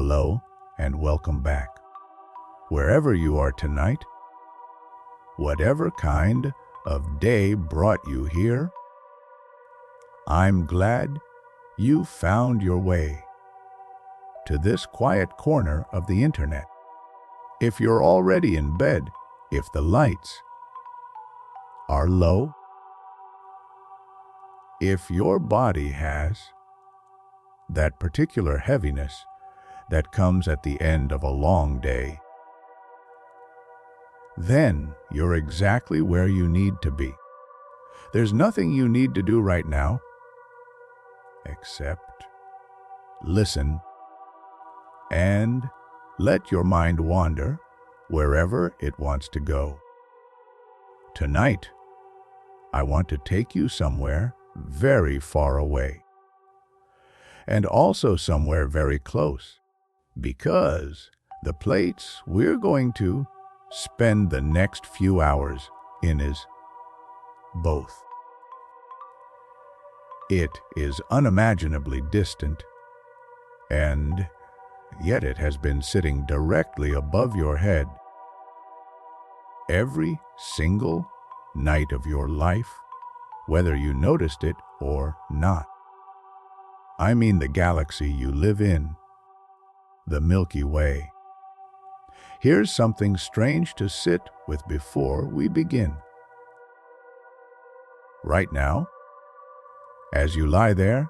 Hello and welcome back. Wherever you are tonight, whatever kind of day brought you here, I'm glad you found your way to this quiet corner of the internet. If you're already in bed, if the lights are low, if your body has that particular heaviness that comes at the end of a long day, then you're exactly where you need to be. There's nothing you need to do right now except listen and let your mind wander wherever it wants to go. Tonight, I want to take you somewhere very far away, and also somewhere very close, because the place we're going to spend the next few hours in is both. It is unimaginably distant, and yet it has been sitting directly above your head every single night of your life, whether you noticed it or not. I mean the galaxy you live in, the Milky Way. Here's something strange to sit with before we begin. Right now, as you lie there,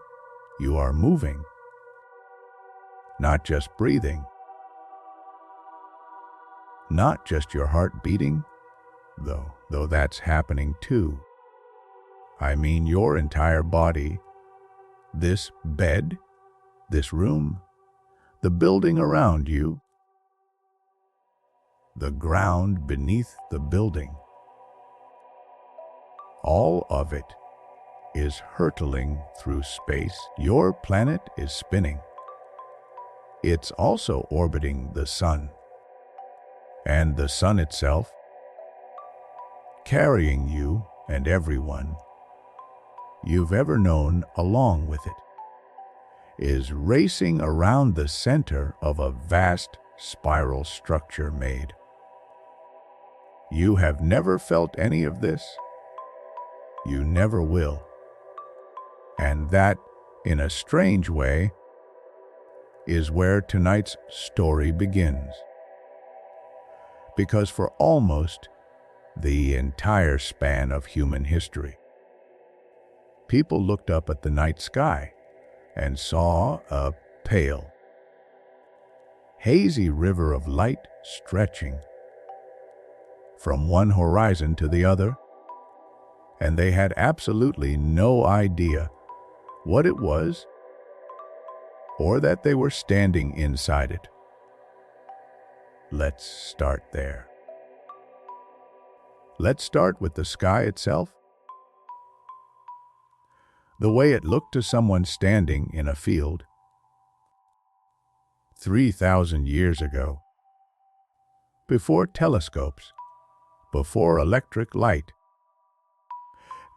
you are moving, not just breathing, not just your heart beating, though that's happening too. I mean your entire body, this bed, this room, the building around you, the ground beneath the building. All of it is hurtling through space. Your planet is spinning. It's also orbiting the sun, and the sun itself, carrying you and everyone you've ever known along with it, is racing around the center of a vast spiral structure made. You have never felt any of this. You never will. And that, in a strange way, is where tonight's story begins. Because for almost the entire span of human history, people looked up at the night sky and saw a pale, hazy river of light stretching from one horizon to the other, and they had absolutely no idea what it was or that they were standing inside it. Let's start there. Let's start with the sky itself. The way it looked to someone standing in a field 3,000 years ago, before telescopes, before electric light,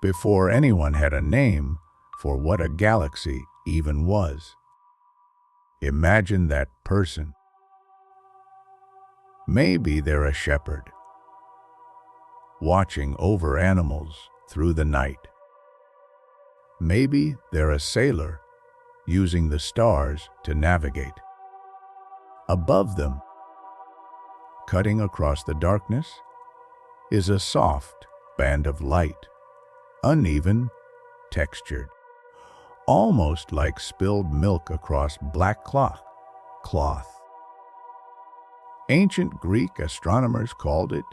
before anyone had a name for what a galaxy even was. Imagine that person. Maybe they're a shepherd, watching over animals through the night. Maybe they're a sailor, using the stars to navigate. Above them, cutting across the darkness, is a soft band of light, uneven, textured, almost like spilled milk across black cloth. Ancient Greek astronomers called it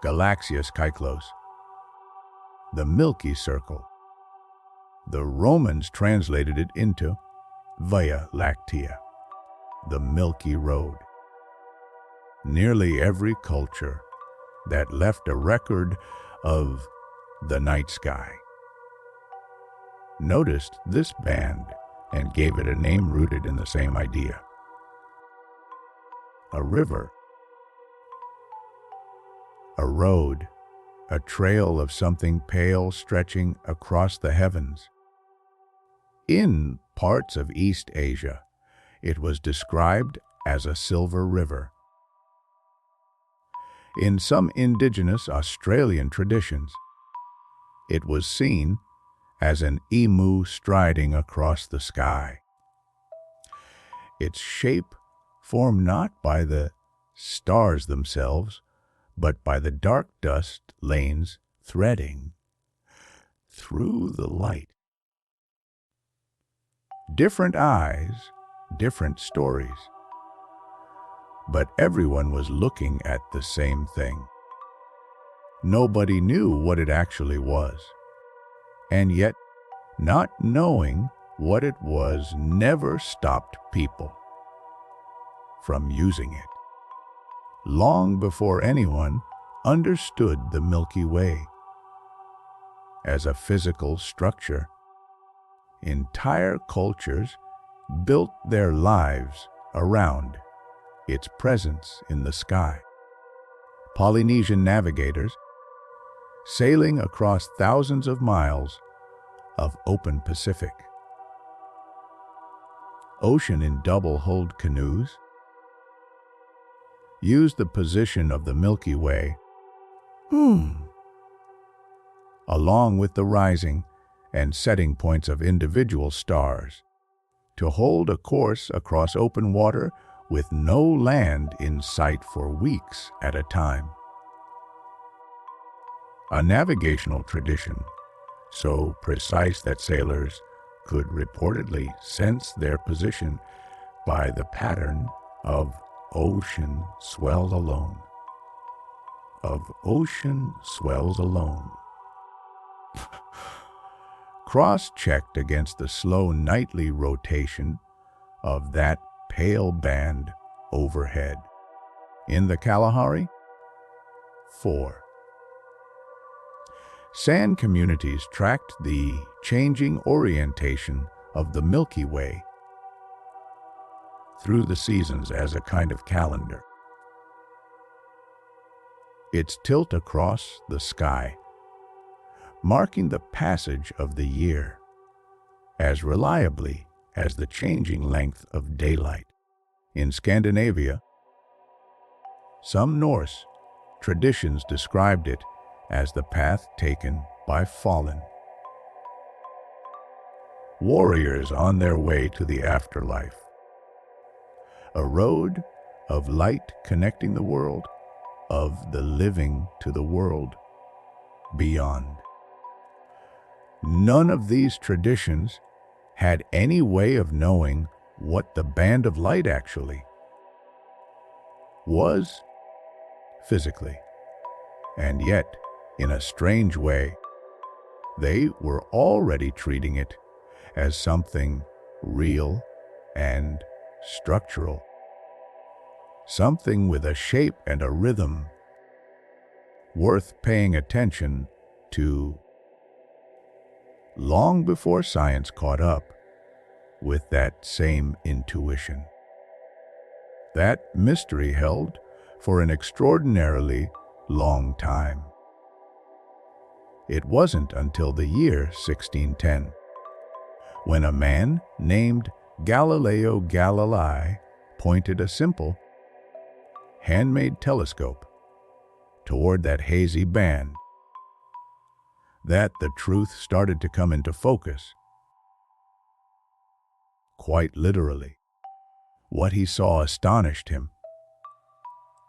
Galaxias Kyklos, the Milky Circle. The Romans translated it into Via Lactea, the Milky Road. Nearly every culture that left a record of the night sky noticed this band and gave it a name rooted in the same idea. A river, a road, a trail of something pale stretching across the heavens. In parts of East Asia, It was described as a silver river. In some indigenous Australian traditions, it was seen as an emu striding across the sky. Its shape formed not by the stars themselves, but by the dark dust lanes threading through the light. Different eyes, different stories. But everyone was looking at the same thing. Nobody knew what it actually was. And yet, not knowing what it was never stopped people from using it. Long before anyone understood the Milky Way as a physical structure, entire cultures built their lives around its presence in the sky. Polynesian navigators, sailing across thousands of miles of open Pacific Ocean in double-hulled canoes, used the position of the Milky Way, along with the rising and setting points of individual stars, to hold a course across open water with no land in sight for weeks at a time. A navigational tradition so precise that sailors could reportedly sense their position by the pattern of ocean swell alone. Of ocean swells alone. Cross-checked against the slow nightly rotation of that pale band overhead. In the Kalahari, 4. Sand communities tracked the changing orientation of the Milky Way through the seasons as a kind of calendar. Its tilt across the sky, marking the passage of the year as reliably as the changing length of daylight. In Scandinavia, some Norse traditions described it as the path taken by fallen warriors on their way to the afterlife, a road of light connecting the world of the living to the world beyond. None of these traditions had any way of knowing what the band of light actually was physically, and yet, in a strange way, they were already treating it as something real and structural, something with a shape and a rhythm worth paying attention to, long before science caught up with that same intuition. That mystery held for an extraordinarily long time. It wasn't until the year 1610, when a man named Galileo Galilei pointed a simple, handmade telescope toward that hazy band, that the truth started to come into focus. Quite literally, what he saw astonished him.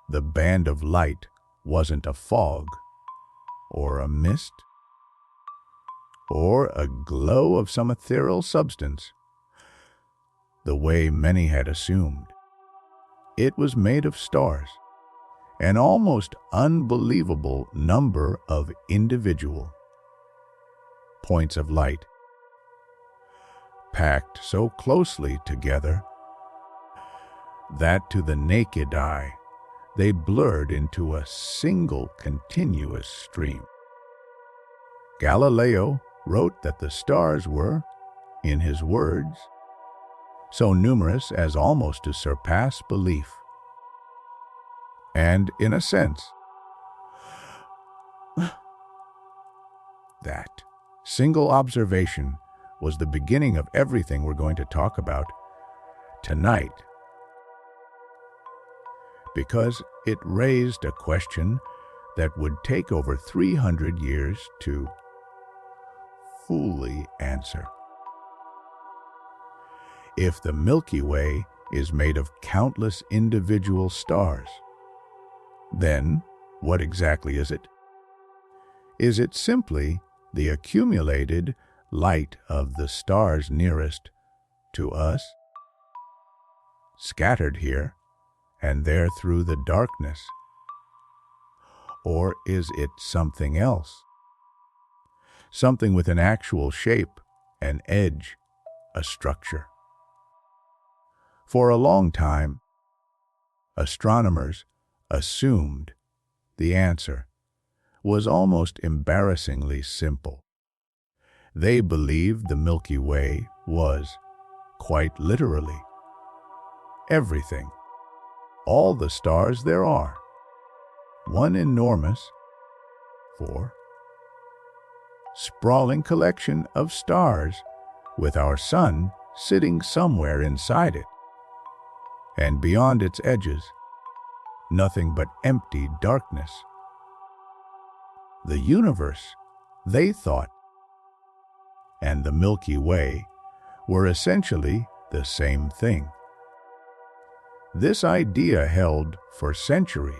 The band of light wasn't a fog, or a mist, or a glow of some ethereal substance, the way many had assumed. It was made of stars, an almost unbelievable number of individual points of light, packed so closely together that to the naked eye they blurred into a single continuous stream. Galileo wrote that the stars were, in his words, so numerous as almost to surpass belief. And in a sense, that single observation was the beginning of everything we're going to talk about tonight because it raised a question that would take over 300 years to fully answer. If the Milky Way is made of countless individual stars, then what exactly is it? Is it simply the accumulated light of the stars nearest to us, scattered here and there through the darkness? Or is it something else? Something with an actual shape, an edge, a structure? For a long time, astronomers assumed the answer was almost embarrassingly simple. They believed the Milky Way was, quite literally, everything, all the stars there are, one enormous, sprawling collection of stars with our sun sitting somewhere inside it, and beyond its edges, nothing but empty darkness. The universe, they thought, and the Milky Way were essentially the same thing. This idea held for centuries.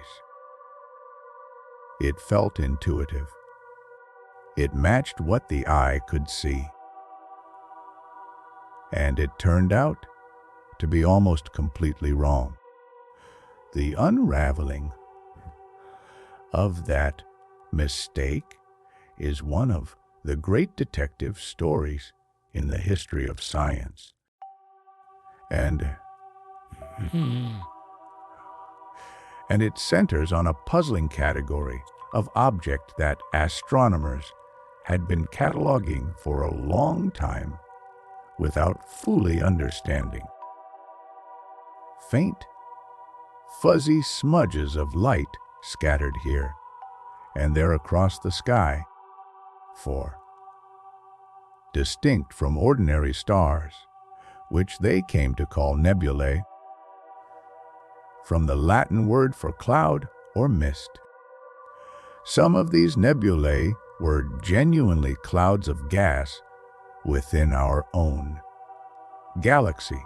It felt intuitive. It matched what the eye could see. And it turned out to be almost completely wrong. The unraveling of that mistake is one of the great detective stories in the history of science. And it centers on a puzzling category of object that astronomers had been cataloging for a long time without fully understanding. Faint, fuzzy smudges of light scattered here and there across the sky, distinct from ordinary stars, which they came to call nebulae, from the Latin word for cloud or mist. Some of these nebulae were genuinely clouds of gas within our own galaxy,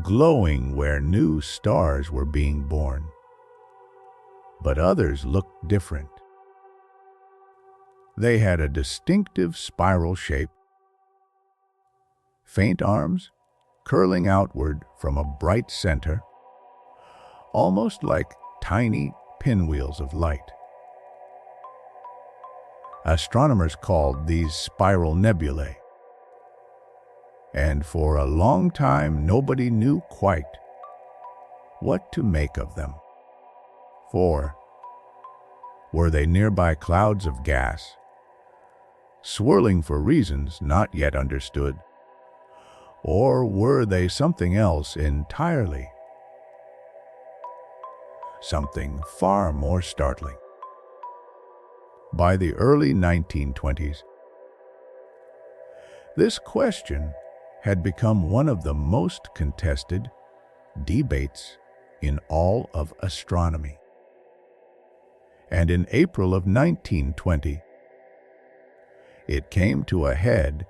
glowing where new stars were being born. But others looked different. They had a distinctive spiral shape, faint arms curling outward from a bright center, almost like tiny pinwheels of light. Astronomers called these spiral nebulae, and for a long time nobody knew quite what to make of them. Were they nearby clouds of gas, swirling for reasons not yet understood? Or were they something else entirely? Something far more startling. By the early 1920s, this question had become one of the most contested debates in all of astronomy. And in April of 1920, it came to a head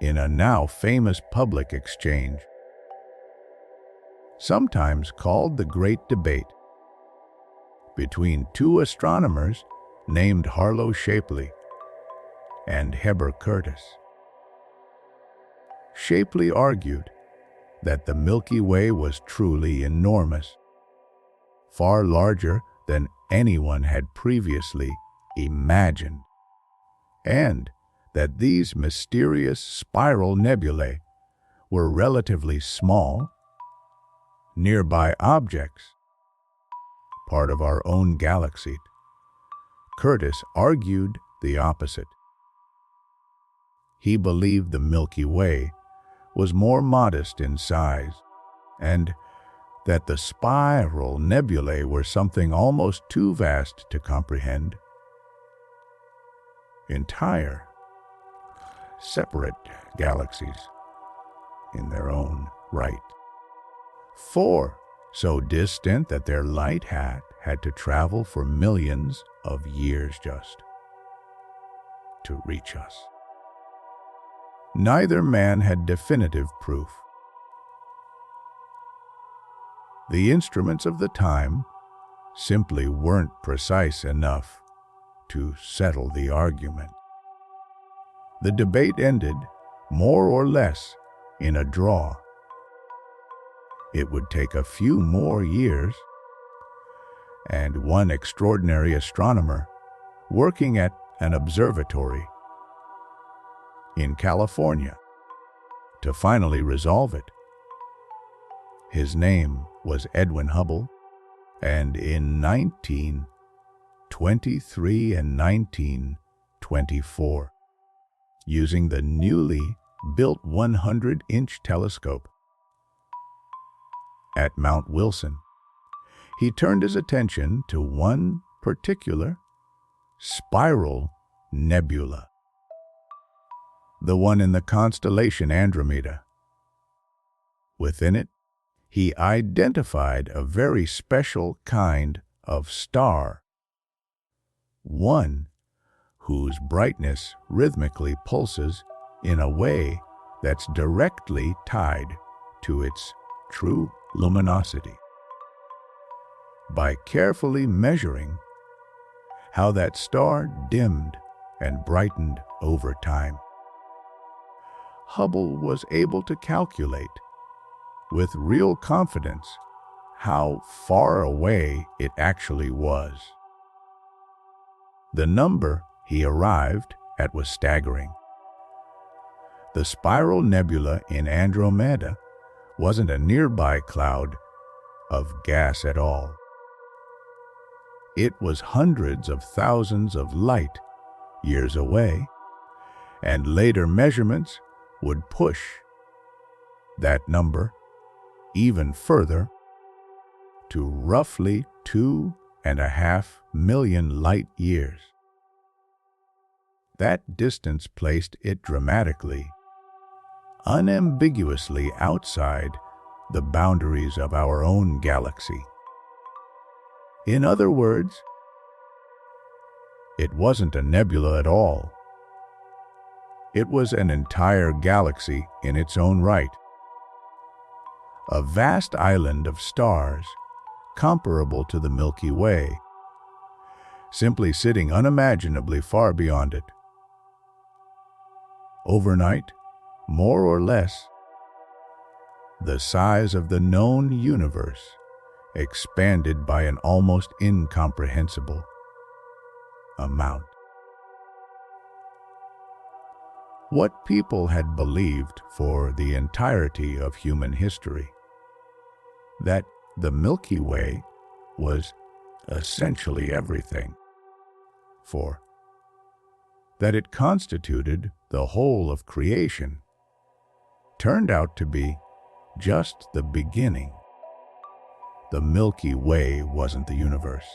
in a now famous public exchange, sometimes called the Great Debate, between two astronomers named Harlow Shapley and Heber Curtis. Shapley argued that the Milky Way was truly enormous, far larger than anyone had previously imagined, and that these mysterious spiral nebulae were relatively small, nearby objects, part of our own galaxy. Curtis argued the opposite. He believed the Milky Way was more modest in size, and that the spiral nebulae were something almost too vast to comprehend. Entire, separate galaxies, in their own right. 4 so distant that their light had to travel for millions of years just to reach us. Neither man had definitive proof. The instruments of the time simply weren't precise enough to settle the argument. The debate ended, more or less, in a draw. It would take a few more years, and one extraordinary astronomer working at an observatory in California to finally resolve it. His name was Edwin Hubble, and in 1923 and 1924, using the newly built 100-inch telescope at Mount Wilson, he turned his attention to one particular spiral nebula, the one in the constellation Andromeda. Within it, he identified a very special kind of star, one whose brightness rhythmically pulses in a way that's directly tied to its true luminosity. By carefully measuring how that star dimmed and brightened over time, Hubble was able to calculate with real confidence how far away it actually was. The number he arrived at was staggering. The spiral nebula in Andromeda wasn't a nearby cloud of gas at all. It was hundreds of thousands of light years away, and later measurements would push that number even further to roughly 2.5 million light years. That distance placed it dramatically, unambiguously outside the boundaries of our own galaxy. In other words, it wasn't a nebula at all. It was an entire galaxy in its own right. A vast island of stars comparable to the Milky Way, simply sitting unimaginably far beyond it. Overnight, more or less, the size of the known universe expanded by an almost incomprehensible amount. What people had believed for the entirety of human history, that the Milky Way was essentially everything, for that it constituted the whole of creation, turned out to be just the beginning. The Milky Way wasn't the universe.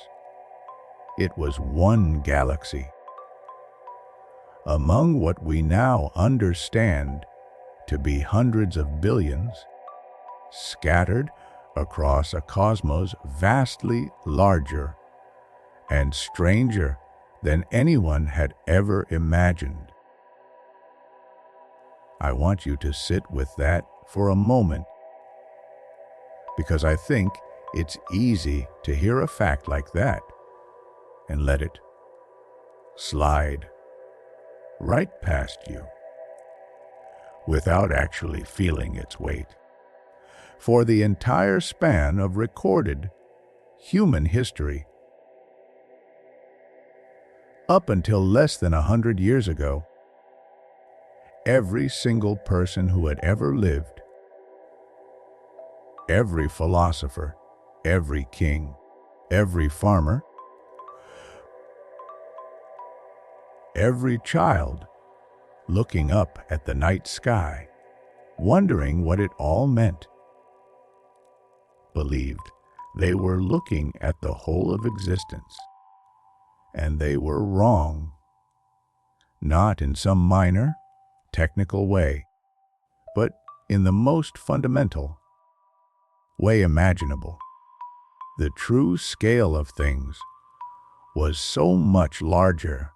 It was one galaxy among what we now understand to be hundreds of billions, scattered across a cosmos vastly larger and stranger than anyone had ever imagined. I want you to sit with that for a moment, because I think it's easy to hear a fact like that and let it slide right past you without actually feeling its weight. For the entire span of recorded human history, up until less than 100 years ago, every single person who had ever lived, every philosopher, every king, every farmer, every child looking up at the night sky, wondering what it all meant, believed they were looking at the whole of existence, and they were wrong, not in some minor, technical way, but in the most fundamental way imaginable. The true scale of things was so much larger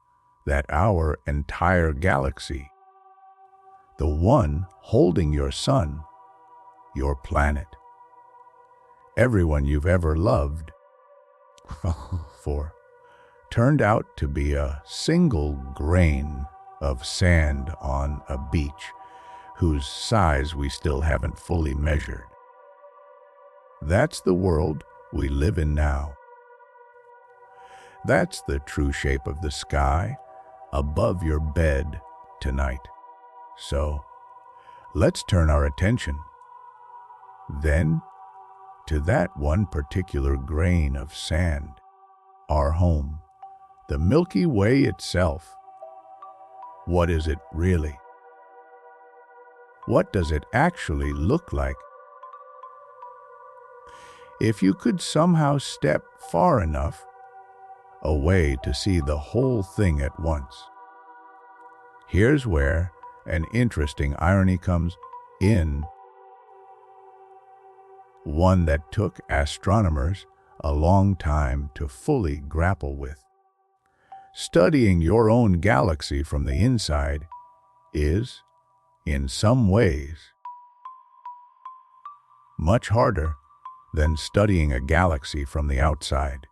that our entire galaxy, the one holding your sun, your planet, everyone you've ever loved, for, turned out to be a single grain of sand on a beach whose size we still haven't fully measured. That's the world we live in now. That's the true shape of the sky above your bed tonight. So, let's turn our attention, then, to that one particular grain of sand, our home, the Milky Way itself. What is it really? What does it actually look like? If you could somehow step far enough away to see the whole thing at once. Here's where an interesting irony comes in, one that took astronomers a long time to fully grapple with. Studying your own galaxy from the inside is, in some ways, much harder than studying a galaxy from the outside.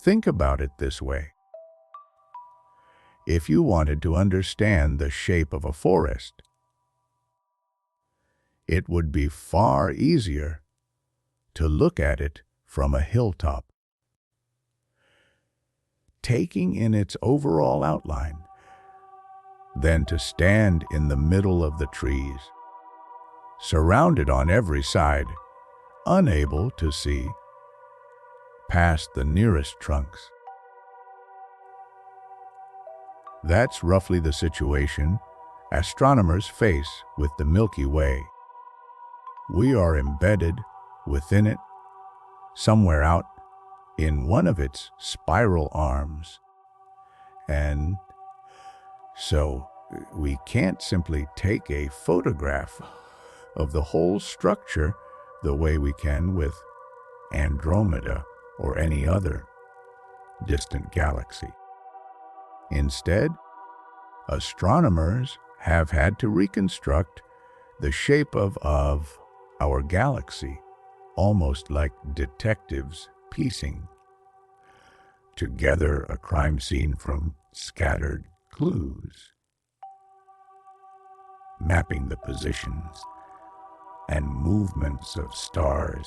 Think about it this way. If you wanted to understand the shape of a forest, it would be far easier to look at it from a hilltop, taking in its overall outline, than to stand in the middle of the trees, surrounded on every side, unable to see past the nearest trunks. That's roughly the situation astronomers face with the Milky Way. We are embedded within it, somewhere out in one of its spiral arms. And so we can't simply take a photograph of the whole structure the way we can with Andromeda or any other distant galaxy. Instead, astronomers have had to reconstruct the shape of our galaxy, almost like detectives piecing together a crime scene from scattered clues, mapping the positions and movements of stars,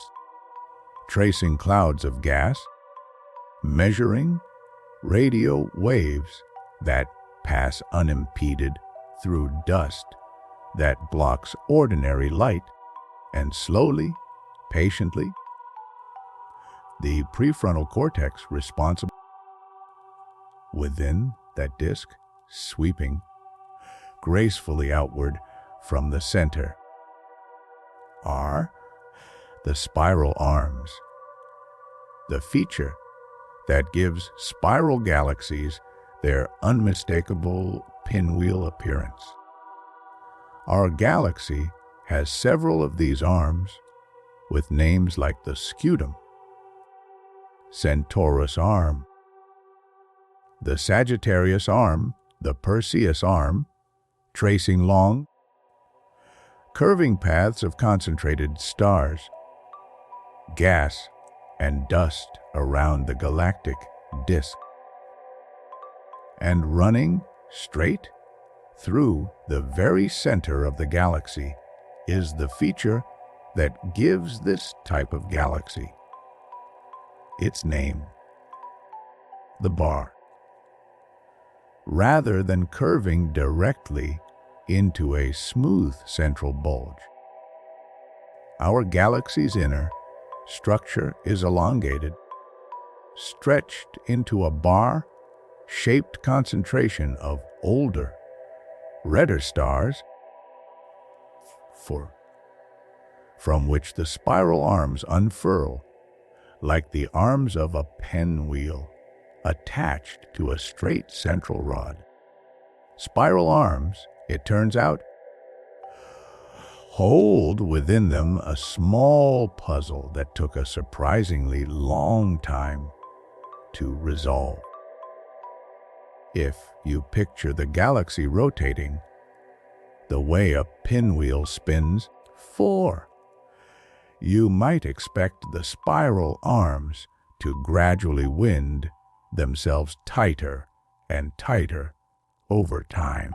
tracing clouds of gas, measuring radio waves that pass unimpeded through dust that blocks ordinary light, and slowly, patiently, the prefrontal cortex responsible within that disk, sweeping gracefully outward from the center, are the spiral arms, the feature that gives spiral galaxies their unmistakable pinwheel appearance. Our galaxy has several of these arms with names like the Scutum, Centaurus arm, the Sagittarius arm, the Perseus arm, tracing long, curving paths of concentrated stars, gas, and dust around the galactic disk, and running straight through the very center of the galaxy is the feature that gives this type of galaxy its name, the bar. Rather than curving directly into a smooth central bulge, our galaxy's inner structure is elongated, stretched into a bar-shaped concentration of older, redder stars, from which the spiral arms unfurl like the arms of a pinwheel attached to a straight central rod. Spiral arms, it turns out, hold within them a small puzzle that took a surprisingly long time to resolve. If you picture the galaxy rotating the way a pinwheel spins 4, you might expect the spiral arms to gradually wind themselves tighter and tighter over time.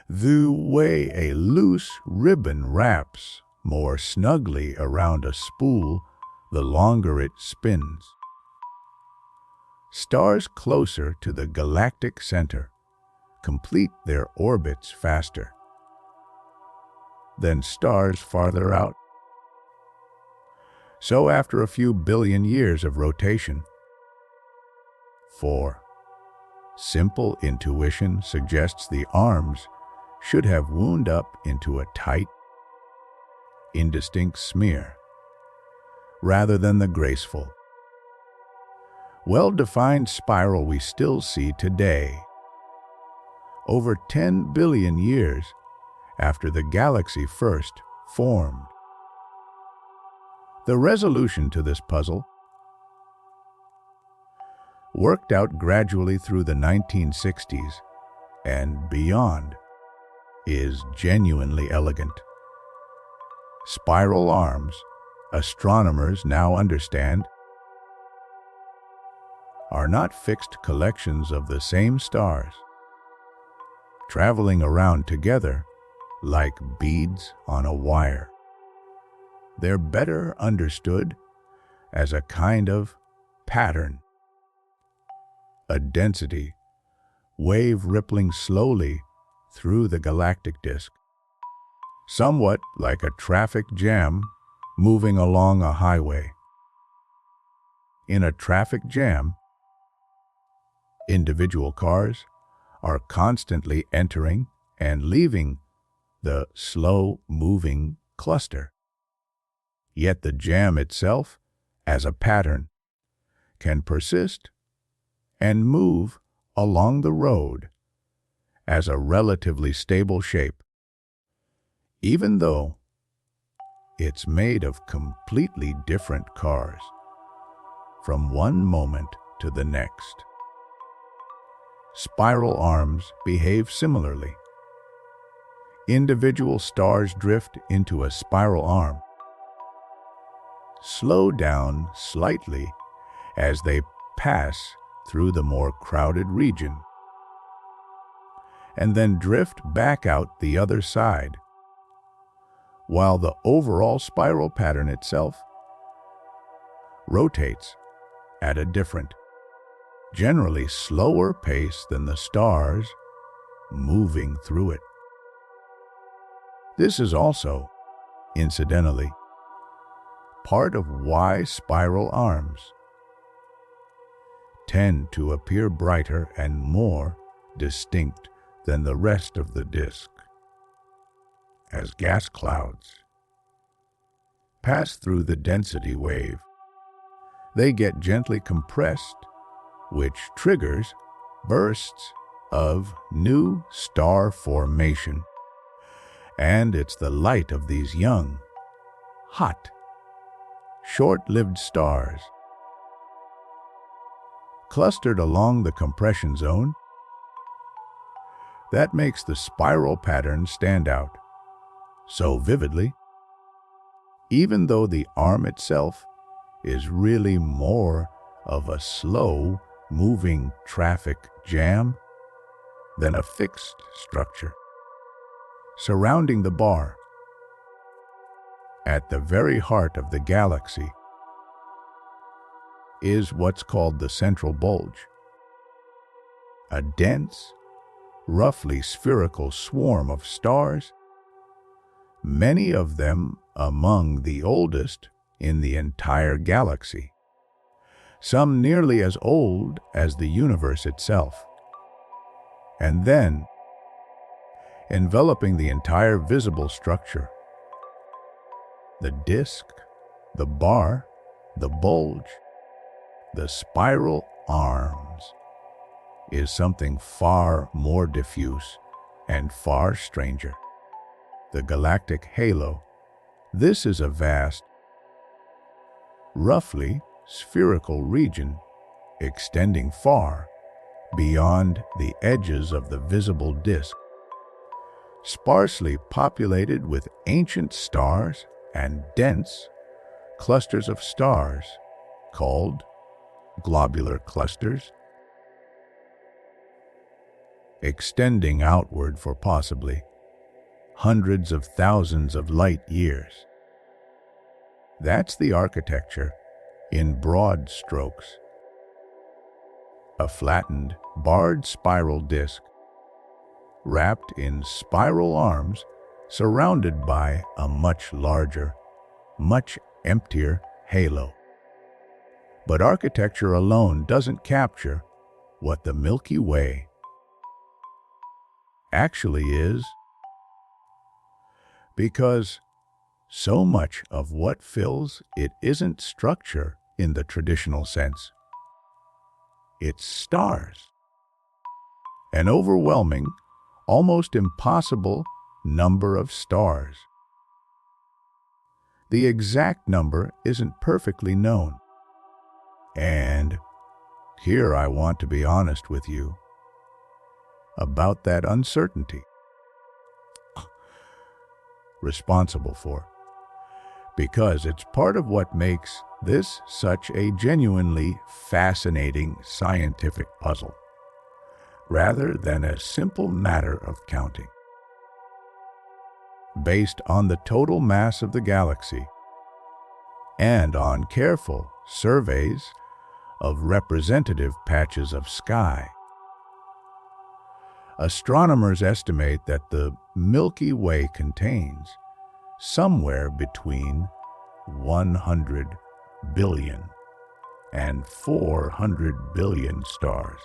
The way a loose ribbon wraps more snugly around a spool the longer it spins. Stars closer to the galactic center complete their orbits faster than stars farther out. So after a few billion years of rotation, 4. Simple intuition suggests the arms should have wound up into a tight, indistinct smear, rather than the graceful, well-defined spiral we still see today, over 10 billion years after the galaxy first formed. The resolution to this puzzle, worked out gradually through the 1960s and beyond, is genuinely elegant. Spiral arms, astronomers now understand, are not fixed collections of the same stars, traveling around together like beads on a wire. They're better understood as a kind of pattern, a density wave rippling slowly through the galactic disk, somewhat like a traffic jam moving along a highway. In a traffic jam, individual cars are constantly entering and leaving the slow-moving cluster. Yet the jam itself, as a pattern, can persist and move along the road as a relatively stable shape, even though it's made of completely different cars from one moment to the next. Spiral arms behave similarly. Individual stars drift into a spiral arm, slow down slightly as they pass through the more crowded region, and then drift back out the other side, while the overall spiral pattern itself rotates at a different, generally slower pace than the stars moving through it. This is also, incidentally, part of why spiral arms tend to appear brighter and more distinct than the rest of the disk. As gas clouds pass through the density wave, they get gently compressed, which triggers bursts of new star formation. And it's the light of these young, hot, short-lived stars clustered along the compression zone that makes the spiral pattern stand out so vividly, even though the arm itself is really more of a slow-moving traffic jam than a fixed structure. Surrounding the bar, at the very heart of the galaxy, is what's called the central bulge, a dense, roughly spherical swarm of stars, many of them among the oldest in the entire galaxy, some nearly as old as the universe itself. And then, enveloping the entire visible structure, the disk, the bar, the bulge, the spiral arms, is something far more diffuse and far stranger. the galactic halo. This is a vast, roughly spherical region extending far beyond the edges of the visible disk, sparsely populated with ancient stars and dense clusters of stars called globular clusters, extending outward for possibly hundreds of thousands of light years. That's the architecture in broad strokes. A flattened, barred spiral disk, wrapped in spiral arms, surrounded by a much larger, much emptier halo. But architecture alone doesn't capture what the Milky Way actually is, because so much of what fills it isn't structure in the traditional sense. It's stars. An overwhelming, almost impossible number of stars. The exact number isn't perfectly known. And here I want to be honest with you about that uncertainty. Responsible for, because it's part of what makes this such a genuinely fascinating scientific puzzle, rather than a simple matter of counting. Based on the total mass of the galaxy and on careful surveys of representative patches of sky, astronomers estimate that the Milky Way contains somewhere between 100 billion and 400 billion stars.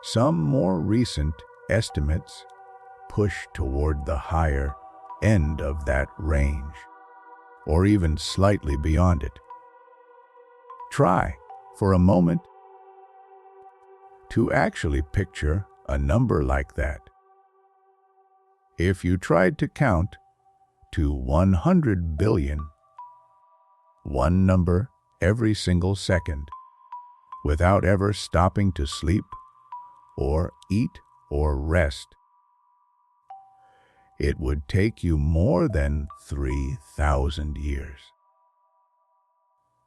Some more recent estimates push toward the higher end of that range, or even slightly beyond it. Try, for a moment, to actually picture a number like that. If you tried to count to 100 billion, one number every single second, without ever stopping to sleep or eat or rest, it would take you more than 3,000 years.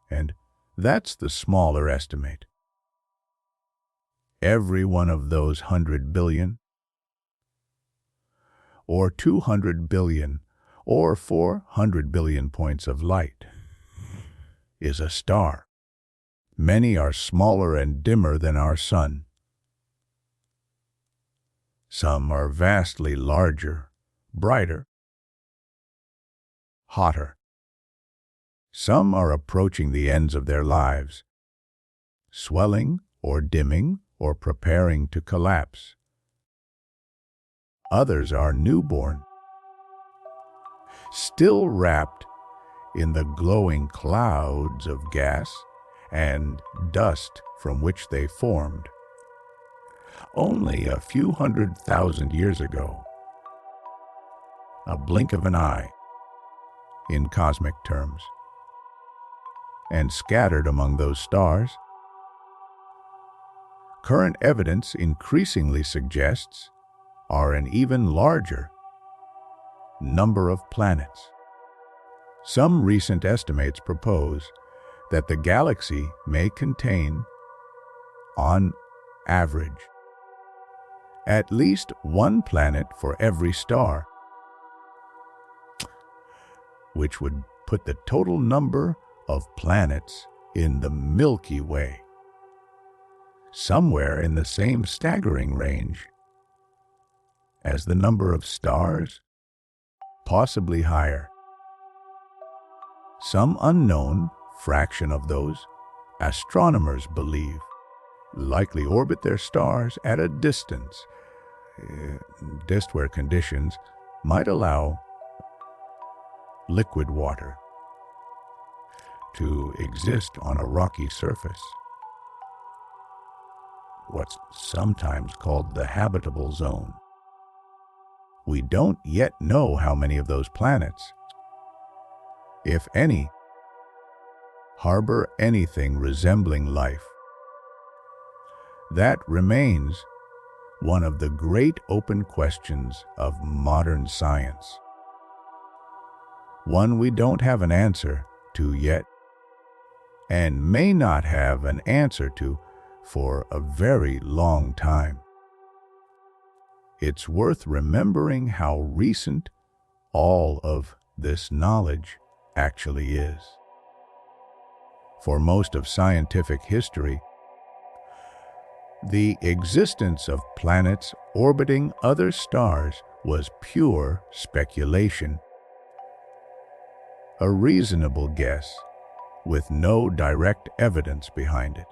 And that's the smaller estimate. Every one of those 100 billion, or 200 billion, or 400 billion points of light is a star. Many are smaller and dimmer than our sun. Some are vastly larger, brighter, hotter. Some are approaching the ends of their lives, swelling or dimming or preparing to collapse. Others are newborn, still wrapped in the glowing clouds of gas and dust from which they formed only a few 100,000 years ago. A blink of an eye, in cosmic terms. And scattered among those stars, current evidence increasingly suggests are an even larger number of planets. Some recent estimates propose that the galaxy may contain, on average, at least one planet for every star, which would put the total number of planets in the Milky Way somewhere in the same staggering range as the number of stars, possibly higher. Some unknown fraction of those, astronomers believe, likely orbit their stars at a distance where conditions might allow liquid water to exist on a rocky surface, what's sometimes called the habitable zone. we don't yet know how many of those planets, if any, harbor anything resembling life. That remains one of the great open questions of modern science, one we don't have an answer to yet, and may not have an answer to for a very long time. It's worth remembering how recent all of this knowledge actually is. For most of scientific history, the existence of planets orbiting other stars was pure speculation, a reasonable guess with no direct evidence behind it.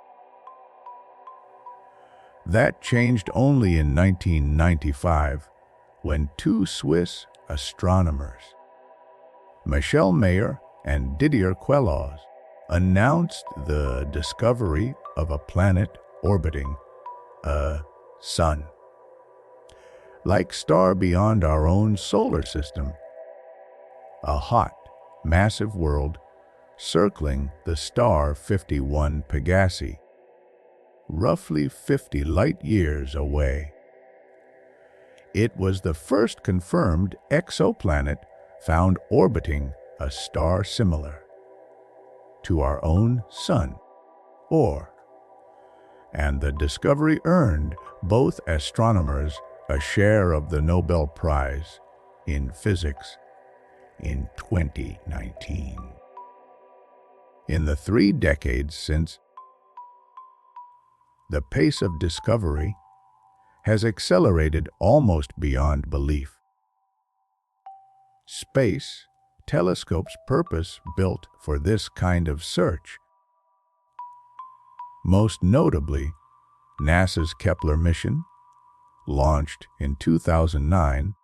That changed only in 1995 when two Swiss astronomers, Michel Mayor and Didier Queloz, announced the discovery of a planet orbiting a sun, like star beyond our own solar system, a hot, massive world circling the star 51 Pegasi, roughly 50 light-years away. It was the first confirmed exoplanet found orbiting a star similar to our own sun, and the discovery earned both astronomers a share of the Nobel Prize in Physics in 2019. In the 3 decades since, the pace of discovery has accelerated almost beyond belief. Space telescopes purpose-built for this kind of search, most notably NASA's Kepler mission, launched in 2009,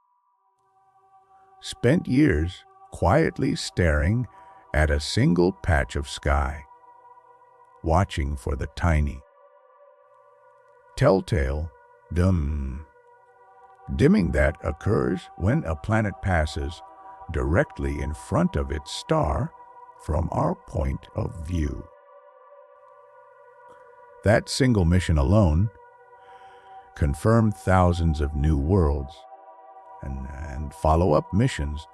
spent years quietly staring at a single patch of sky, watching for the tiny, telltale dimming that occurs when a planet passes directly in front of its star from our point of view. That single mission alone confirmed thousands of new worlds, and follow-up missions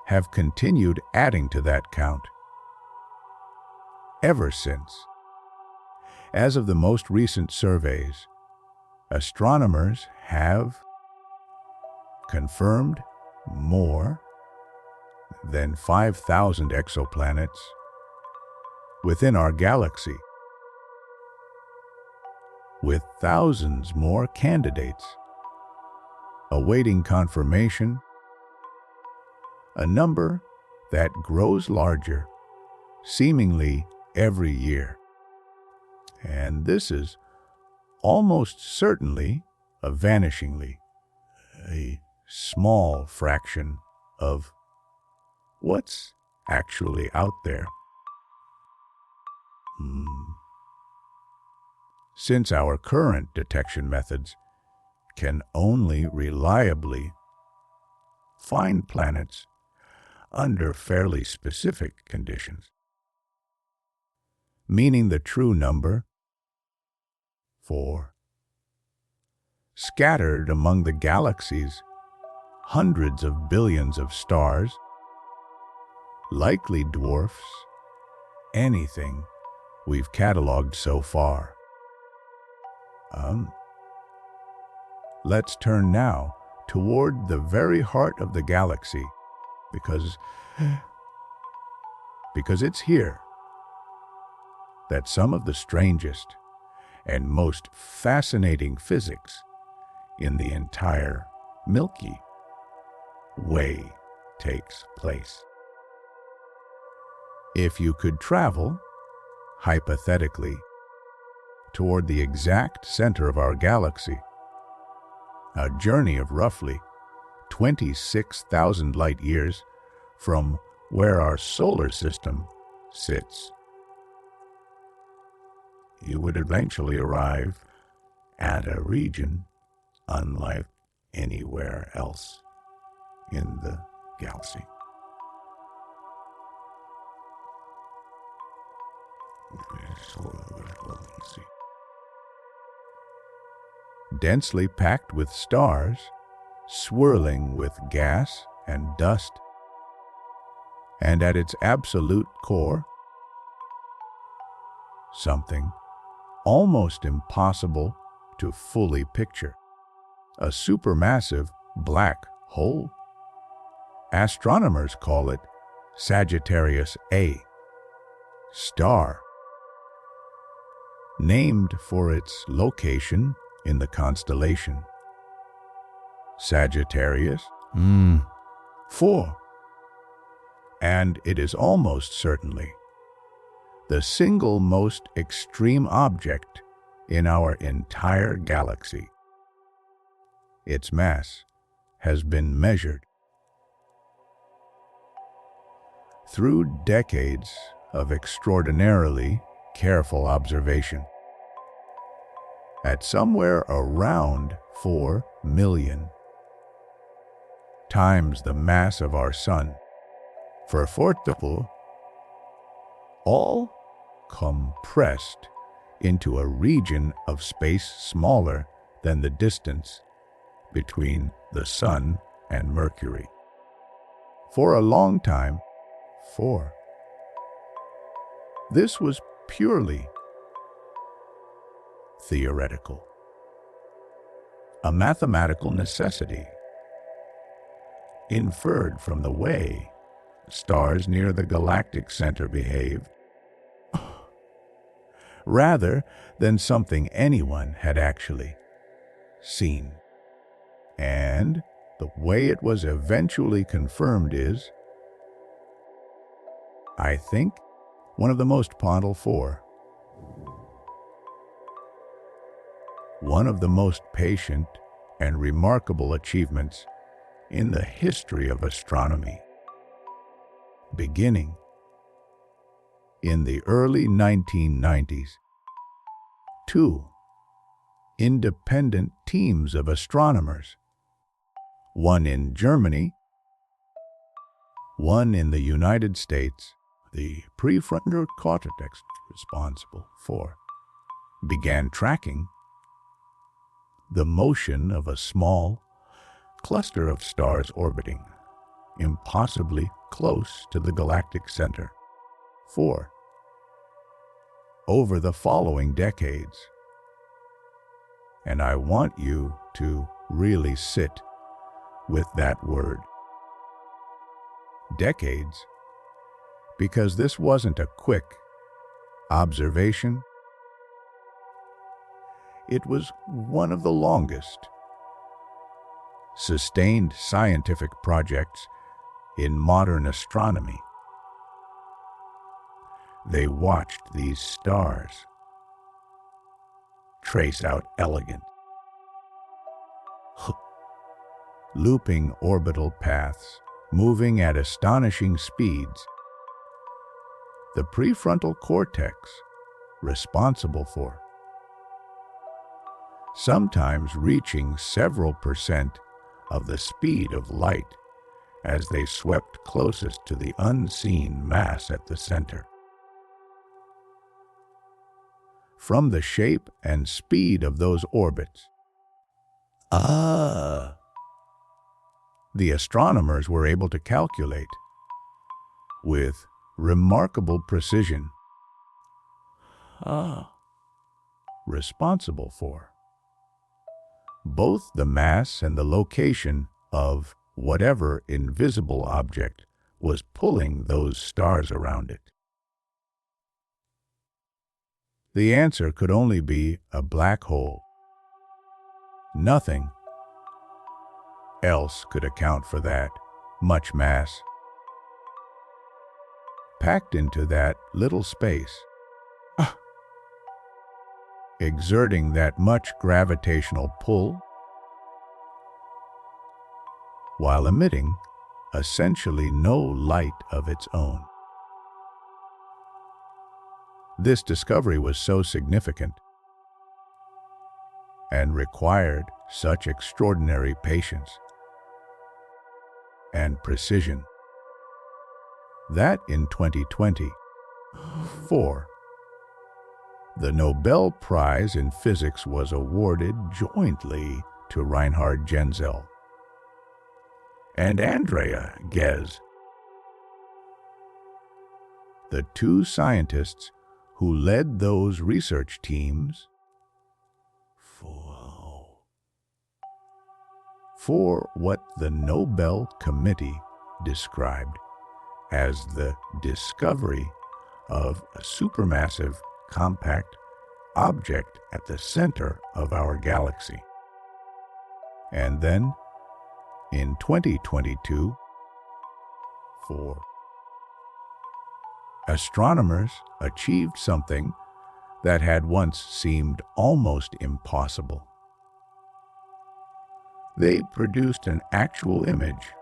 have continued adding to that count ever since. As of the most recent surveys, astronomers have confirmed more than 5,000 exoplanets within our galaxy, with thousands more candidates awaiting confirmation, a number that grows larger seemingly every year. And this is almost certainly a vanishingly small fraction of what's actually out there. Since our current detection methods can only reliably find planets under fairly specific conditions, meaning the true number, 4, scattered among the galaxy's hundreds of billions of stars, likely dwarfs anything we've cataloged so far. Let's turn now toward the very heart of the galaxy, because it's here that some of the strangest and most fascinating physics in the entire Milky Way takes place. If you could travel, hypothetically, toward the exact center of our galaxy, a journey of roughly 26,000 light-years from where our solar system sits, you would eventually arrive at a region unlike anywhere else in the galaxy. Densely packed with stars, swirling with gas and dust, and at its absolute core, something almost impossible to fully picture. A supermassive black hole. Astronomers call it Sagittarius A star, named for its location in the constellation Sagittarius 4. And it is almost certainly the single most extreme object in our entire galaxy. Its mass has been measured through decades of extraordinarily careful observation at somewhere around 4 million times the mass of our Sun, for fortifiable, all compressed into a region of space smaller than the distance between the Sun and Mercury. For a long time, this was purely theoretical, a mathematical necessity inferred from the way stars near the galactic center behaved, rather than something anyone had actually seen. And the way it was eventually confirmed is, I think, one of the most one of the most patient and remarkable achievements in the history of astronomy, beginning in the early 1990s. 2 independent teams of astronomers, one in Germany, one in the United States, the prefrontal cortex responsible for, began tracking the motion of a small cluster of stars orbiting impossibly close to the galactic center over the following decades. And I want you to really sit with that word, decades, because this wasn't a quick observation. It was one of the longest sustained scientific projects in modern astronomy. They watched these stars trace out elegant, looping orbital paths, moving at astonishing speeds. The prefrontal cortex, responsible for sometimes reaching several percent of the speed of light as they swept closest to the unseen mass at the center. From the shape and speed of those orbits, the astronomers were able to calculate with remarkable precision, responsible for both the mass and the location of whatever invisible object was pulling those stars around it. The answer could only be a black hole. Nothing else could account for that much mass packed into that little space, exerting that much gravitational pull while emitting essentially no light of its own. This discovery was so significant and required such extraordinary patience and precision. That in 2020, 4. The Nobel Prize in Physics was awarded jointly to Reinhard Genzel and Andrea Ghez, the two scientists who led those research teams for what the Nobel Committee described as the discovery of a supermassive compact object at the center of our galaxy. And then, in 2022, 4. Astronomers achieved something that had once seemed almost impossible. They produced an actual image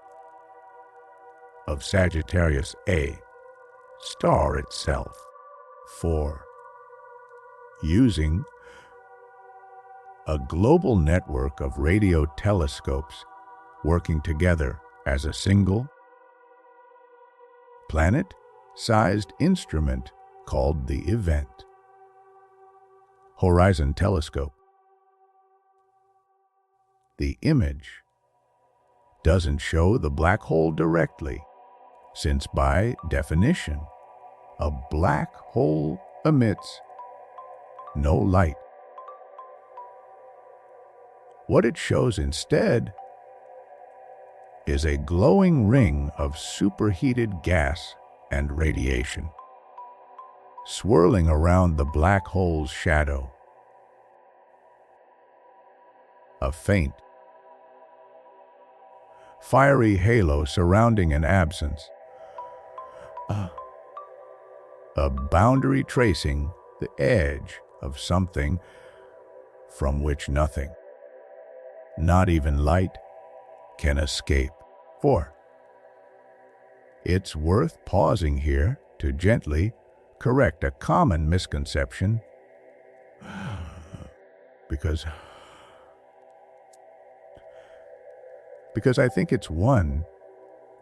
of Sagittarius A star itself, 4. Using a global network of radio telescopes working together as a single planet-sized instrument called the Event Horizon Telescope. The image doesn't show the black hole directly, since by definition, a black hole emits no light. What it shows instead is a glowing ring of superheated gas and radiation, swirling around the black hole's shadow. A faint, fiery halo surrounding an absence, a boundary tracing the edge of something from which nothing, not even light, can escape. 4. It's worth pausing here to gently correct a common misconception, because I think it's one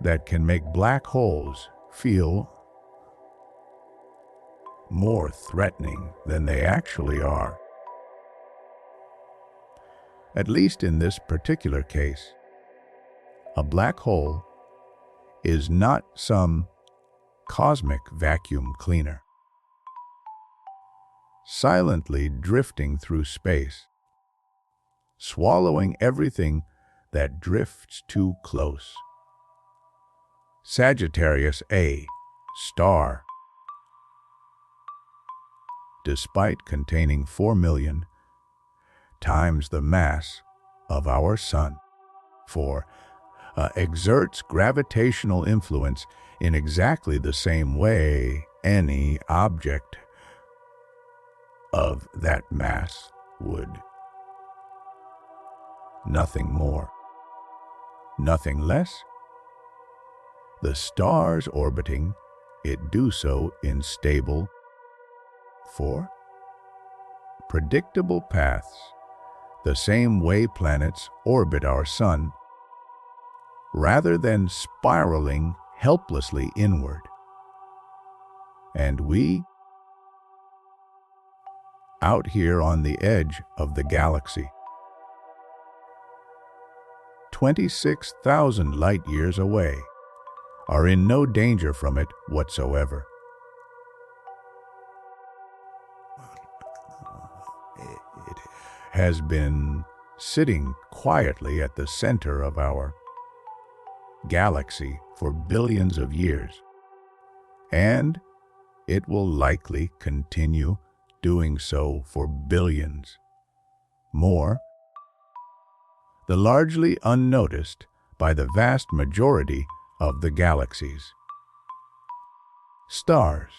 that can make black holes feel more threatening than they actually are. At least in this particular case, a black hole is not some cosmic vacuum cleaner, silently drifting through space, swallowing everything that drifts too close. Sagittarius A star, despite containing 4 million times the mass of our Sun, 4. Exerts gravitational influence in exactly the same way any object of that mass would. Nothing more, nothing less. The stars orbiting it do so in stable, 4. predictable paths, the same way planets orbit our Sun, rather than spiraling helplessly inward. And we, out here on the edge of the galaxy, 26,000 light-years away, are in no danger from it whatsoever. It has been sitting quietly at the center of our galaxy for billions of years, and it will likely continue doing so for billions more, the largely unnoticed by the vast majority of the galaxies. Stars,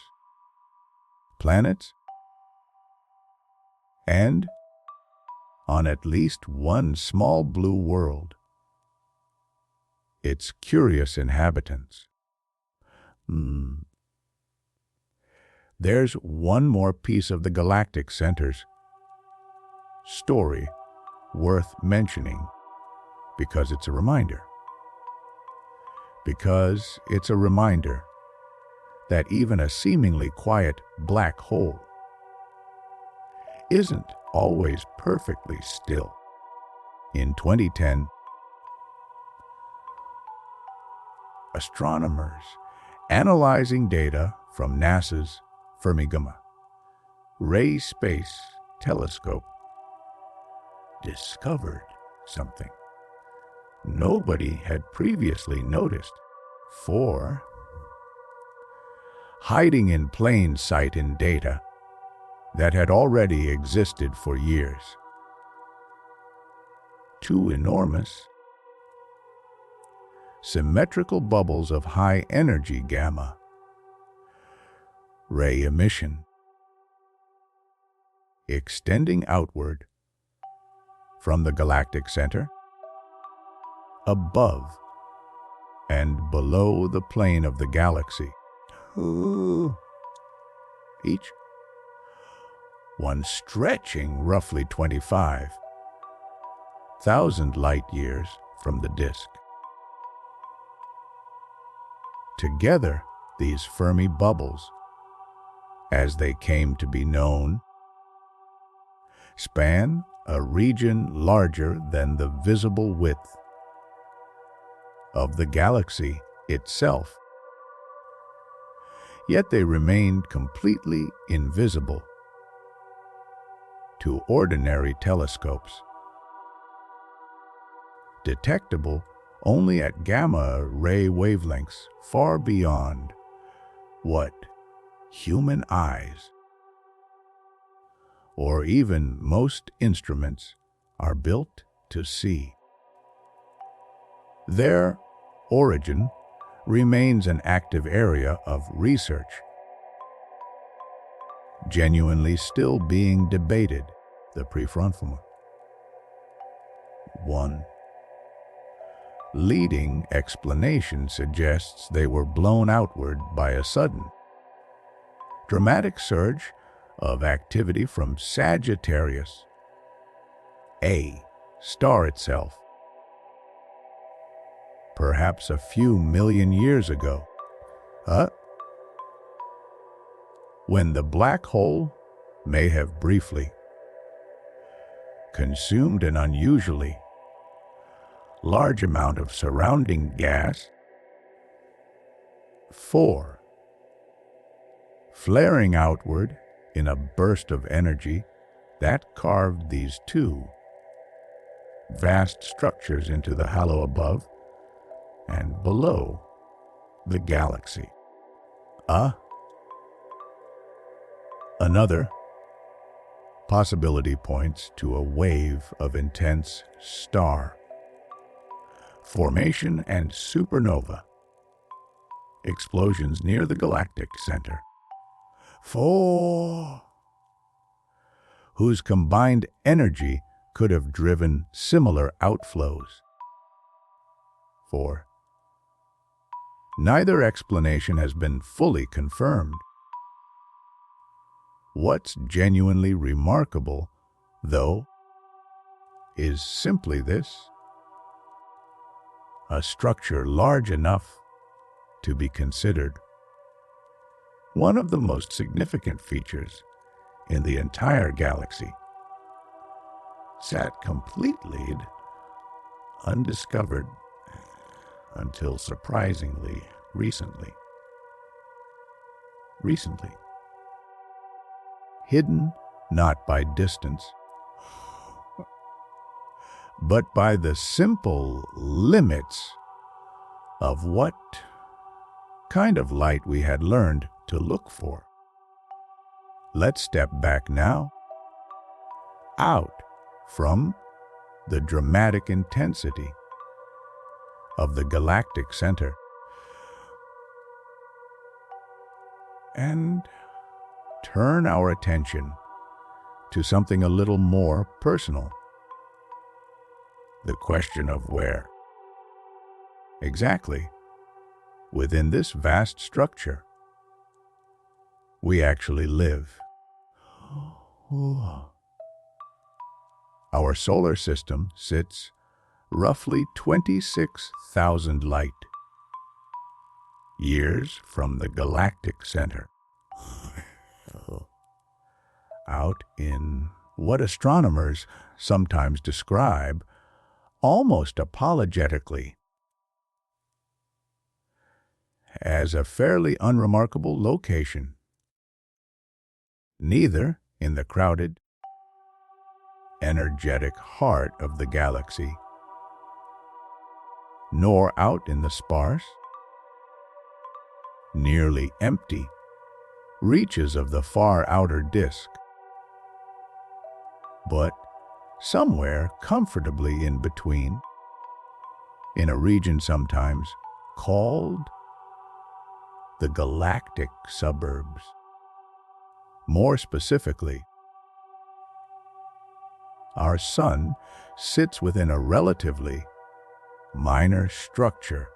planets, and on at least one small blue world, its curious inhabitants. There's one more piece of the galactic center's story worth mentioning, because it's a reminder. because it's a reminder that even a seemingly quiet black hole isn't always perfectly still. In 2010, astronomers analyzing data from NASA's Fermi-Gamma Ray Space Telescope discovered something nobody had previously noticed. For hiding in plain sight in data that had already existed for years. Two enormous, symmetrical bubbles of high-energy gamma ray emission, extending outward from the galactic center, above and below the plane of the galaxy. Each one stretching roughly 25,000 light-years from the disk. Together, these Fermi bubbles, as they came to be known, span a region larger than the visible width of the galaxy itself. Yet they remained completely invisible to ordinary telescopes, detectable only at gamma ray wavelengths far beyond what human eyes or even most instruments are built to see. Their origin remains an active area of research, genuinely still being debated. The prefrontal one leading explanation suggests they were blown outward by a sudden, dramatic surge of activity from Sagittarius, a star itself, perhaps a few million years ago, when the black hole may have briefly consumed an unusually large amount of surrounding gas. 4. Flaring outward in a burst of energy that carved these two vast structures into the halo above and below the galaxy. Another possibility points to a wave of intense star formation and supernova explosions near the galactic center. 4. Whose combined energy could have driven similar outflows. 4. Neither explanation has been fully confirmed. What's genuinely remarkable, though, is simply this: a structure large enough to be considered one of the most significant features in the entire galaxy sat completely undiscovered until surprisingly recently. Hidden not by distance, but by the simple limits of what kind of light we had learned to look for. Let's step back now, out from the dramatic intensity of the galactic center, and turn our attention to something a little more personal. The question of where exactly within this vast structure we actually live. Our solar system sits roughly 26,000 light years from the galactic center, out in what astronomers sometimes describe, almost apologetically, as a fairly unremarkable location, neither in the crowded, energetic heart of the galaxy, nor out in the sparse, nearly empty reaches of the far outer disk, but somewhere comfortably in between, in a region sometimes called the galactic suburbs. More specifically, our sun sits within a relatively minor structure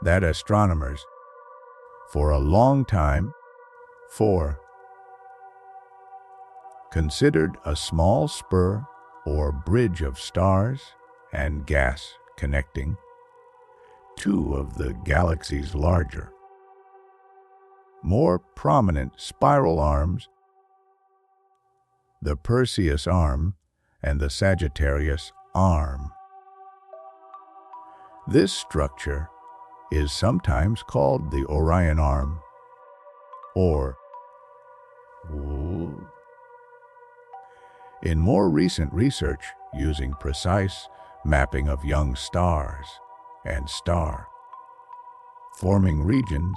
that astronomers, for a long time, considered a small spur or bridge of stars and gas connecting two of the galaxy's larger, more prominent spiral arms, the Perseus arm and the Sagittarius arm. This structure is sometimes called the Orion arm, or in more recent research using precise mapping of young stars and star-forming regions,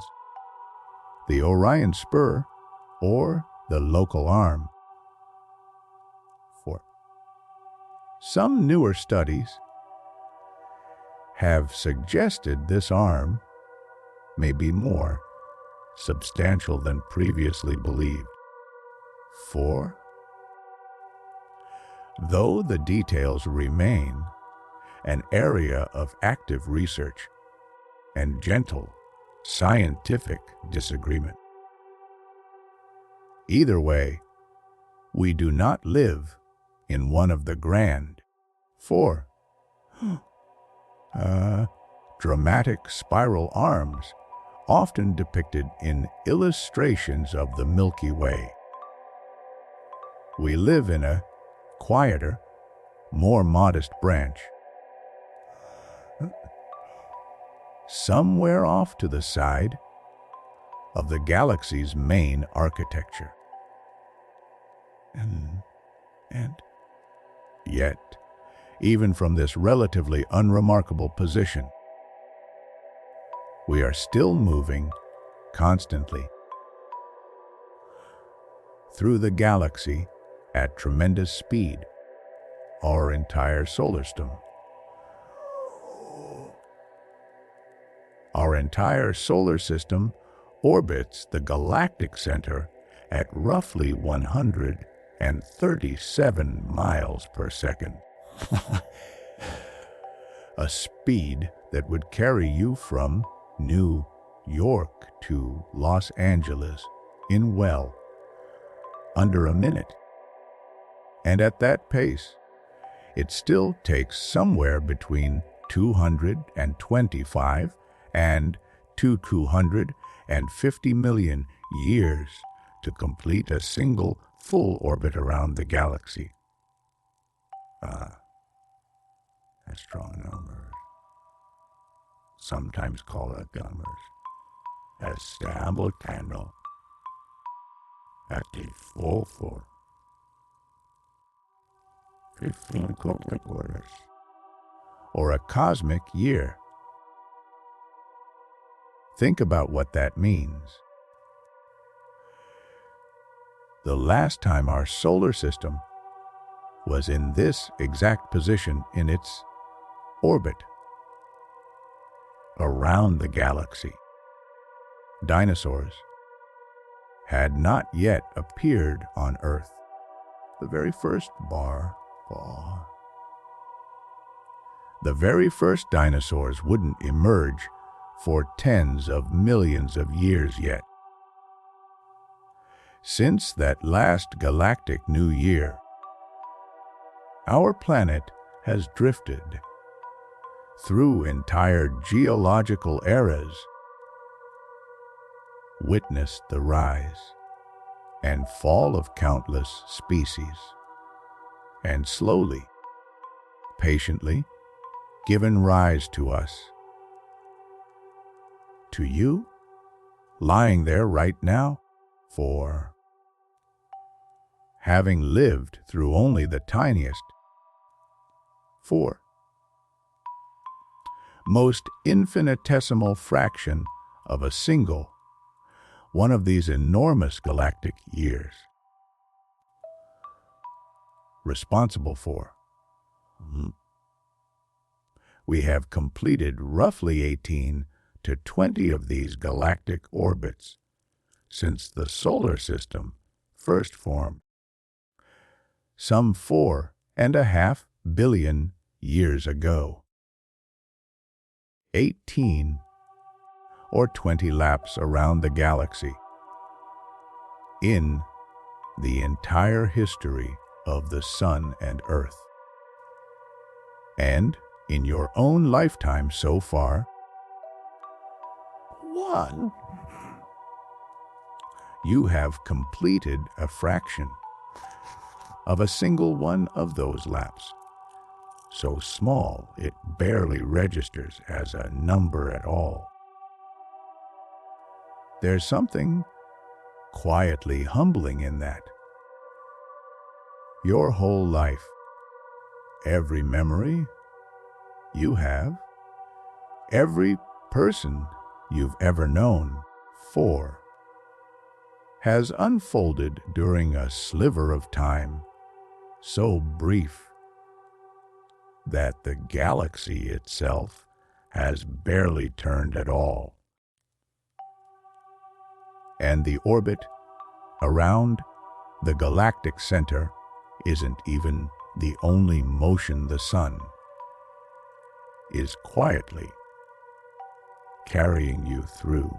the Orion spur or the local arm. For some newer studies have suggested this arm may be more substantial than previously believed. For though the details remain an area of active research and gentle scientific disagreement, either way, we do not live in one of the grand, dramatic spiral arms often depicted in illustrations of the Milky Way. We live in a quieter, more modest branch, somewhere off to the side of the galaxy's main architecture. And yet, even from this relatively unremarkable position, we are still moving constantly through the galaxy at tremendous speed. Our entire solar system, orbits the galactic center at roughly 137 miles per second. A speed that would carry you from New York to Los Angeles in under a minute. And at that pace, it still takes somewhere between 225 and 250 million years to complete a single full orbit around the galaxy. Astronomers sometimes call it establecando at the full for 15 quarters, or a cosmic year. Think about what that means. The last time our solar system was in this exact position in its orbit around the galaxy, dinosaurs had not yet appeared on Earth. The very first dinosaurs wouldn't emerge for tens of millions of years yet. Since that last galactic new year, our planet has drifted through entire geological eras witnessed the rise and fall of countless species, and slowly, patiently, given rise to us. To you, lying there right now, for having lived through only the tiniest, for most infinitesimal fraction of a single one of these enormous galactic years, responsible for. We have completed roughly 18 to 20 of these galactic orbits since the solar system first formed, some 4.5 billion years ago. 18 or 20 laps around the galaxy in the entire history of the Sun and Earth. And in your own lifetime so far, one, you have completed a fraction of a single one of those laps, so small it barely registers as a number at all. There's something quietly humbling in that. Your whole life, every memory you have, every person you've ever known, has unfolded during a sliver of time so brief that the galaxy itself has barely turned at all. And the orbit around the galactic center isn't even the only motion the Sun is quietly carrying you through.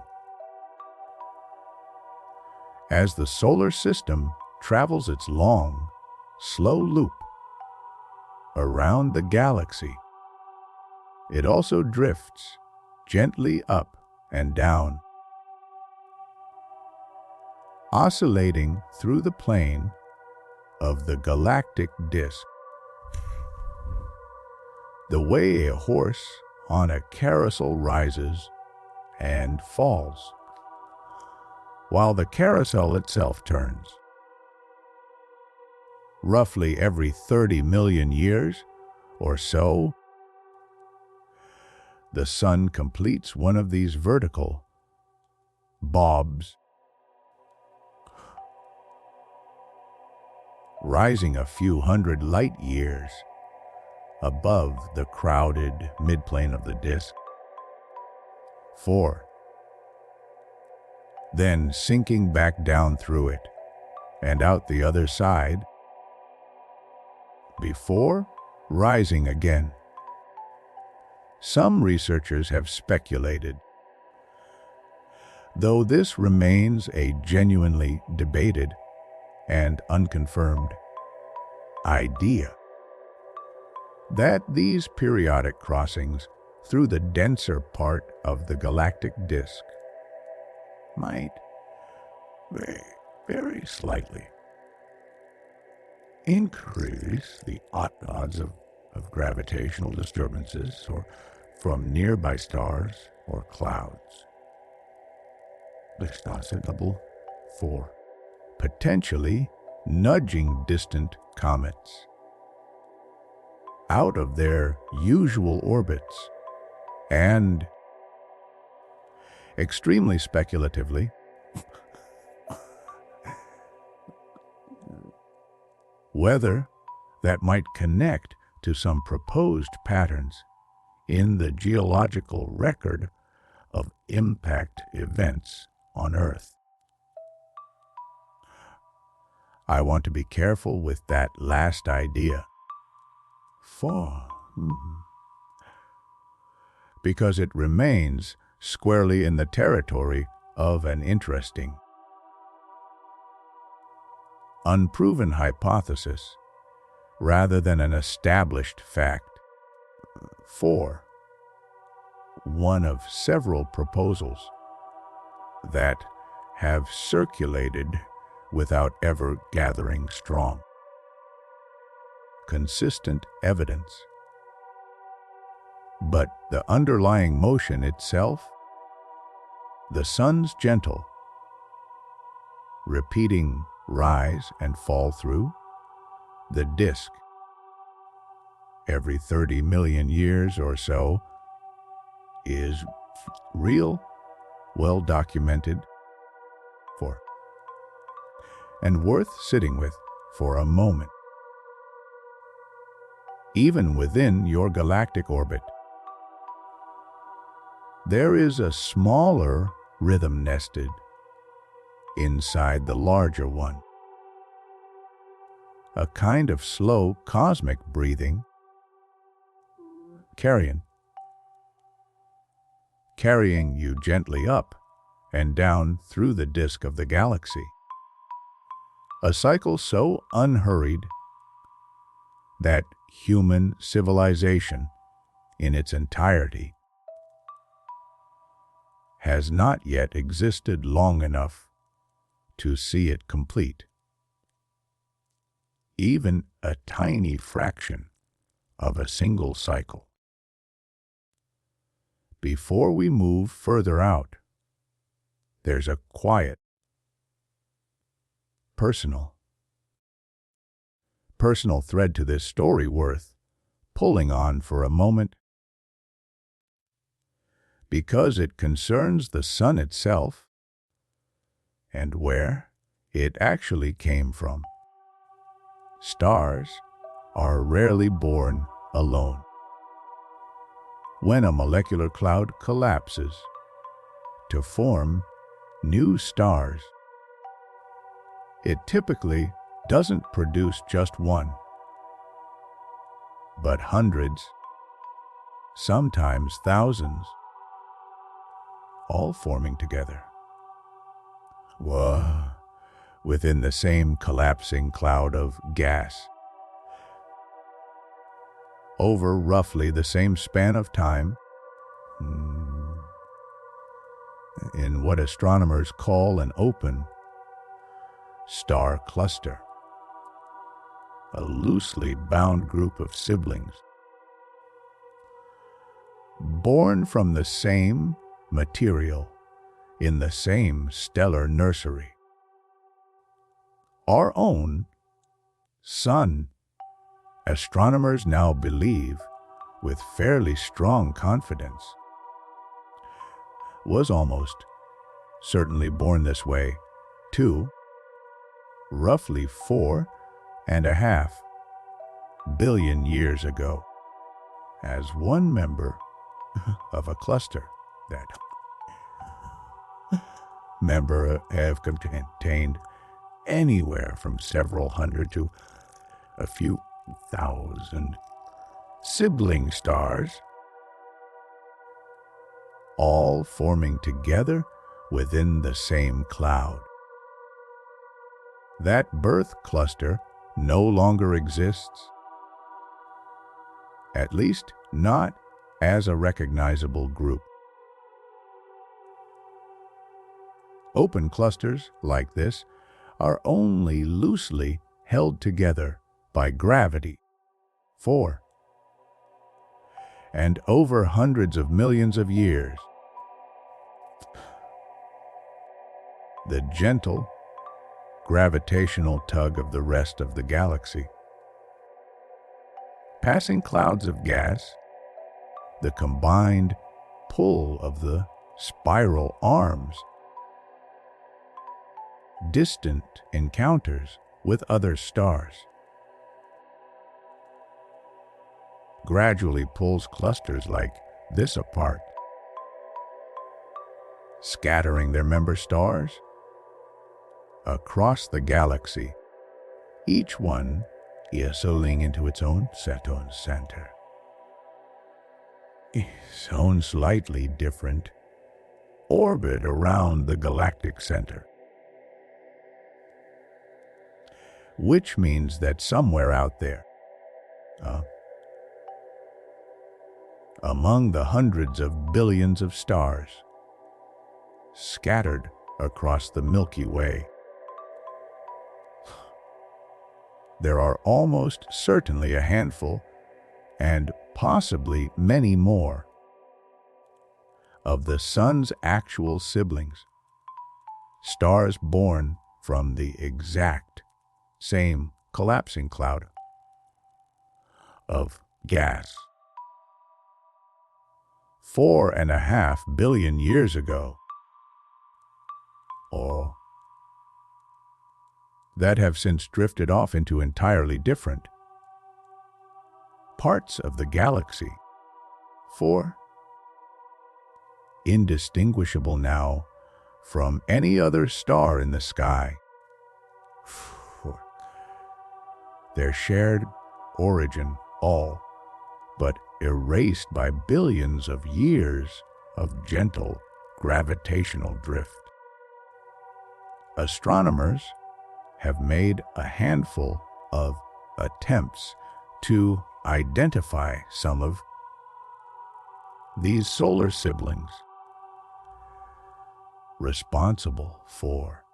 As the solar system travels its long, slow loop around the galaxy, it also drifts gently up and down, oscillating through the plane of the galactic disk, the way a horse on a carousel rises and falls, while the carousel itself turns. Roughly every 30 million years or so, the Sun completes one of these vertical bobs, rising a few hundred light years above the crowded midplane of the disk. 4. Then sinking back down through it and out the other side before rising again. Some researchers have speculated, though this remains a genuinely debated and unconfirmed idea, that these periodic crossings through the denser part of the galactic disk might very slightly increase the odds of gravitational disturbances or from nearby stars or clouds. Responsible for potentially nudging distant comets out of their usual orbits, and extremely speculatively, whether that might connect to some proposed patterns in the geological record of impact events on Earth. I want to be careful with that last idea, because it remains squarely in the territory of an interesting, unproven hypothesis rather than an established fact. 4. One of several proposals that have circulated without ever gathering strong, consistent evidence. But the underlying motion itself, the sun's gentle, repeating rise and fall through the disk every 30 million years or so, is real, well documented, and worth sitting with for a moment. Even within your galactic orbit, there is a smaller rhythm nested inside the larger one, a kind of slow cosmic breathing, carrying you gently up and down through the disk of the galaxy. A cycle so unhurried that human civilization in its entirety has not yet existed long enough to see it complete. Even a tiny fraction of a single cycle. Before we move further out, there's a quiet, personal thread to this story worth pulling on for a moment, because it concerns the sun itself and where it actually came from. Stars are rarely born alone. When a molecular cloud collapses to form new stars, it typically doesn't produce just one, but hundreds, sometimes thousands, all forming together. Within the same collapsing cloud of gas. Over roughly the same span of time, in what astronomers call an open star cluster, a loosely bound group of siblings, born from the same material in the same stellar nursery. Our own sun, astronomers now believe with fairly strong confidence, was almost certainly born this way too, roughly 4.5 billion years ago, as one member of a cluster that have contained anywhere from several hundred to a few thousand sibling stars, all forming together within the same cloud. That birth cluster no longer exists, at least not as a recognizable group. Open clusters like this are only loosely held together by gravity and over hundreds of millions of years. The gentle gravitational tug of the rest of the galaxy. Passing clouds of gas, the combined pull of the spiral arms, distant encounters with other stars, gradually pulls clusters like this apart, scattering their member stars across the galaxy, each one settling into its own center, its own slightly different orbit around the galactic center. Which means that somewhere out there, among the hundreds of billions of stars scattered across the Milky Way. There are almost certainly a handful, and possibly many more, of the Sun's actual siblings, stars born from the exact same collapsing cloud of gas. 4.5 billion years ago, or that have since drifted off into entirely different parts of the galaxy, for indistinguishable now from any other star in the sky, for their shared origin all but erased by billions of years of gentle gravitational drift. Astronomers have made a handful of attempts to identify some of these solar siblings responsible for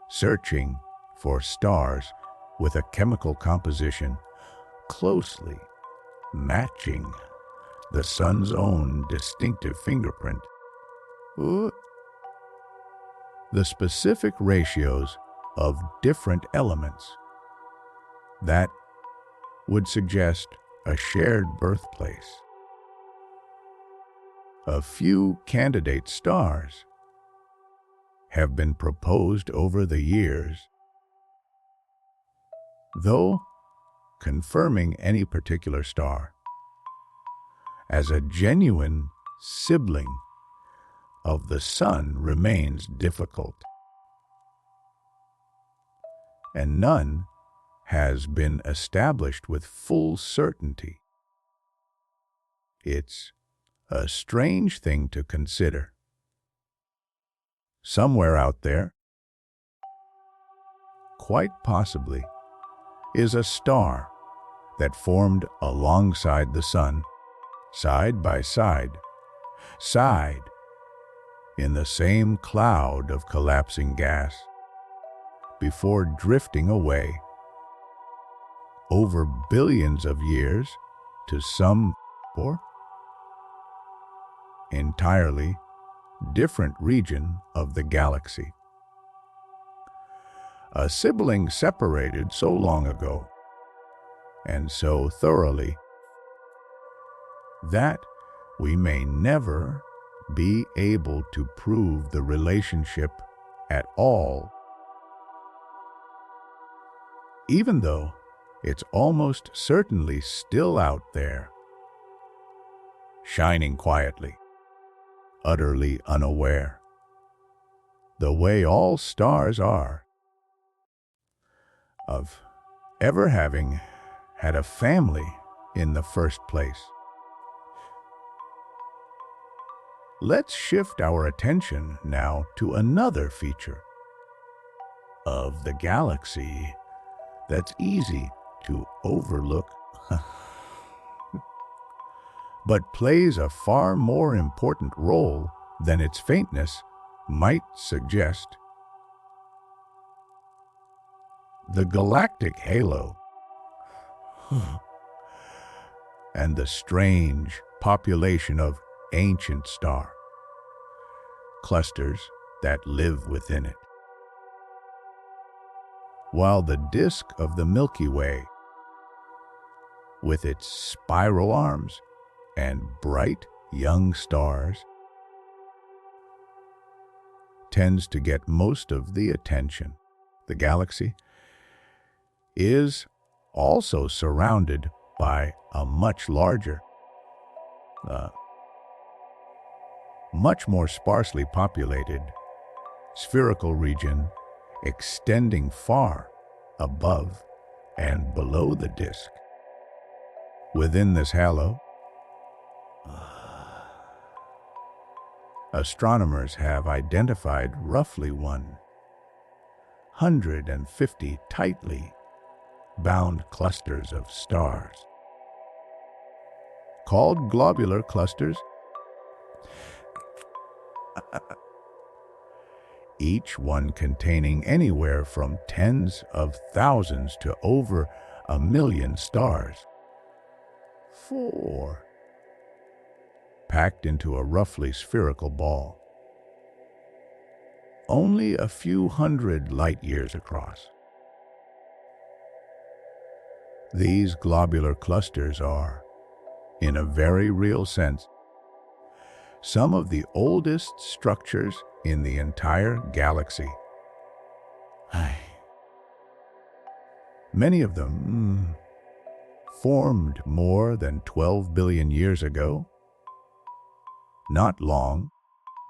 searching for stars with a chemical composition closely matching the Sun's own distinctive fingerprint. The specific ratios of different elements that would suggest a shared birthplace. A few candidate stars have been proposed over the years, though confirming any particular star as a genuine sibling of the Sun remains difficult, and none has been established with full certainty. It's a strange thing to consider. Somewhere out there, quite possibly, is a star that formed alongside the Sun, side by side, in the same cloud of collapsing gas, before drifting away over billions of years to some or entirely different region of the galaxy. A sibling separated so long ago, and so thoroughly, that we may never be able to prove the relationship at all, even though it's almost certainly still out there, shining quietly, utterly unaware, the way all stars are, of ever having had a family in the first place. Let's shift our attention now to another feature of the galaxy that's easy to overlook, but plays a far more important role than its faintness might suggest. The galactic halo and the strange population of ancient star clusters that live within it. While the disk of the Milky Way, with its spiral arms and bright young stars, tends to get most of the attention, the galaxy is also surrounded by a much larger, much more sparsely populated spherical region extending far above and below the disk. Within this halo, astronomers have identified roughly 150 tightly bound clusters of stars, called globular clusters. each one containing anywhere from tens of thousands to over 1,000,000 stars. 4. Packed into a roughly spherical ball, only a few hundred light years across. These globular clusters are, in a very real sense, some of the oldest structures in the entire galaxy. Many of them formed more than 12 billion years ago, not long,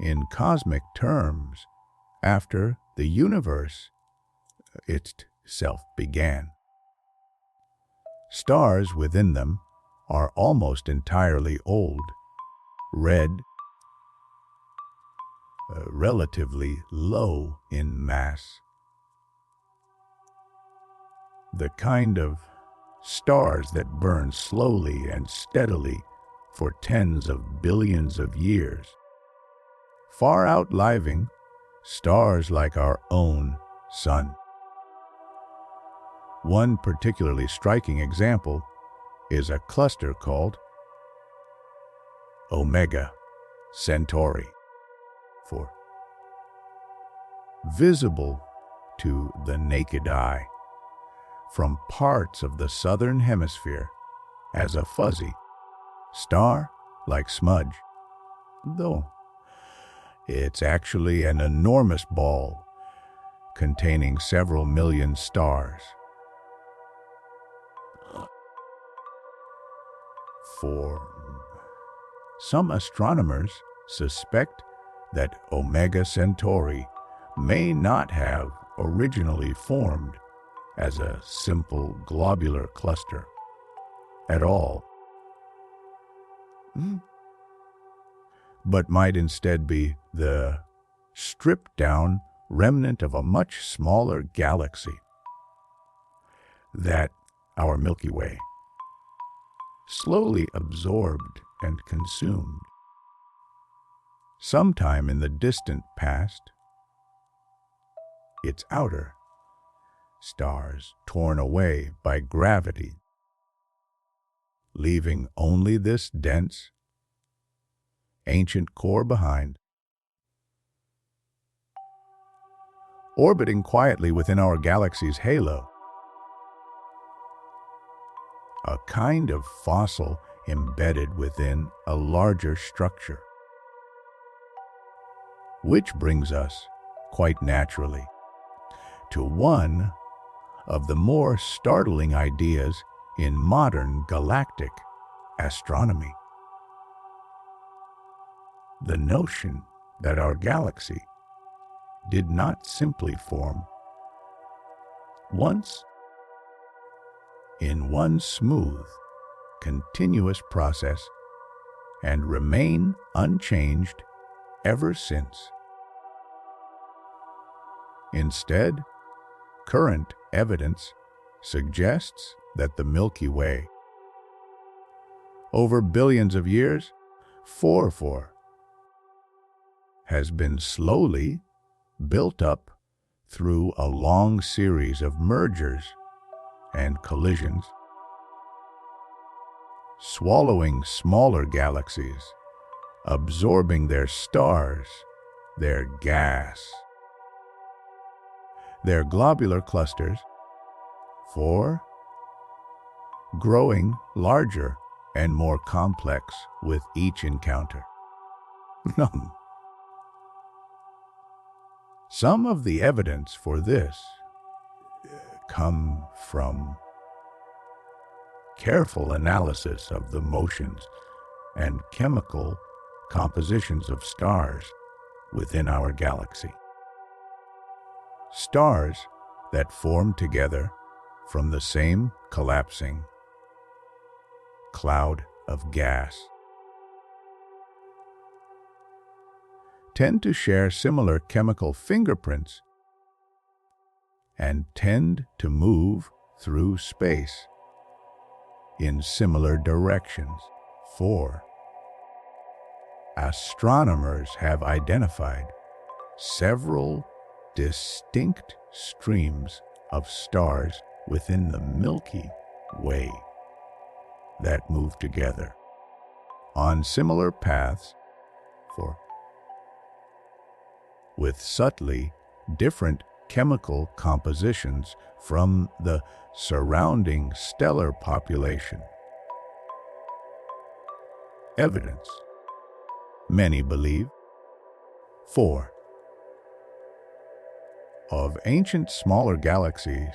in cosmic terms, after the universe itself began. Stars within them are almost entirely old, red, relatively low in mass. The kind of stars that burn slowly and steadily for tens of billions of years, far outliving stars like our own sun. One particularly striking example is a cluster called Omega Centauri, for visible to the naked eye from parts of the southern hemisphere as a fuzzy, star-like smudge, though it's actually an enormous ball containing several million stars. For some astronomers suspect that Omega Centauri may not have originally formed as a simple globular cluster at all, but might instead be the stripped-down remnant of a much smaller galaxy, that our Milky Way, slowly absorbed and consumed sometime in the distant past. Its outer stars torn away by gravity, leaving only this dense, ancient core behind, orbiting quietly within our galaxy's halo, a kind of fossil embedded within a larger structure. Which brings us, quite naturally, to one of the more startling ideas in modern galactic astronomy: the notion that our galaxy did not simply form once in one smooth, continuous process and remain unchanged ever since. Instead, current evidence suggests that the Milky Way, over billions of years, has been slowly built up through a long series of mergers and collisions, swallowing smaller galaxies, absorbing their stars, their gas, their globular clusters, growing larger and more complex with each encounter. Some of the evidence for this come from careful analysis of the motions and chemical compositions of stars within our galaxy. Stars that form together from the same collapsing cloud of gas tend to share similar chemical fingerprints and tend to move through space in similar directions. Astronomers have identified several distinct streams of stars within the Milky Way that move together on similar paths with subtly different chemical compositions from the surrounding stellar population. Evidence, many believe, 4. Of ancient smaller galaxies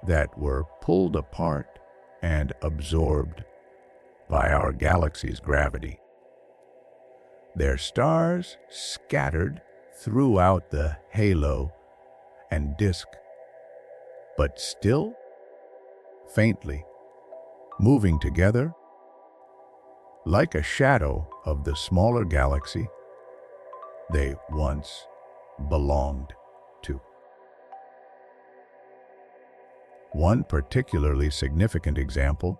that were pulled apart and absorbed by our galaxy's gravity. Their stars scattered throughout the halo and disk, but still faintly moving together like a shadow of the smaller galaxy they once belonged to. One particularly significant example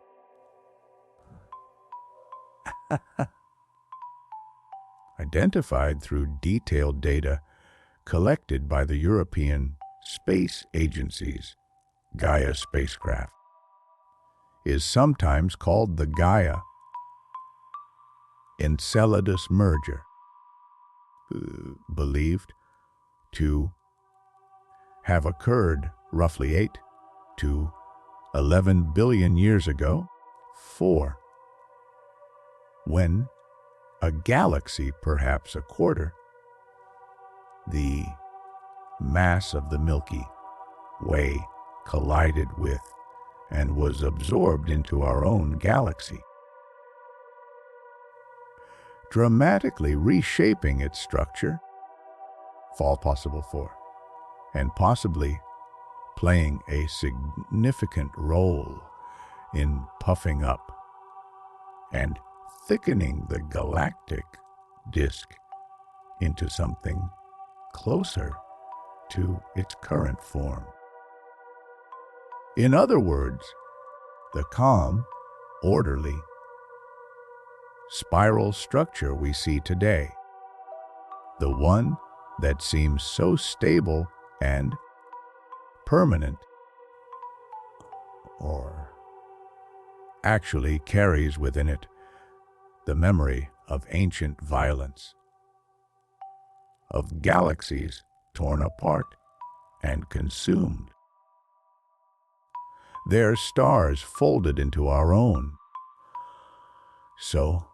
identified through detailed data collected by the European Space Agency's Gaia spacecraft is sometimes called the Gaia Enceladus merger, believed to have occurred roughly 8 to 11 billion years ago, when a galaxy, perhaps a quarter, the mass of the Milky Way, collided with and was absorbed into our own galaxy, dramatically reshaping its structure, and possibly playing a significant role in puffing up and thickening the galactic disk into something closer to its current form. In other words, the calm, orderly, spiral structure we see today, the one that seems so stable and permanent, or actually carries within it the memory of ancient violence, of galaxies torn apart and consumed, their stars folded into our own, so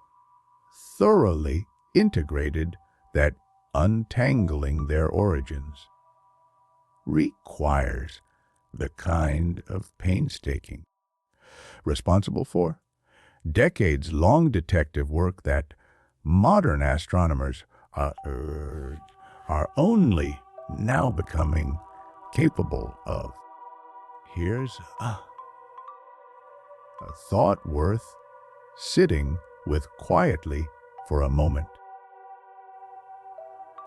thoroughly integrated that untangling their origins requires the kind of painstaking, responsible for decades-long detective work that modern astronomers are only now becoming capable of. Here's a thought worth sitting with quietly for a moment.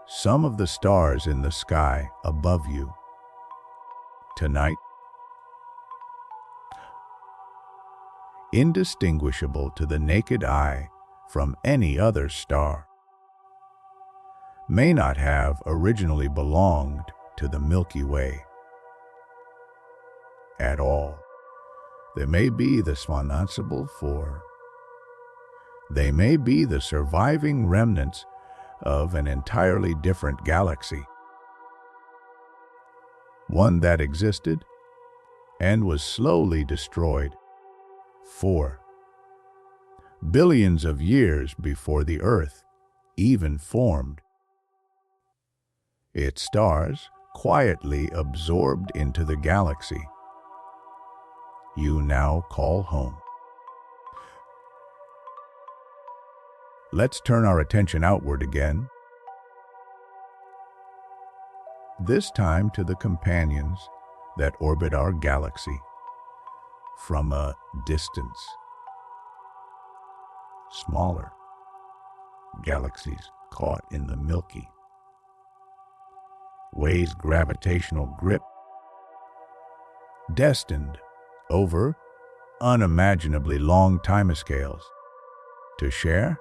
Some of the stars in the sky above you tonight, indistinguishable to the naked eye from any other star, may not have originally belonged to the Milky Way at all. They may be they may be the surviving remnants of an entirely different galaxy, one that existed and was slowly destroyed 4 billions of years before the Earth even formed. Its stars quietly absorbed into the galaxy you now call home. Let's turn our attention outward again, this time to the companions that orbit our galaxy from a distance. Smaller galaxies caught in the Milky Way's gravitational grip, destined over unimaginably long timescales to share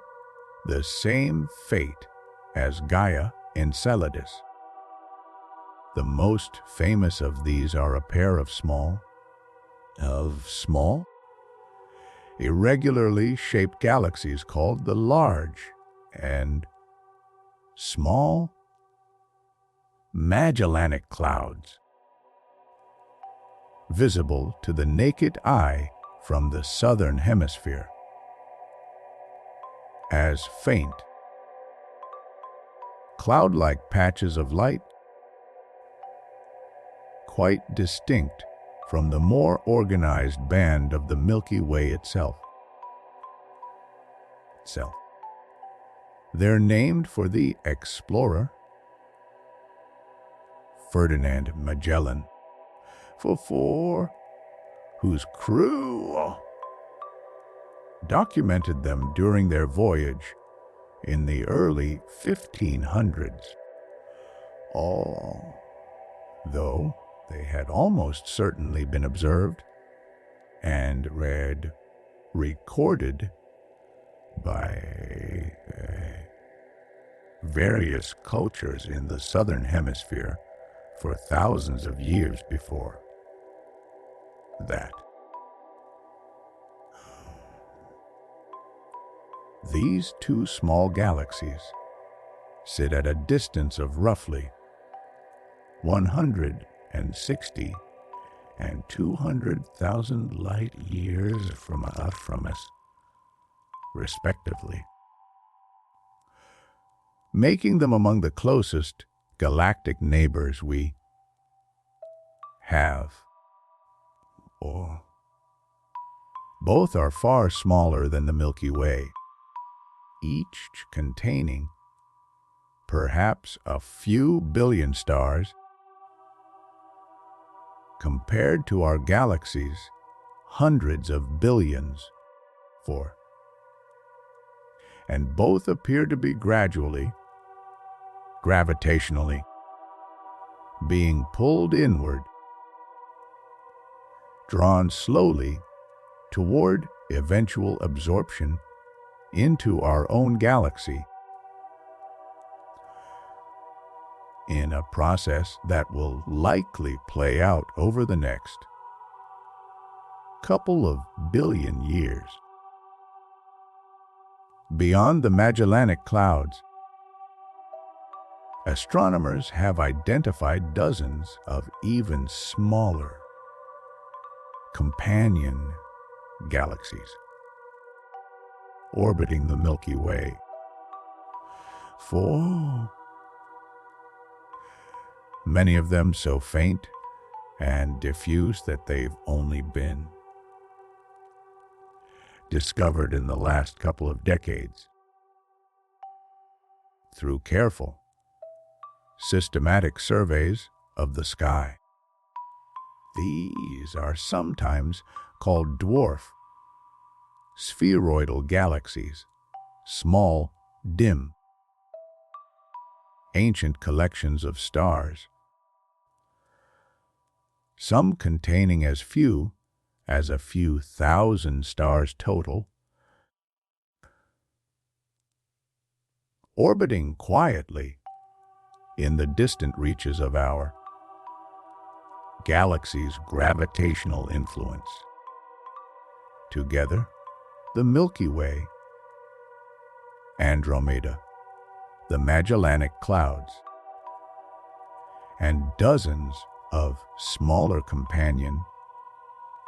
the same fate as Gaia Enceladus. The most famous of these are a pair of small, irregularly shaped galaxies called the Large and Small Magellanic Clouds, visible to the naked eye from the southern hemisphere as faint, cloud-like patches of light, quite distinct from the more organized band of the Milky Way itself. They're named for the explorer Ferdinand Magellan, whose crew documented them during their voyage in the early 1500s, although they had almost certainly been observed and recorded by various cultures in the southern hemisphere for thousands of years before that. These two small galaxies sit at a distance of roughly 160 and 200,000 light years from us, respectively, making them among the closest galactic neighbors we have. Both are far smaller than the Milky Way, each containing perhaps a few billion stars. Compared to our galaxy's hundreds of billions, and both appear to be gravitationally, being pulled inward, drawn slowly toward eventual absorption into our own galaxy, in a process that will likely play out over the next couple of billion years. Beyond the Magellanic Clouds, astronomers have identified dozens of even smaller companion galaxies orbiting the Milky Way. Many of them so faint and diffuse that they've only been discovered in the last couple of decades through careful, systematic surveys of the sky. These are sometimes called dwarf spheroidal galaxies, small, dim, ancient collections of stars, some containing as few as a few thousand stars total, orbiting quietly in the distant reaches of our galaxy's gravitational influence. Together, the Milky Way, Andromeda, the Magellanic Clouds, and dozens of smaller companion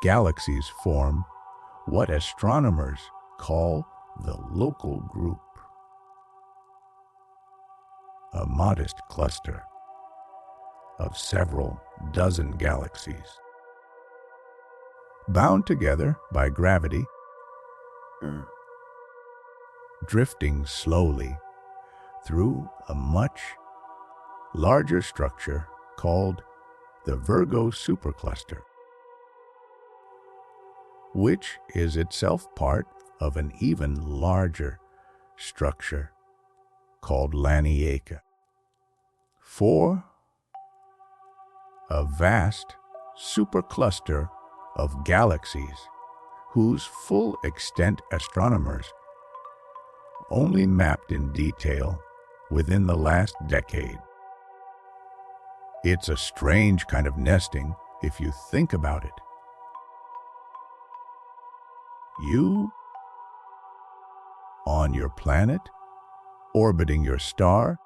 galaxies form what astronomers call the local group, a modest cluster of several dozen galaxies, bound together by gravity, drifting slowly through a much larger structure called the Virgo supercluster, which is itself part of an even larger structure called Laniakea. For a vast supercluster of galaxies whose full extent astronomers only mapped in detail within the last decade. It's a strange kind of nesting if you think about it. You, on your planet, orbiting your star,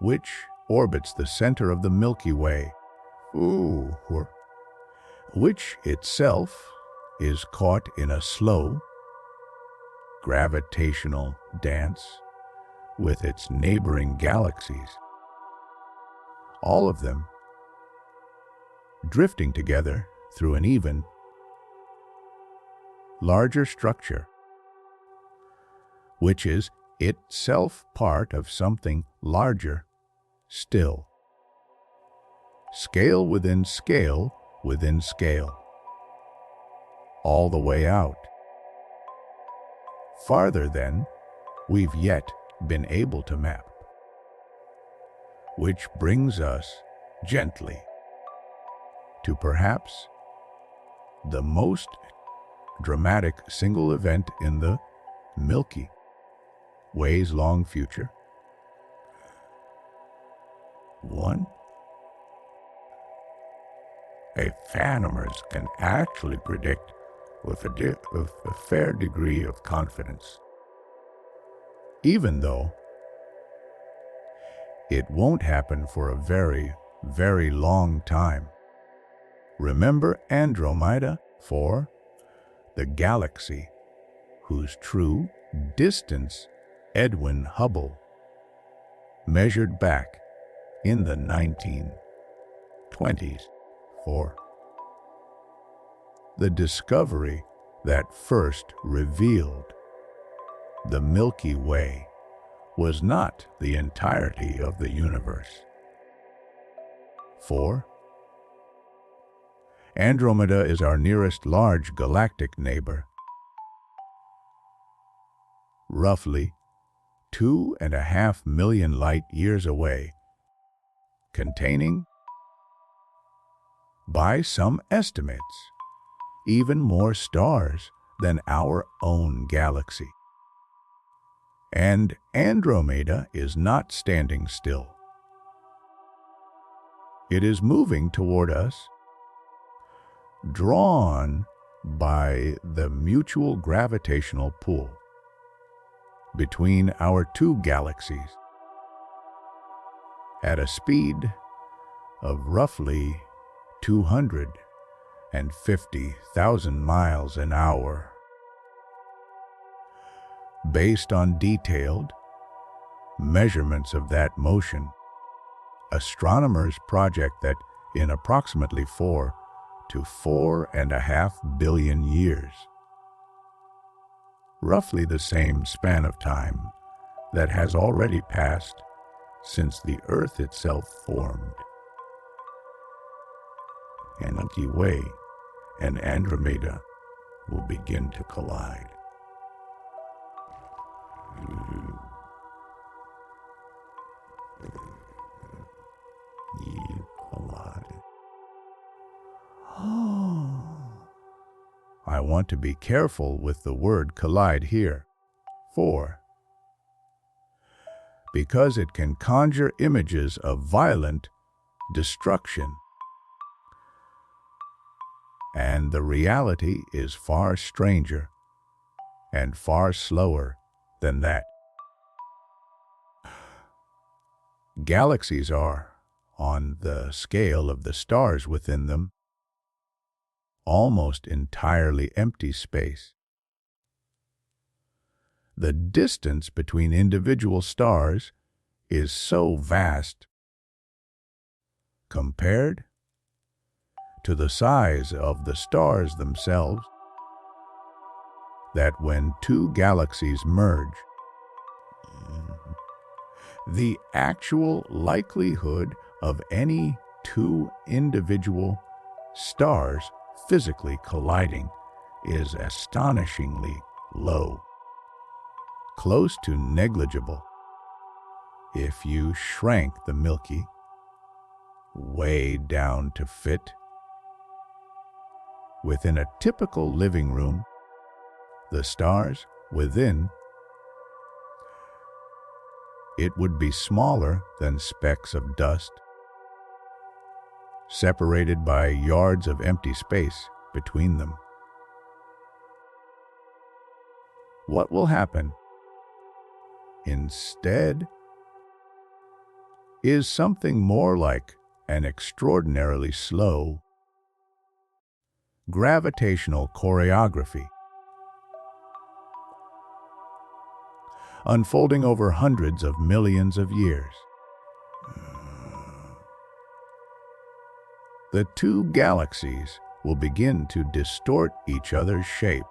which orbits the center of the Milky Way, which itself is caught in a slow, gravitational dance with its neighboring galaxies, all of them drifting together through an even larger structure, which is itself part of something larger still. Scale within scale within scale, all the way out, farther than we've yet been able to map. Which brings us gently to perhaps the most dramatic single event in the Milky Way's long future. One, astronomers can actually predict with a fair degree of confidence, even though it won't happen for a very, very long time. Remember Andromeda, for the galaxy whose true distance Edwin Hubble measured back in the 1920s for the discovery that first revealed the Milky Way was not the entirety of the universe. 4. Andromeda is our nearest large galactic neighbor, roughly 2.5 million light-years away, containing, by some estimates, even more stars than our own galaxy. And Andromeda is not standing still. It is moving toward us, drawn by the mutual gravitational pull between our two galaxies at a speed of roughly 250,000 miles an hour. Based on detailed measurements of that motion, astronomers project that in approximately 4 to 4.5 billion years, roughly the same span of time that has already passed since the Earth itself formed, and Milky Way and Andromeda will begin to collide. I want to be careful with the word collide here. 4. Because it can conjure images of violent destruction, and the reality is far stranger and far slower than that. Galaxies are, on the scale of the stars within them, almost entirely empty space. The distance between individual stars is so vast compared to the size of the stars themselves that when two galaxies merge, the actual likelihood of any two individual stars physically colliding is astonishingly low, close to negligible. If you shrank the Milky Way down to fit within a typical living room, the stars within it would be smaller than specks of dust, separated by yards of empty space between them. What will happen instead is something more like an extraordinarily slow gravitational choreography, unfolding over hundreds of millions of years. The two galaxies will begin to distort each other's shape,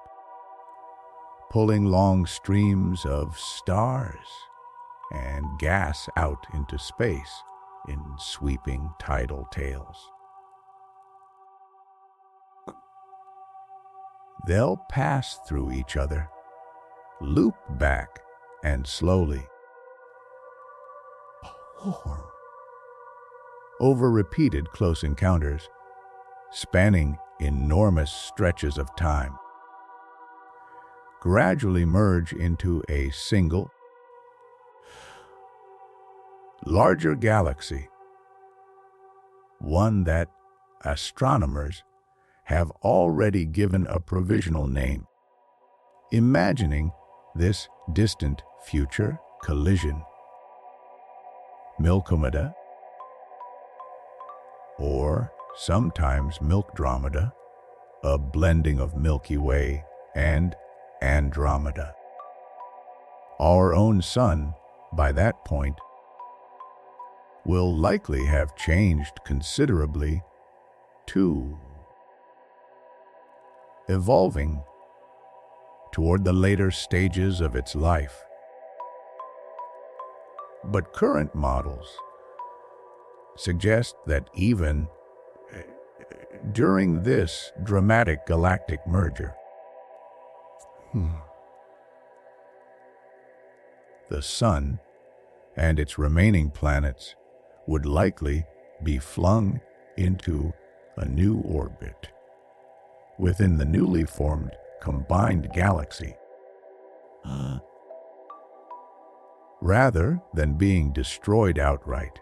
pulling long streams of stars and gas out into space in sweeping tidal tails. They'll pass through each other, loop back, and slowly, over repeated close encounters, spanning enormous stretches of time, gradually merge into a single, larger galaxy, one that astronomers have already given a provisional name, imagining this distant future collision: Milky, or sometimes Milkdromeda, a blending of Milky Way and Andromeda. Our own sun, by that point, will likely have changed considerably too, evolving toward the later stages of its life. But current models suggest that even during this dramatic galactic merger, the Sun and its remaining planets would likely be flung into a new orbit within the newly formed combined galaxy, rather than being destroyed outright.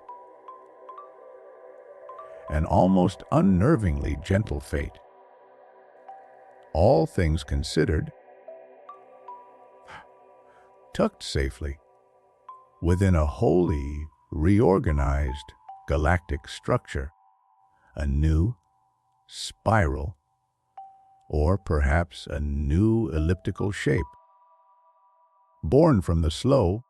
An almost unnervingly gentle fate, all things considered, tucked safely within a wholly reorganized galactic structure, a new spiral, or perhaps a new elliptical shape, born from the slow,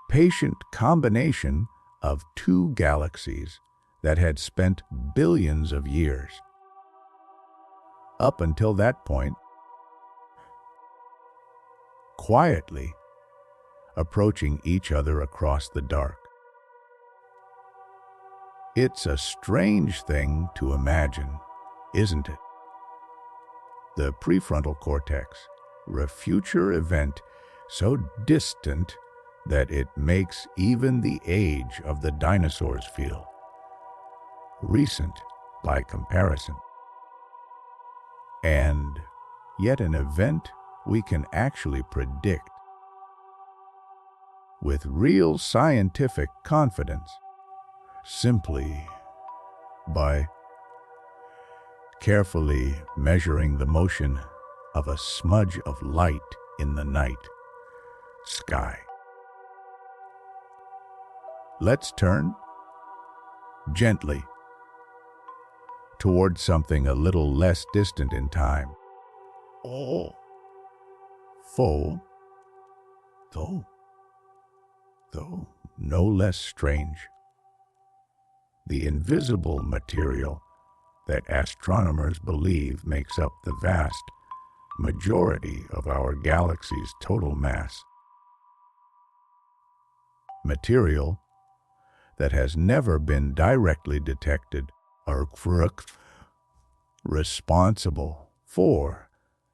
patient combination of two galaxies that had spent billions of years, up until that point, quietly approaching each other across the dark. It's a strange thing to imagine, isn't it? The prefrontal cortex, a future event so distant that it makes even the age of the dinosaurs feel recent by comparison. And yet an event we can actually predict with real scientific confidence, simply by carefully measuring the motion of a smudge of light in the night sky. Let's turn gently toward something a little less distant in time. Though no less strange. The invisible material that astronomers believe makes up the vast majority of our galaxy's total mass. Material that has never been directly detected or responsible for,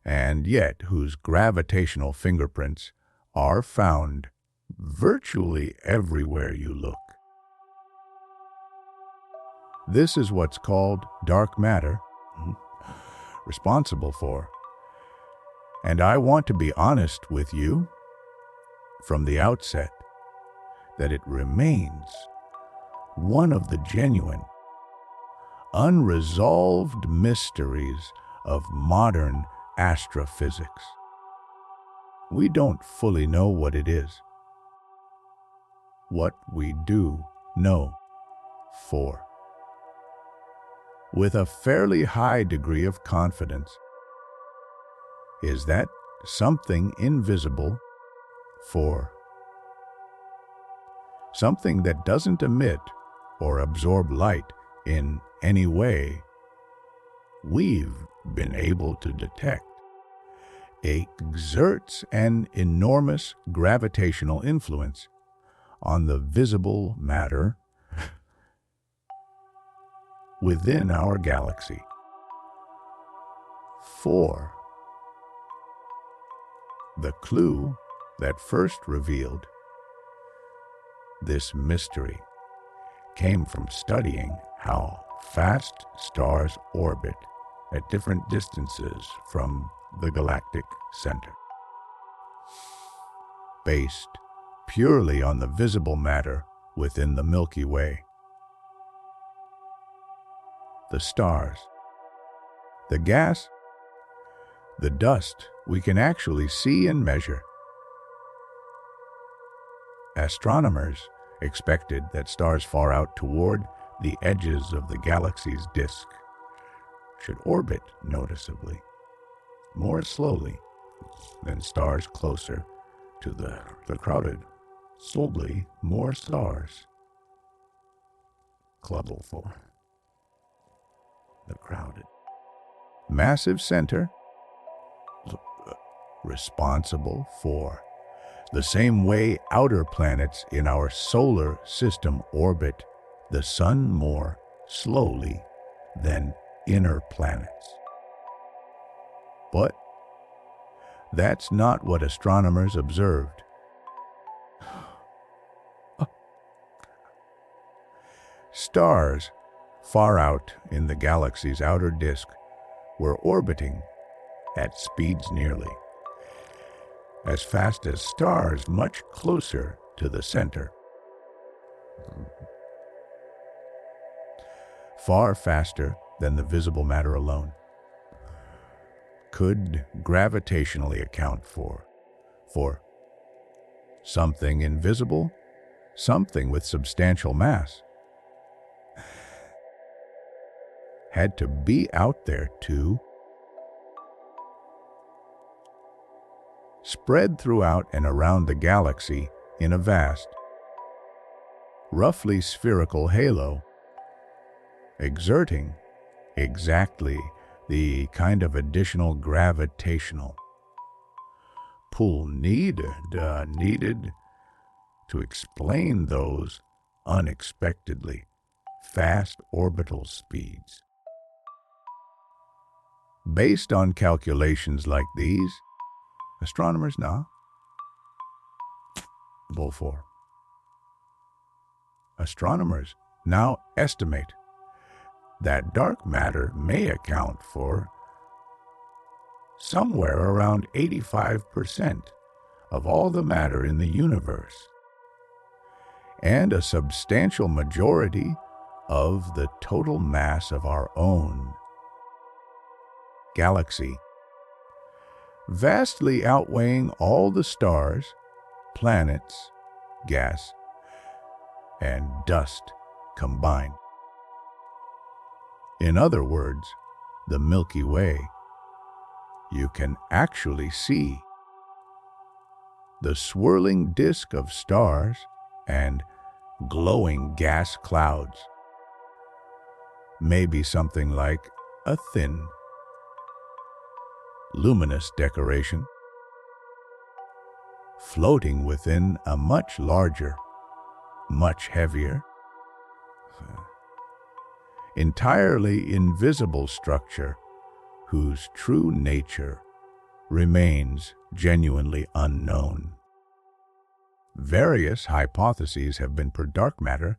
and yet whose gravitational fingerprints are found virtually everywhere you look. This is what's called dark matter, responsible for. And I want to be honest with you, from the outset that it remains one of the genuine, unresolved mysteries of modern astrophysics. We don't fully know what it is. What we do know for, with a fairly high degree of confidence, is that something invisible for, something that doesn't emit or absorb light in any way we've been able to detect, exerts an enormous gravitational influence on the visible matter within our galaxy. 4. The clue that first revealed this mystery came from studying how fast stars orbit at different distances from the galactic center. Based purely on the visible matter within the Milky Way. The stars, the gas, the dust we can actually see and measure. Astronomers expected that stars far out toward the edges of the galaxy's disk should orbit noticeably more slowly than stars closer to the crowded, slowly more stars. Clubble for the crowded. Massive center responsible for the same way outer planets in our solar system orbit the sun more slowly than inner planets. But that's not what astronomers observed. Stars far out in the galaxy's outer disk were orbiting at speeds nearly as fast as stars much closer to the center. Far faster than the visible matter alone could gravitationally account for something invisible, something with substantial mass. Had to be out there too. Spread throughout and around the galaxy in a vast, roughly spherical halo, exerting exactly the kind of additional gravitational pull needed to explain those unexpectedly fast orbital speeds. Based on calculations like these, astronomers now estimate that dark matter may account for somewhere around 85% of all the matter in the universe, and a substantial majority of the total mass of our own galaxy, vastly outweighing all the stars, planets, gas, and dust combined. In other words, the Milky Way, you can actually see the swirling disk of stars and glowing gas clouds, maybe something like a thin, luminous decoration, floating within a much larger, much heavier, entirely invisible structure whose true nature remains genuinely unknown. Various hypotheses have been for dark matter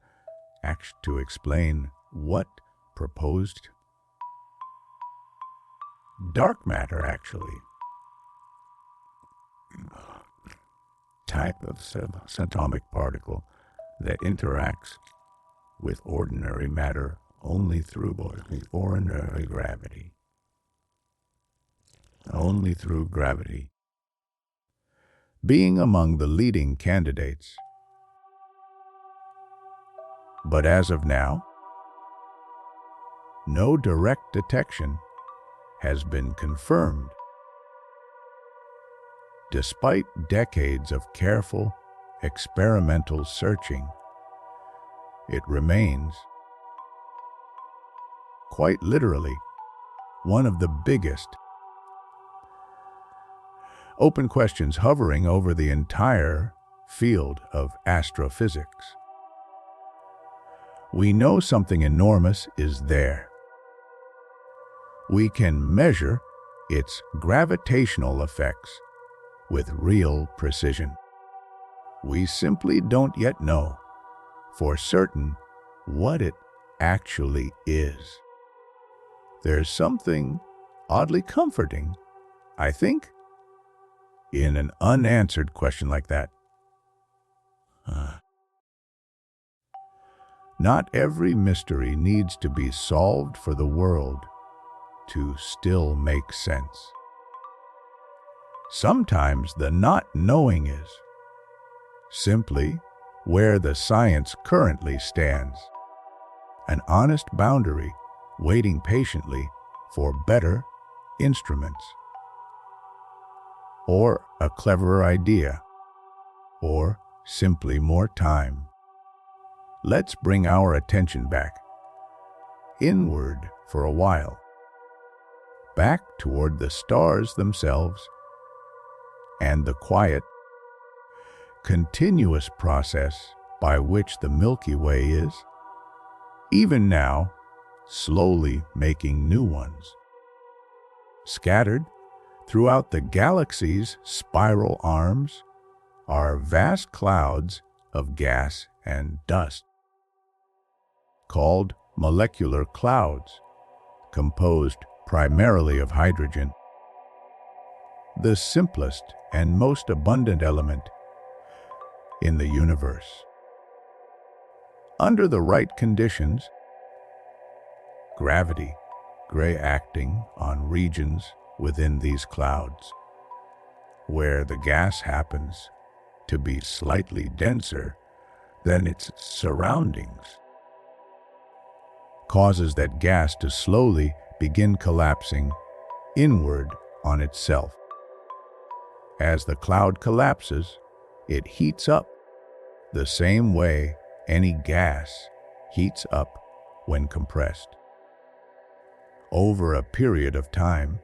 to explain what proposed dark matter actually type of subatomic particle that interacts with ordinary matter only through ordinary gravity. Only through gravity. Being among the leading candidates. But as of now, no direct detection has been confirmed. Despite decades of careful, experimental searching, it remains, quite literally, one of the biggest open questions hovering over the entire field of astrophysics. We know something enormous is there. We can measure its gravitational effects with real precision. We simply don't yet know for certain what it actually is. There's something oddly comforting, I think, in an unanswered question like that. Not every mystery needs to be solved for the world to still make sense. Sometimes the not knowing is simply where the science currently stands, an honest boundary waiting patiently for better instruments, or a cleverer idea, or simply more time. Let's bring our attention back, inward for a while, back toward the stars themselves and the quiet, continuous process by which the Milky Way is, even now, slowly making new ones. Scattered throughout the galaxy's spiral arms are vast clouds of gas and dust, called molecular clouds, composed primarily of hydrogen, the simplest and most abundant element in the universe. Under the right conditions, gravity, acting on regions within these clouds, where the gas happens to be slightly denser than its surroundings, causes that gas to slowly begin collapsing inward on itself. As the cloud collapses, it heats up the same way any gas heats up when compressed. Over a period of time,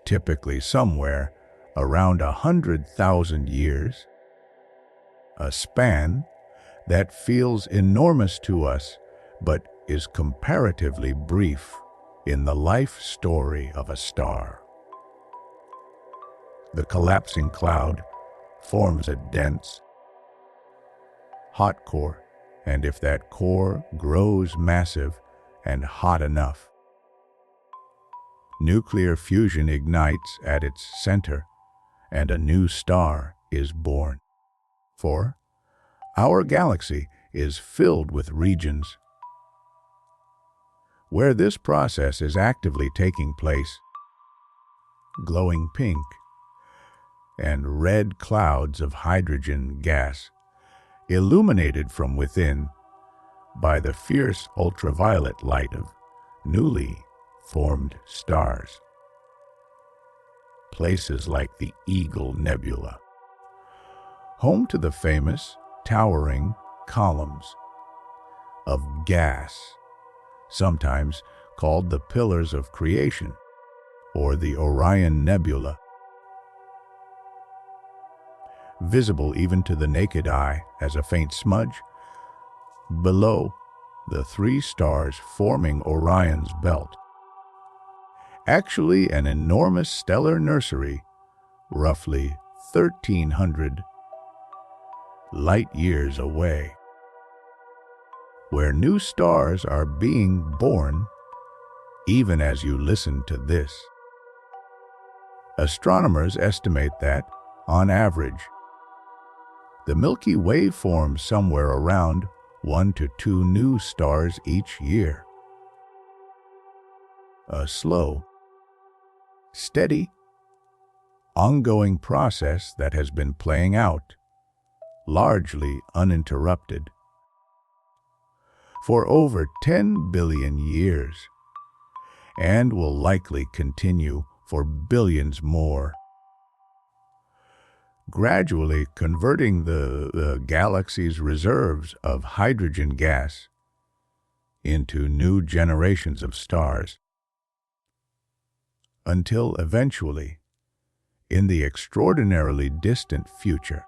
typically somewhere around 100,000 years, a span that feels enormous to us but is comparatively brief in the life story of a star. The collapsing cloud forms a dense, hot core, and if that core grows massive and hot enough, nuclear fusion ignites at its center and a new star is born. For our galaxy is filled with regions where this process is actively taking place. Glowing pink and red clouds of hydrogen gas, illuminated from within by the fierce ultraviolet light of newly formed stars. Places like the Eagle Nebula, home to the famous towering columns of gas, sometimes called the Pillars of Creation, or the Orion Nebula, visible even to the naked eye as a faint smudge below the three stars forming Orion's belt. Actually an enormous stellar nursery, roughly 1,300 light years away, where new stars are being born even as you listen to this. Astronomers estimate that on average. The Milky Way forms somewhere around 1 to 2 new stars each year. A slow, steady, ongoing process that has been playing out, largely uninterrupted, for over 10 billion years, and will likely continue for billions more, gradually converting the galaxy's reserves of hydrogen gas into new generations of stars, until eventually, in the extraordinarily distant future,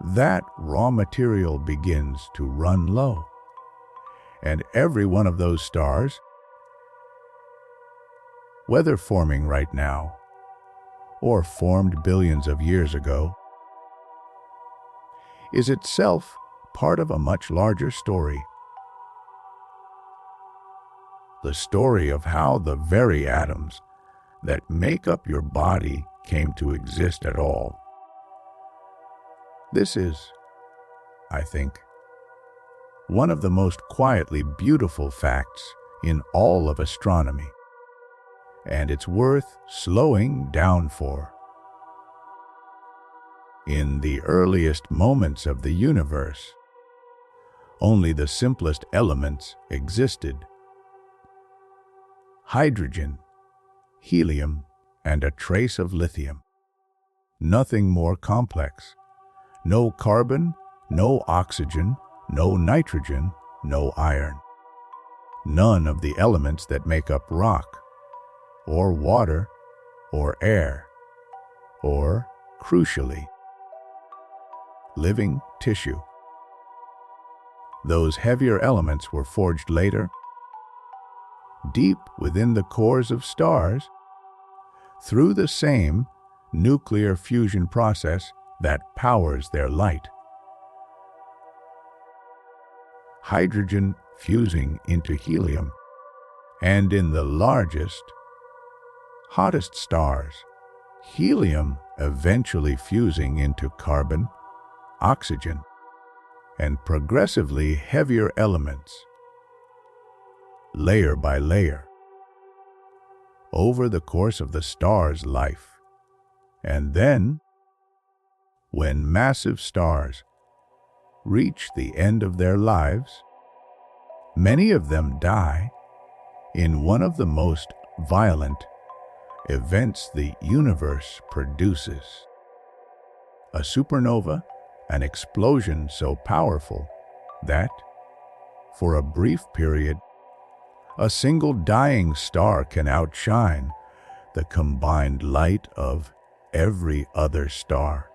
that raw material begins to run low, and every one of those stars, whether forming right now or formed billions of years ago, is itself part of a much larger story. The story of how the very atoms that make up your body came to exist at all. This is, I think, one of the most quietly beautiful facts in all of astronomy, and it's worth slowing down for. In the earliest moments of the universe, only the simplest elements existed: hydrogen, helium, and a trace of lithium. Nothing more complex. No carbon, no oxygen, no nitrogen, no iron. None of the elements that make up rock, or water, or air, or, crucially, living tissue. Those heavier elements were forged later, deep within the cores of stars, through the same nuclear fusion process that powers their light. Hydrogen fusing into helium, and in the largest, hottest stars, helium eventually fusing into carbon, oxygen, and progressively heavier elements, layer by layer, over the course of the star's life. And then, when massive stars reach the end of their lives, many of them die in one of the most violent events the universe produces: a supernova, an explosion so powerful that, for a brief period, a single dying star can outshine the combined light of every other star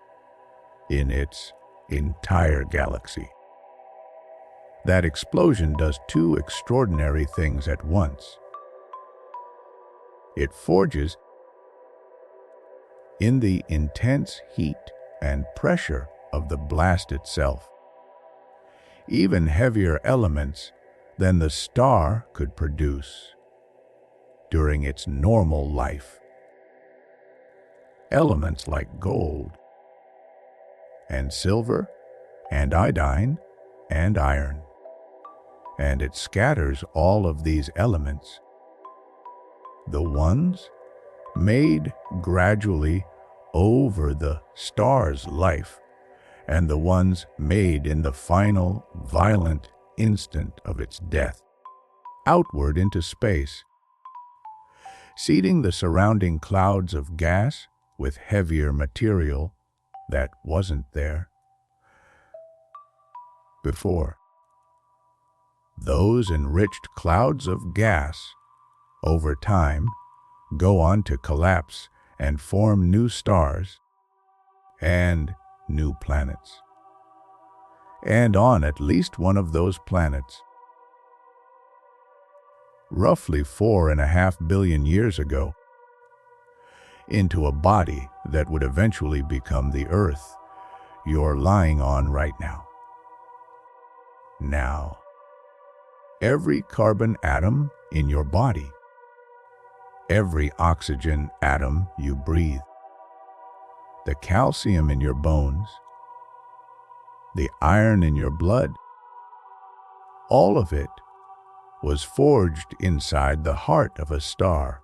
in its entire galaxy. That explosion does two extraordinary things at once. It forges, in the intense heat and pressure of the blast itself, even heavier elements than the star could produce during its normal life. Elements like gold, and silver, and iodine, and iron. And it scatters all of these elements, the ones made gradually over the star's life, and the ones made in the final violent instant of its death, outward into space, seeding the surrounding clouds of gas with heavier material that wasn't there before. Those enriched clouds of gas, over time, go on to collapse and form new stars and new planets. And on at least one of those planets, roughly 4.5 billion years ago, into a body that would eventually become the Earth you're lying on right now. Now, every carbon atom in your body, every oxygen atom you breathe, the calcium in your bones, the iron in your blood, all of it was forged inside the heart of a star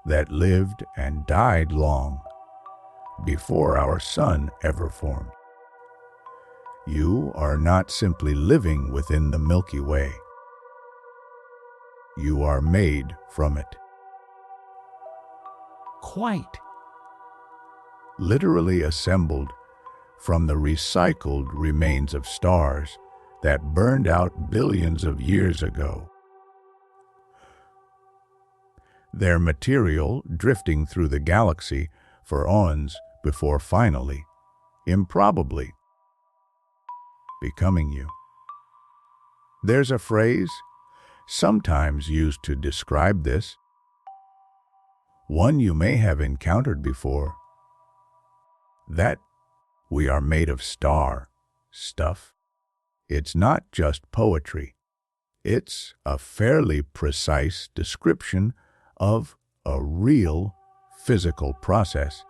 that lived and died long before our sun ever formed. You are not simply living within the Milky Way. You are made from it. Quite. Literally assembled from the recycled remains of stars that burned out billions of years ago. Their material drifting through the galaxy for eons before finally, improbably, becoming you. There's a phrase sometimes used to describe this, one you may have encountered before, that we are made of star stuff. It's not just poetry. It's a fairly precise description of a real physical process,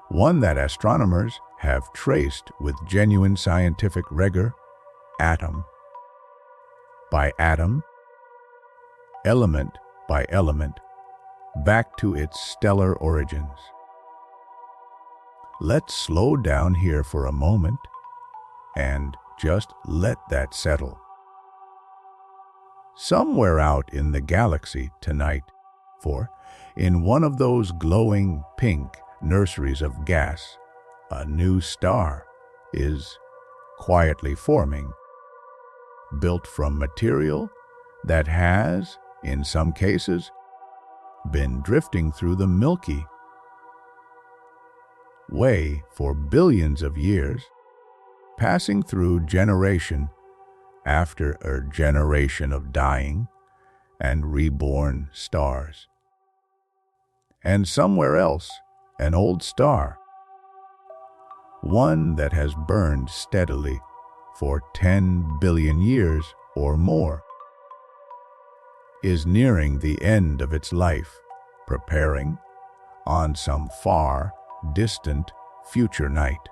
one that astronomers have traced with genuine scientific rigor, atom by atom, element by element, back to its stellar origins. Let's slow down here for a moment and just let that settle. Somewhere out in the galaxy tonight, for in one of those glowing pink nurseries of gas, a new star is quietly forming, built from material that has, in some cases, been drifting through the Milky Way for billions of years, passing through generation after a generation of dying and reborn stars. And somewhere else, an old star, one that has burned steadily for 10 billion years or more, is nearing the end of its life, preparing, on some far, distant future night,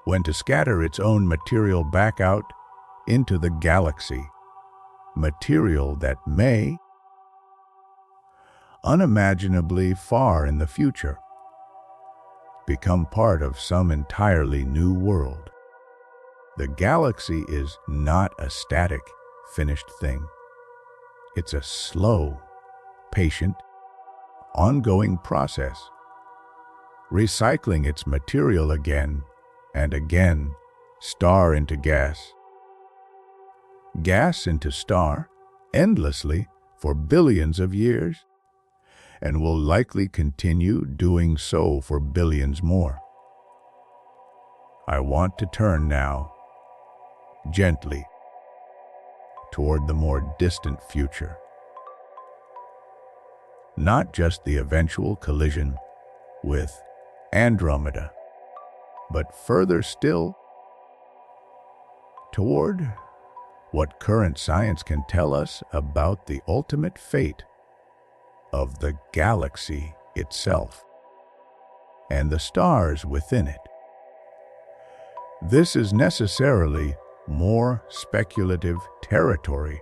when to scatter its own material back out into the galaxy, material that may, unimaginably far in the future, become part of some entirely new world. The galaxy is not a static, finished thing. It's a slow, patient, ongoing process, recycling its material again and again, star into gas, gas into star, endlessly for billions of years, and will likely continue doing so for billions more. I want to turn now, gently, toward the more distant future. Not just the eventual collision with Andromeda, but further still, toward what current science can tell us about the ultimate fate of the galaxy itself and the stars within it. This is necessarily more speculative territory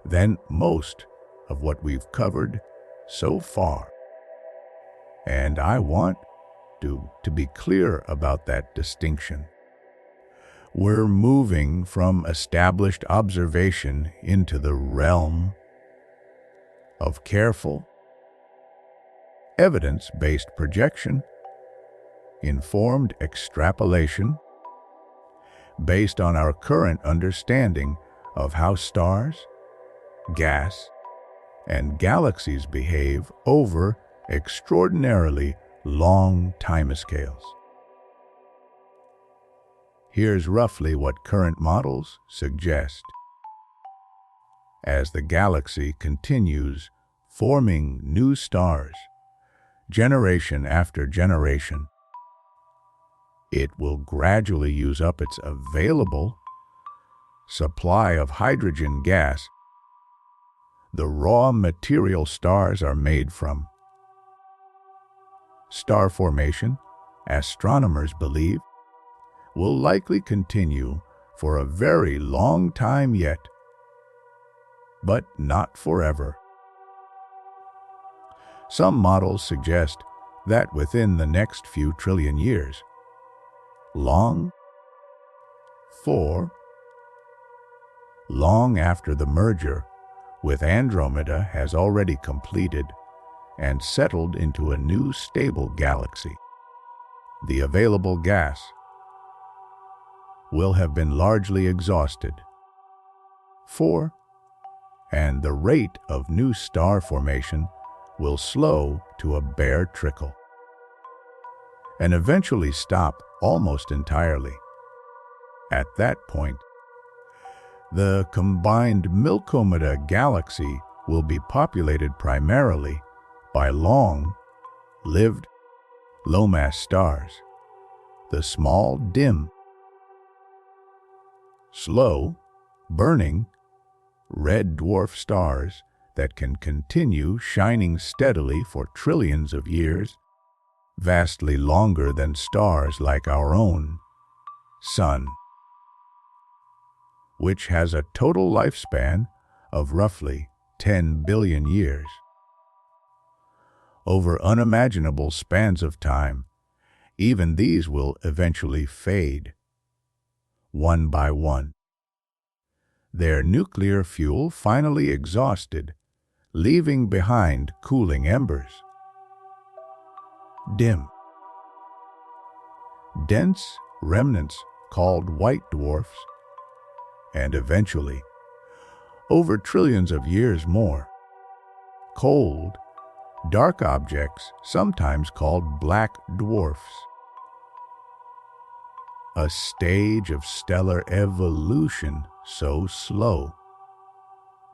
than most of what we've covered so far, and I want to be clear about that distinction. We're moving from established observation into the realm of careful, evidence-based projection, informed extrapolation, based on our current understanding of how stars, gas, and galaxies behave over extraordinarily long timescales. Here's roughly what current models suggest. As the galaxy continues forming new stars, generation after generation, it will gradually use up its available supply of hydrogen gas, the raw material stars are made from. star formation, astronomers believe, will likely continue for a very long time yet, but not forever. Some models suggest that within the next few trillion years, long after the merger with Andromeda has already completed and settled into a new stable galaxy, the available gas will have been largely exhausted. And the rate of new star formation will slow to a bare trickle and eventually stop almost entirely. At that point, the combined Milky galaxy will be populated primarily by long-lived, low-mass stars, the small, dim, slow-burning red dwarf stars that can continue shining steadily for trillions of years, vastly longer than stars like our own Sun, which has a total lifespan of roughly 10 billion years. Over unimaginable spans of time, even these will eventually fade, one by one, their nuclear fuel finally exhausted, leaving behind cooling embers. Dim, dense remnants called white dwarfs, and eventually, over trillions of years more, cold, dark objects sometimes called black dwarfs. A stage of stellar evolution so slow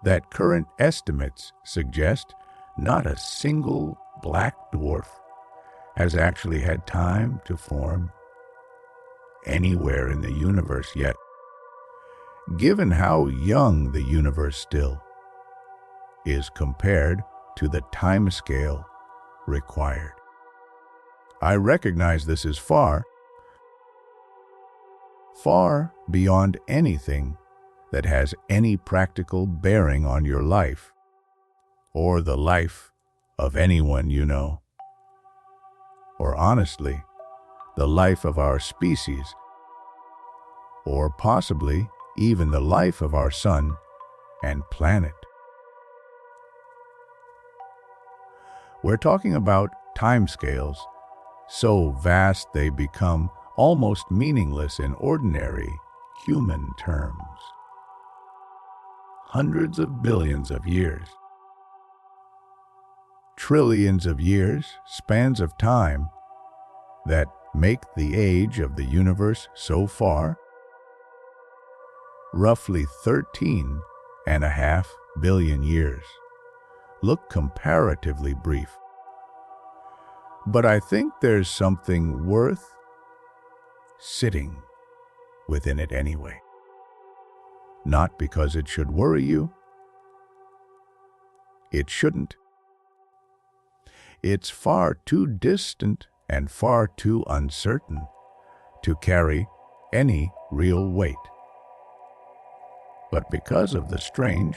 that current estimates suggest not a single black dwarf has actually had time to form anywhere in the universe yet, given how young the universe still is compared to the time scale required. I recognize this is far beyond anything that has any practical bearing on your life or the life of anyone you know, or honestly, the life of our species, or possibly even the life of our sun and planet. We're talking about timescales so vast they become almost meaningless in ordinary human terms. Hundreds of billions of years, trillions of years, spans of time that make the age of the universe so far, roughly 13.5 billion years, look comparatively brief. But I think there's something worth sitting within it anyway. Not because it should worry you. It shouldn't. It's far too distant and far too uncertain to carry any real weight. But because of the strange,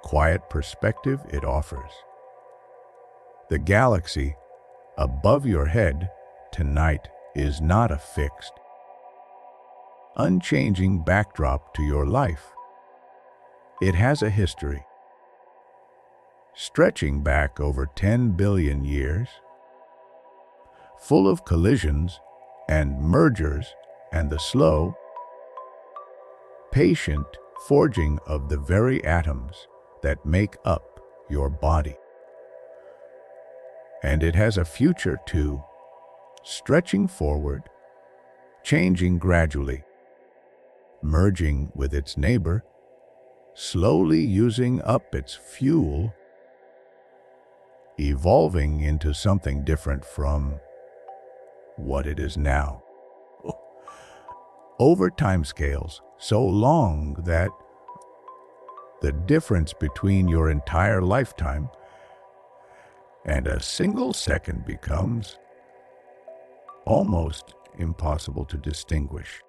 quiet perspective it offers, the galaxy above your head tonight is not a fixed, unchanging backdrop to your life. It has a history, stretching back over 10 billion years, full of collisions and mergers and the slow, patient forging of the very atoms that make up your body. And it has a future too, stretching forward, changing gradually, merging with its neighbor, slowly using up its fuel, evolving into something different from what it is now. Over timescales so long that the difference between your entire lifetime and a single second becomes almost impossible to distinguish.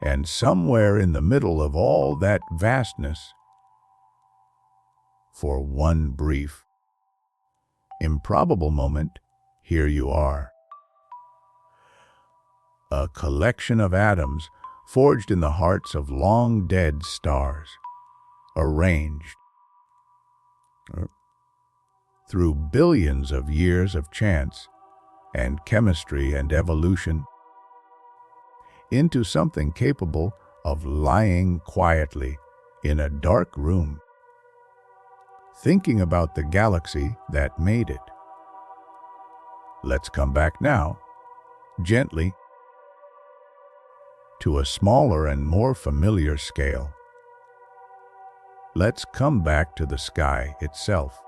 And somewhere in the middle of all that vastness, for one brief, improbable moment, here you are. A collection of atoms forged in the hearts of long-dead stars, arranged through billions of years of chance and chemistry and evolution into something capable of lying quietly in a dark room, thinking about the galaxy that made it. Let's come back now, gently, to a smaller and more familiar scale. Let's come back to the sky itself,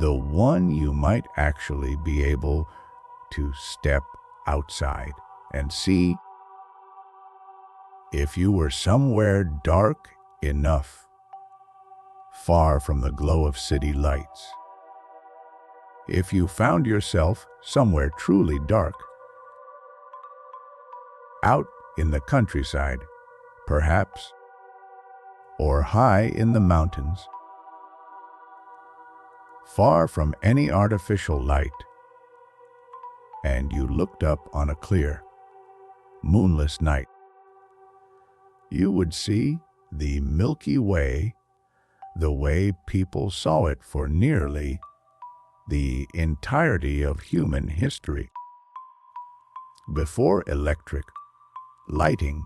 the one you might actually be able to step outside and see if you were somewhere dark enough, far from the glow of city lights. If you found yourself somewhere truly dark, out in the countryside, perhaps, or high in the mountains, far from any artificial light, and you looked up on a clear, moonless night, you would see the Milky Way the way people saw it for nearly the entirety of human history. Before electric lighting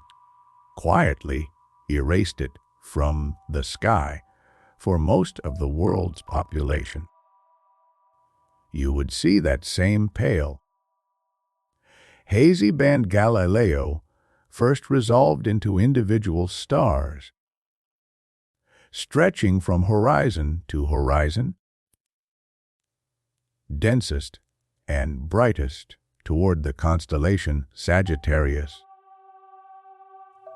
quietly erased it from the sky for most of the world's population, you would see that same pale, hazy band Galileo first resolved into individual stars, stretching from horizon to horizon, densest and brightest toward the constellation Sagittarius,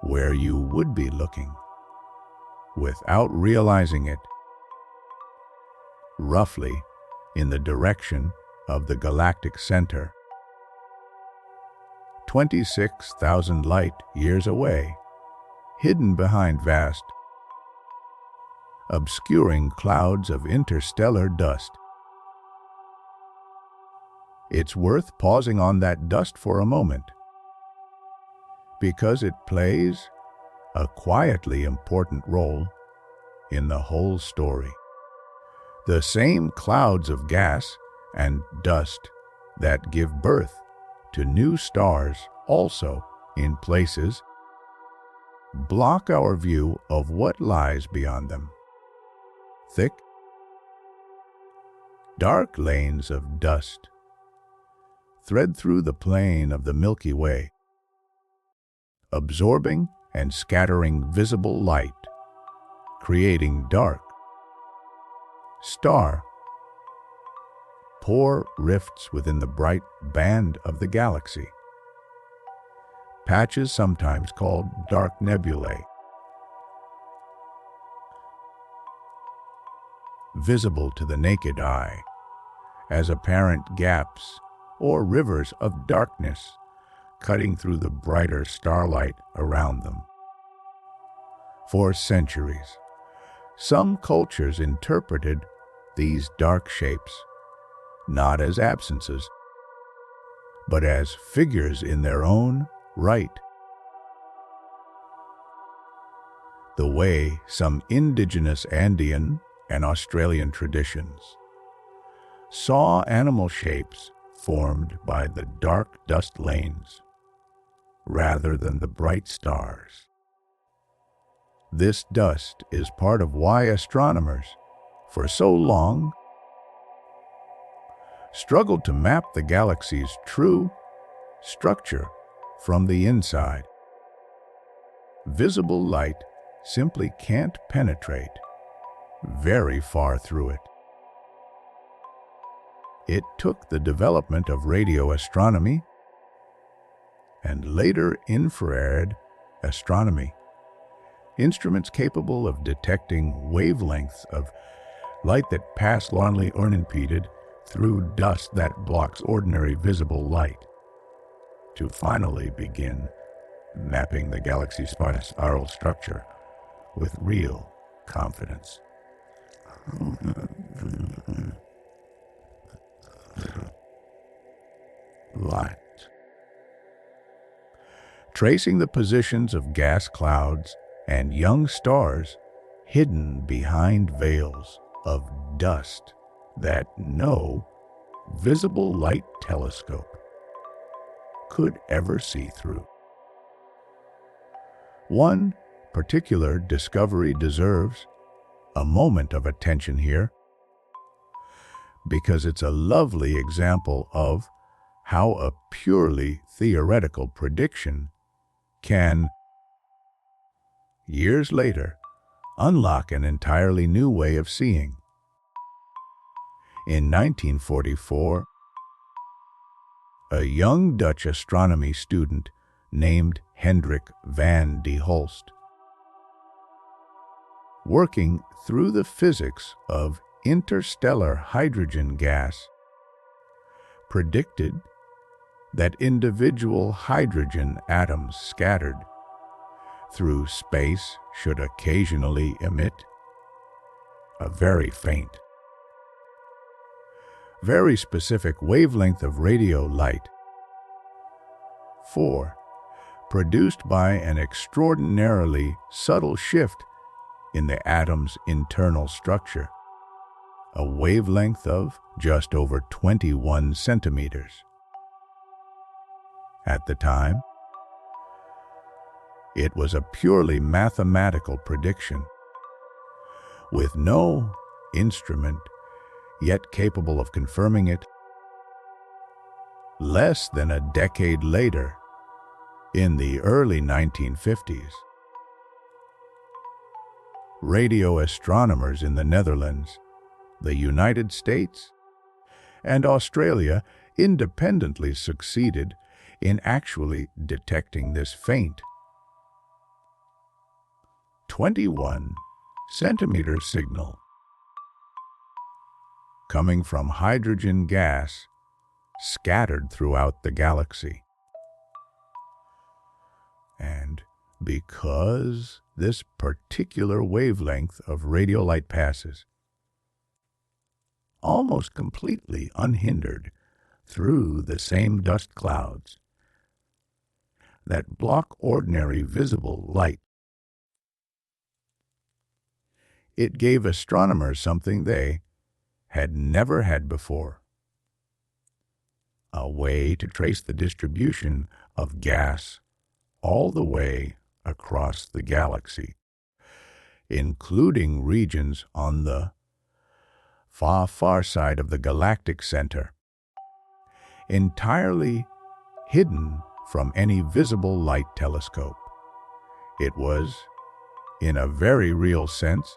where you would be looking, without realizing it, roughly in the direction of the galactic center, 26,000 light years away, hidden behind vast, obscuring clouds of interstellar dust. It's worth pausing on that dust for a moment, because it plays a quietly important role in the whole story. The same clouds of gas and dust that give birth to new stars also, in places, block our view of what lies beyond them. Thick, dark lanes of dust thread through the plane of the Milky Way, absorbing and scattering visible light, creating dark, star, pore rifts within the bright band of the galaxy, patches sometimes called dark nebulae, visible to the naked eye as apparent gaps or rivers of darkness cutting through the brighter starlight around them. For centuries, some cultures interpreted these dark shapes not as absences, but as figures in their own right. The way some indigenous Andean and Australian traditions saw animal shapes formed by the dark dust lanes rather than the bright stars. This dust is part of why astronomers, for so long, struggled to map the galaxy's true structure from the inside. Visible light simply can't penetrate very far through it. It took the development of radio astronomy and later infrared astronomy, instruments capable of detecting wavelengths of light that passes lonely unimpeded through dust that blocks ordinary visible light, to finally begin mapping the galaxy's spiral structure with real confidence. Light. Tracing the positions of gas clouds and young stars hidden behind veils of dust that no visible light telescope could ever see through. One particular discovery deserves a moment of attention here because it's a lovely example of how a purely theoretical prediction can, years later, unlock an entirely new way of seeing. In 1944, a young Dutch astronomy student named Hendrik van de Hulst, working through the physics of interstellar hydrogen gas, predicted that individual hydrogen atoms scattered through space should occasionally emit a very faint, very specific wavelength of radio light, produced by an extraordinarily subtle shift in the atom's internal structure, a wavelength of just over 21 centimeters. At the time, it was a purely mathematical prediction, with no instrument yet capable of confirming it. Less than a decade later, in the early 1950s, radio astronomers in the Netherlands, the United States, and Australia independently succeeded in actually detecting this faint 21 centimeter signal coming from hydrogen gas scattered throughout the galaxy. And because this particular wavelength of radio light passes almost completely unhindered through the same dust clouds that block ordinary visible light, it gave astronomers something they had never had before: a way to trace the distribution of gas all the way across the galaxy, including regions on the far side of the galactic center, entirely hidden from any visible light telescope. It was, in a very real sense,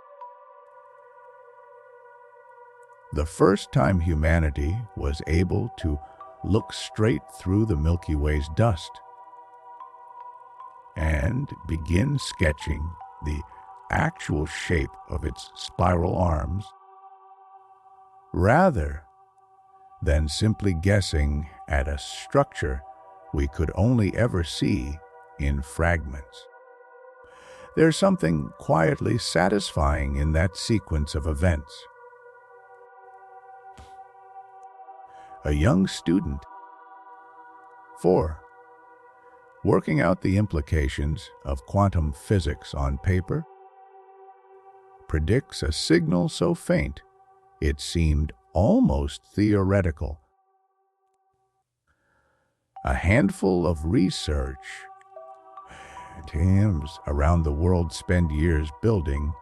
the first time humanity was able to look straight through the Milky Way's dust and begin sketching the actual shape of its spiral arms, rather than simply guessing at a structure we could only ever see in fragments. There's something quietly satisfying in that sequence of events. A young student, 4, working out the implications of quantum physics on paper, predicts a signal so faint it seemed almost theoretical. A handful of research teams around the world spend years building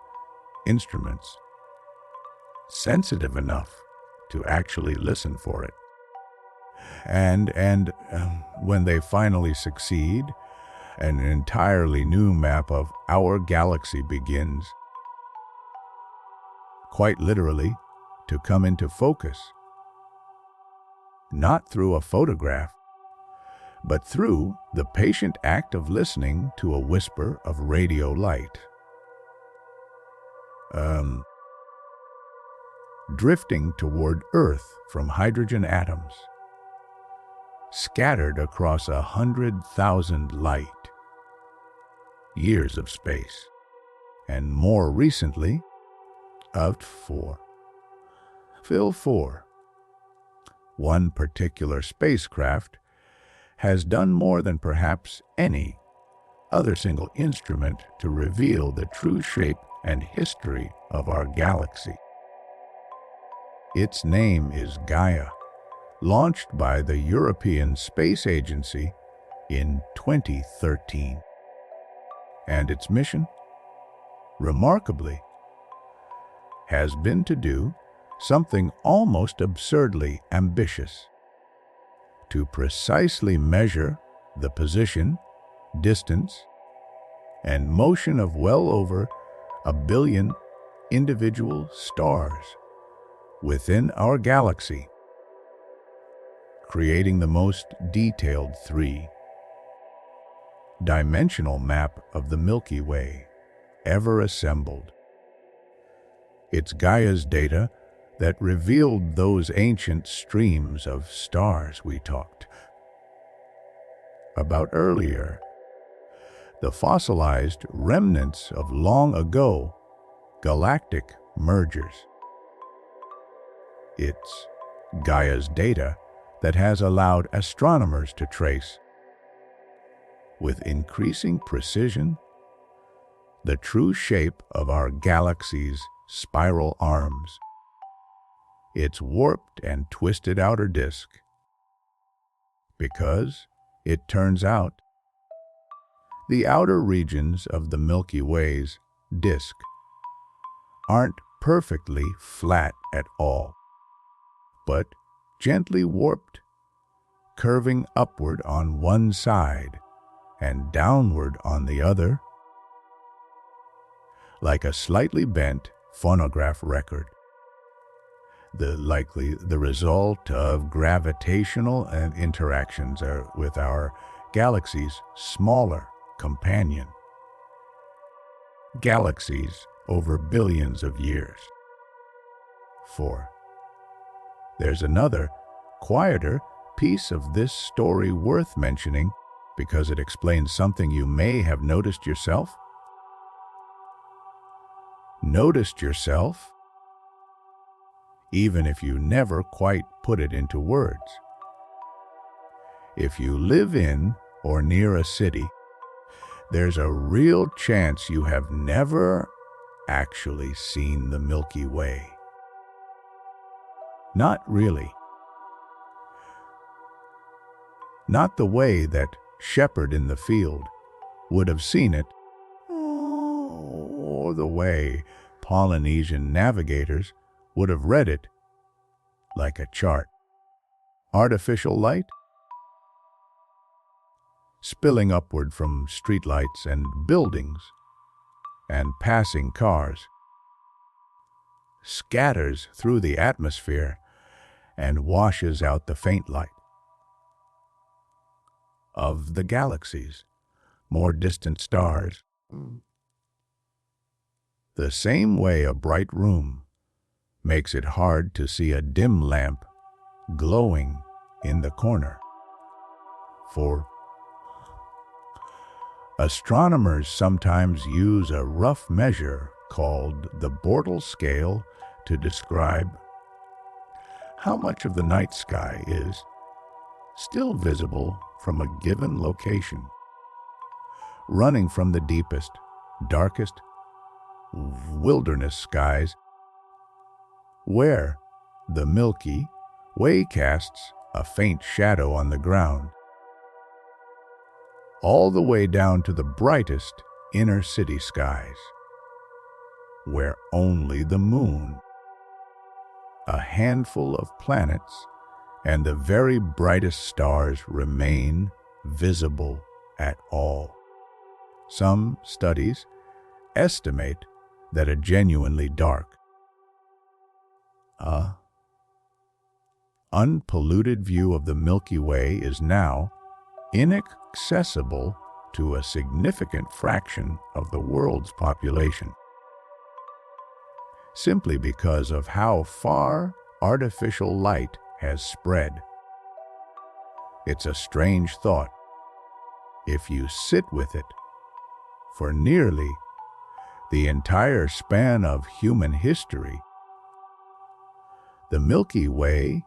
instruments sensitive enough to actually listen for it. And when they finally succeed, an entirely new map of our galaxy begins, quite literally, to come into focus, not through a photograph, but through the patient act of listening to a whisper of radio light. drifting toward Earth from hydrogen atoms, scattered across 100,000 light years of space, and more recently, out 4. Phil 4. One particular spacecraft has done more than perhaps any other single instrument to reveal the true shape and history of our galaxy. Its name is Gaia, launched by the European Space Agency in 2013. And its mission, remarkably, has been to do something almost absurdly ambitious: to precisely measure the position, distance, and motion of well over 1 billion individual stars within our galaxy, creating the most detailed 3-dimensional map of the Milky Way ever assembled. It's Gaia's data that revealed those ancient streams of stars we talked about earlier, the fossilized remnants of long ago galactic mergers. It's Gaia's data that has allowed astronomers to trace, with increasing precision, the true shape of our galaxy's spiral arms, its warped and twisted outer disk. Because, it turns out, the outer regions of the Milky Way's disk aren't perfectly flat at all, but gently warped, curving upward on one side and downward on the other, like a slightly bent phonograph record. The result of gravitational interactions with our galaxy's smaller companion galaxies over billions of years. 4. There's another, quieter piece of this story worth mentioning because it explains something you may have noticed yourself. Noticed yourself, even if you never quite put it into words. If you live in or near a city, there's a real chance you have never actually seen the Milky Way. Not really. Not the way that shepherd in the field would have seen it, or the way Polynesian navigators would have read it like a chart. Artificial light spilling upward from streetlights and buildings and passing cars, scatters through the atmosphere and washes out the faint light of the galaxy's more distant stars. The same way a bright room makes it hard to see a dim lamp glowing in the corner. For astronomers sometimes use a rough measure called the Bortle scale to describe how much of the night sky is still visible from a given location, running from the deepest, darkest wilderness skies where the Milky Way casts a faint shadow on the ground, all the way down to the brightest inner city skies, where only the moon, a handful of planets, and the very brightest stars remain visible at all. Some studies estimate that a genuinely dark, unpolluted view of the Milky Way is now inaccessible to a significant fraction of the world's population. simply because of how far artificial light has spread. It's a strange thought if you sit with it. For nearly the entire span of human history, the Milky Way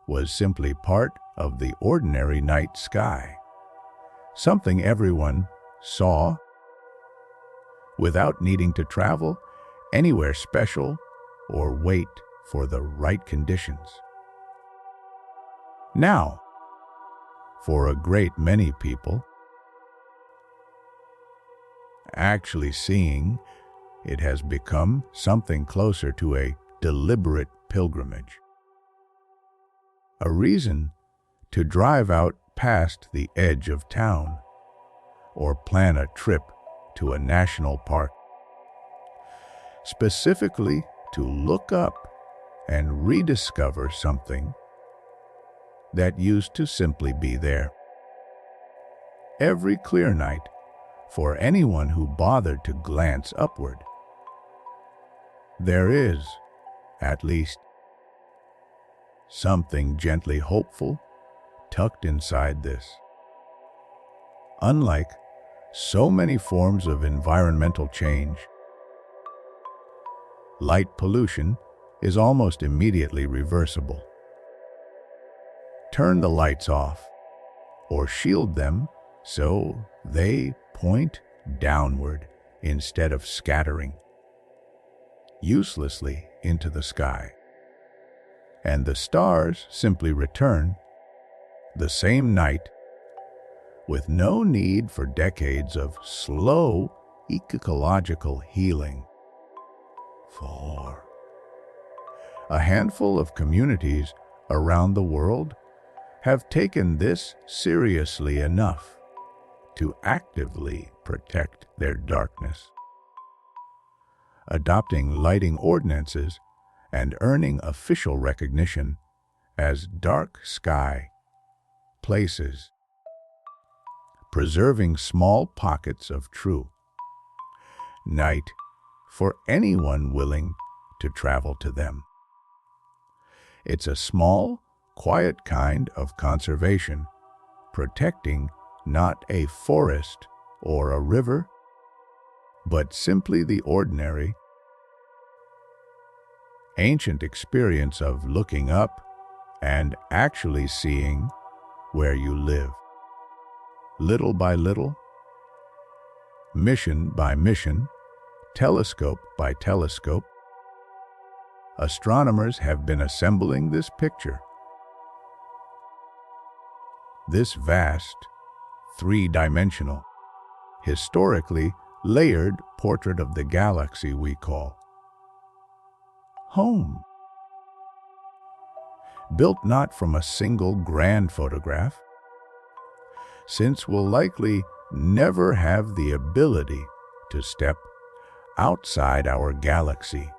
was simply part of the ordinary night sky, something everyone saw without needing to travel anywhere special or wait for the right conditions. Now, for a great many people, actually seeing it has become something closer to a deliberate pilgrimage. A reason to drive out past the edge of town or plan a trip to a national park, specifically to look up and rediscover something that used to simply be there. Every clear night, for anyone who bothered to glance upward, there is, at least, something gently hopeful tucked inside this. Unlike so many forms of environmental change, light pollution is almost immediately reversible. Turn the lights off or shield them so they point downward instead of scattering uselessly into the sky. And the stars simply return the same night with no need for decades of slow ecological healing. For a handful of communities around the world have taken this seriously enough to actively protect their darkness, adopting lighting ordinances and earning official recognition as dark sky places, preserving small pockets of true night for anyone willing to travel to them. It's a small, quiet kind of conservation, protecting not a forest or a river, but simply the ordinary, ancient experience of looking up and actually seeing where you live. Little by little, mission by mission, telescope by telescope, astronomers have been assembling this picture. This vast, three-dimensional, historically layered portrait of the galaxy we call home. Built not from a single grand photograph, since we'll likely never have the ability to step outside our galaxy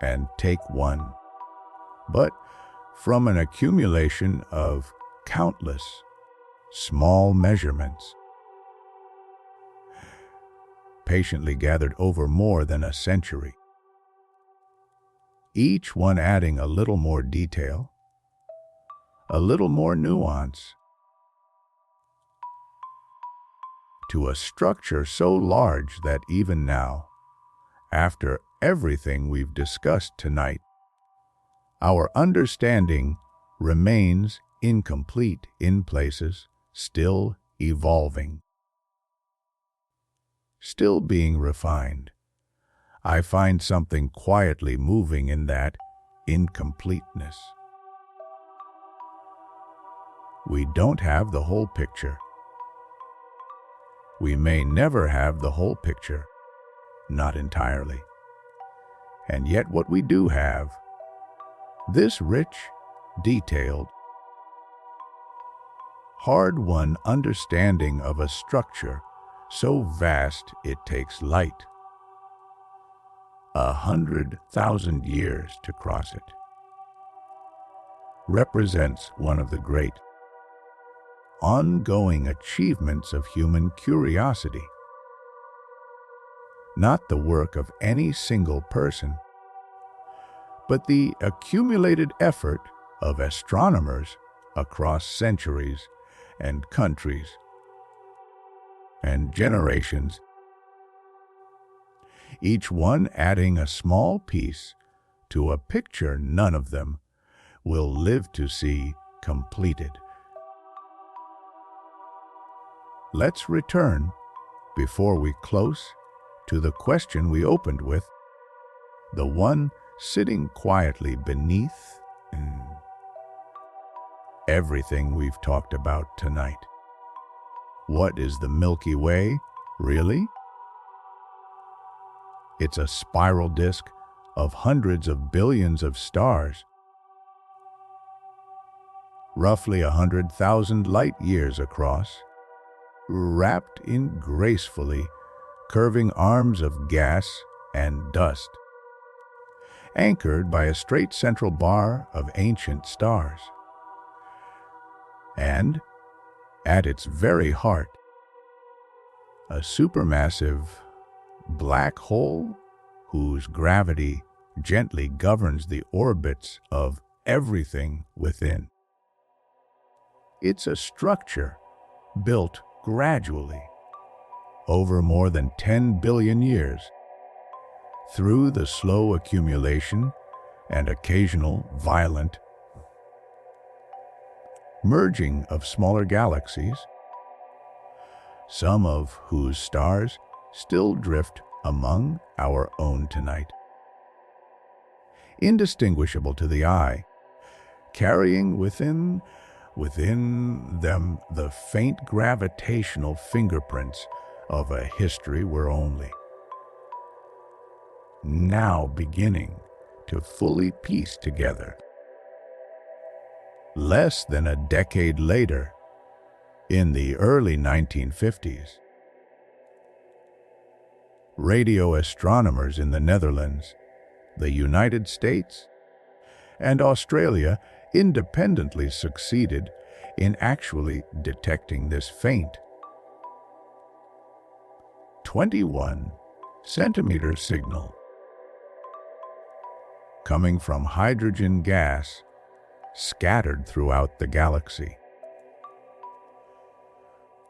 and take one, but from an accumulation of countless small measurements, patiently gathered over more than a century, each one adding a little more detail, a little more nuance, to a structure so large that even now, after everything we've discussed tonight, our understanding remains incomplete in places, still evolving, still being refined. I find something quietly moving in that incompleteness. We don't have the whole picture. We may never have the whole picture, not entirely. And yet what we do have, this rich, detailed, hard-won understanding of a structure so vast it takes light 100,000 years to cross it, represents one of the great ongoing achievements of human curiosity. Not the work of any single person, but the accumulated effort of astronomers across centuries and countries and generations, each one adding a small piece to a picture none of them will live to see completed. Let's return, before we close, to the question we opened with, the one sitting quietly beneath everything we've talked about tonight. What is the Milky Way, really? It's a spiral disk of hundreds of billions of stars, roughly 100,000 light years across, wrapped in gracefully curving arms of gas and dust, anchored by a straight central bar of ancient stars. And, at its very heart, a supermassive black hole whose gravity gently governs the orbits of everything within. It's a structure built gradually, over more than 10 billion years, through the slow accumulation and occasional violent merging of smaller galaxies, some of whose stars still drift among our own tonight. Indistinguishable to the eye, carrying within them the faint gravitational fingerprints of a history we're only now beginning to fully piece together. Less than a decade later, in the early 1950s, radio astronomers in the Netherlands, the United States, and Australia independently succeeded in actually detecting this faint 21-centimeter signal coming from hydrogen gas scattered throughout the galaxy.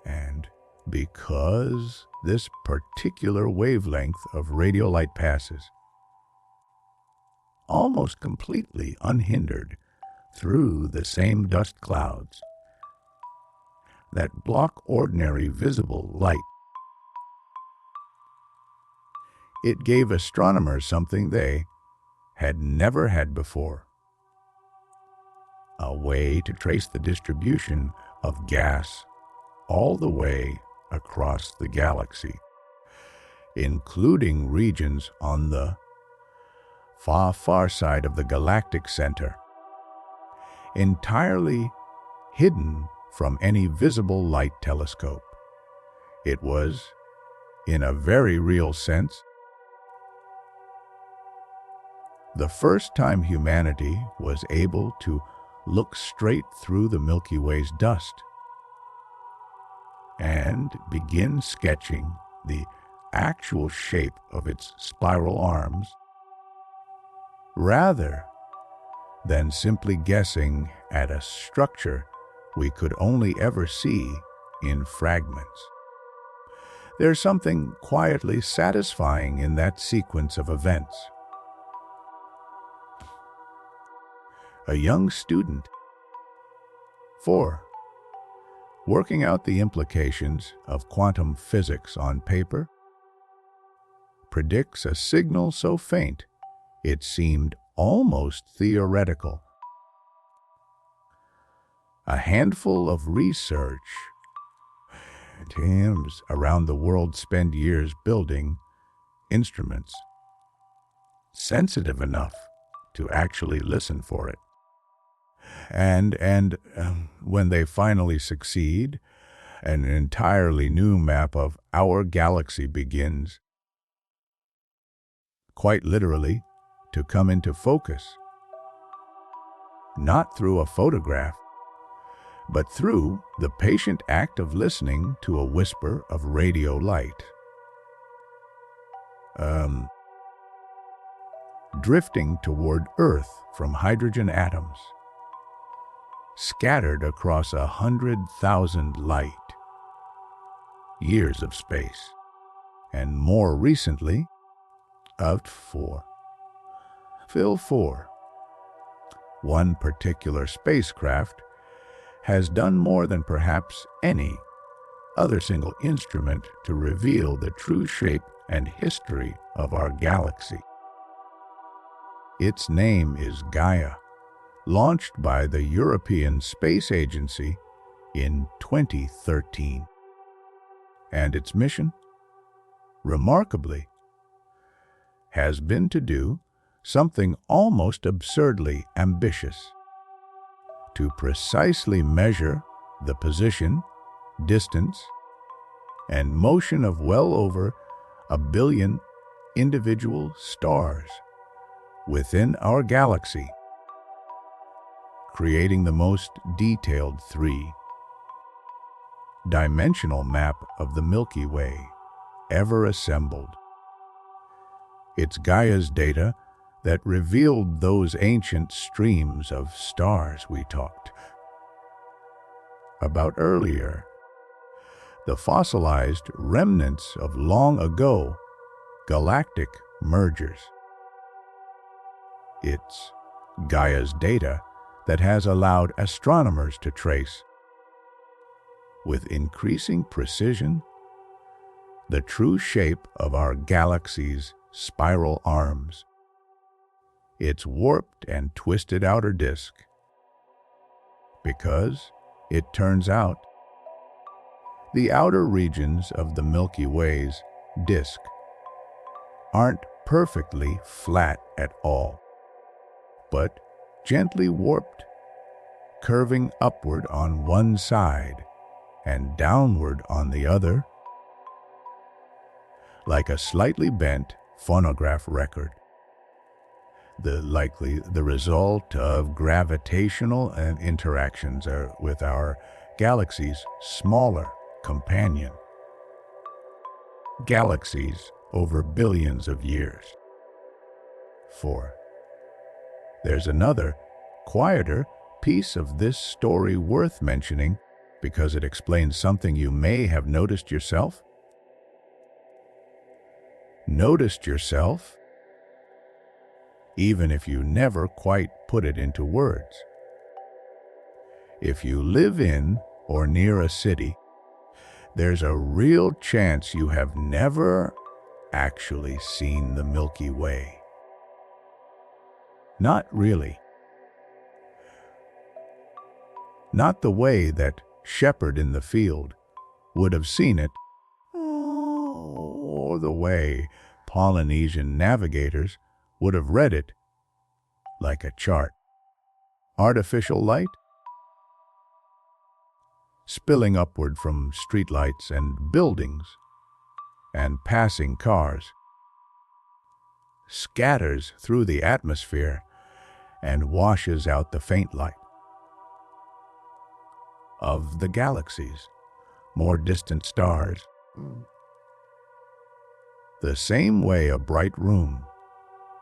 And because this particular wavelength of radio light passes almost completely unhindered through the same dust clouds that block ordinary visible light, it gave astronomers something they had never had before: a way to trace the distribution of gas all the way across the galaxy, including regions on the far side of the galactic center, entirely hidden from any visible light telescope. It was, in a very real sense, the first time humanity was able to look straight through the Milky Way's dust and begin sketching the actual shape of its spiral arms, rather than simply guessing at a structure we could only ever see in fragments. There's something quietly satisfying in that sequence of events. A young student, 4, working out the implications of quantum physics on paper, predicts a signal so faint it seemed almost theoretical. A handful of research teams around the world spend years building instruments sensitive enough to actually listen for it. And when they finally succeed, an entirely new map of our galaxy begins, quite literally, to come into focus. Not through a photograph, but through the patient act of listening to a whisper of radio light. drifting toward Earth from hydrogen atoms, scattered across 100,000 light years of space. And more recently, PHOAGE, one particular spacecraft, has done more than perhaps any other single instrument to reveal the true shape and history of our galaxy. Its name is Gaia, launched by the European Space Agency in 2013. And its mission, remarkably, has been to do something almost absurdly ambitious: to precisely measure the position, distance, and motion of well over 1 billion individual stars within our galaxy, creating the most detailed 3-dimensional map of the Milky Way ever assembled. It's Gaia's data that revealed those ancient streams of stars we talked about earlier, the fossilized remnants of long ago galactic mergers. It's Gaia's data that has allowed astronomers to trace, with increasing precision, the true shape of our galaxy's spiral arms, its warped and twisted outer disk. Because, it turns out, the outer regions of the Milky Way's disk aren't perfectly flat at all, but gently warped, curving upward on one side and downward on the other, like a slightly bent phonograph record. The result of gravitational interactions with our galaxy's smaller companion galaxies over billions of years. 4. There's another, quieter piece of this story worth mentioning because it explains something you may have noticed yourself. Noticed yourself, even if you never quite put it into words. If you live in or near a city, there's a real chance you have never actually seen the Milky Way. Not really. Not the way that shepherd in the field would have seen it, or the way Polynesian navigators would have read it like a chart. Artificial light spilling upward from streetlights and buildings and passing cars, scatters through the atmosphere and washes out the faint light of the galaxy's more distant stars. The same way a bright room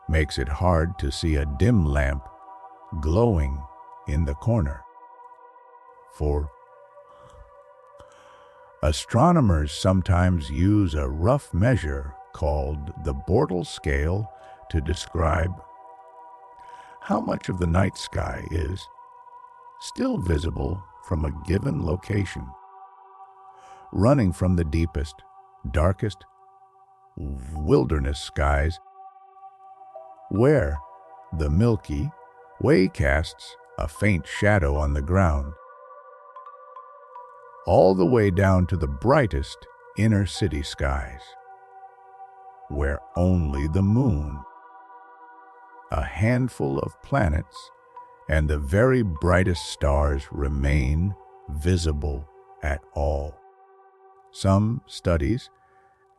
makes it hard to see a dim lamp glowing in the corner. For astronomers sometimes use a rough measure called the Bortle scale to describe how much of the night sky is still visible from a given location, running from the deepest, darkest wilderness skies where the Milky Way casts a faint shadow on the ground, all the way down to the brightest inner city skies, where only the moon, a handful of planets, and the very brightest stars remain visible at all. Some studies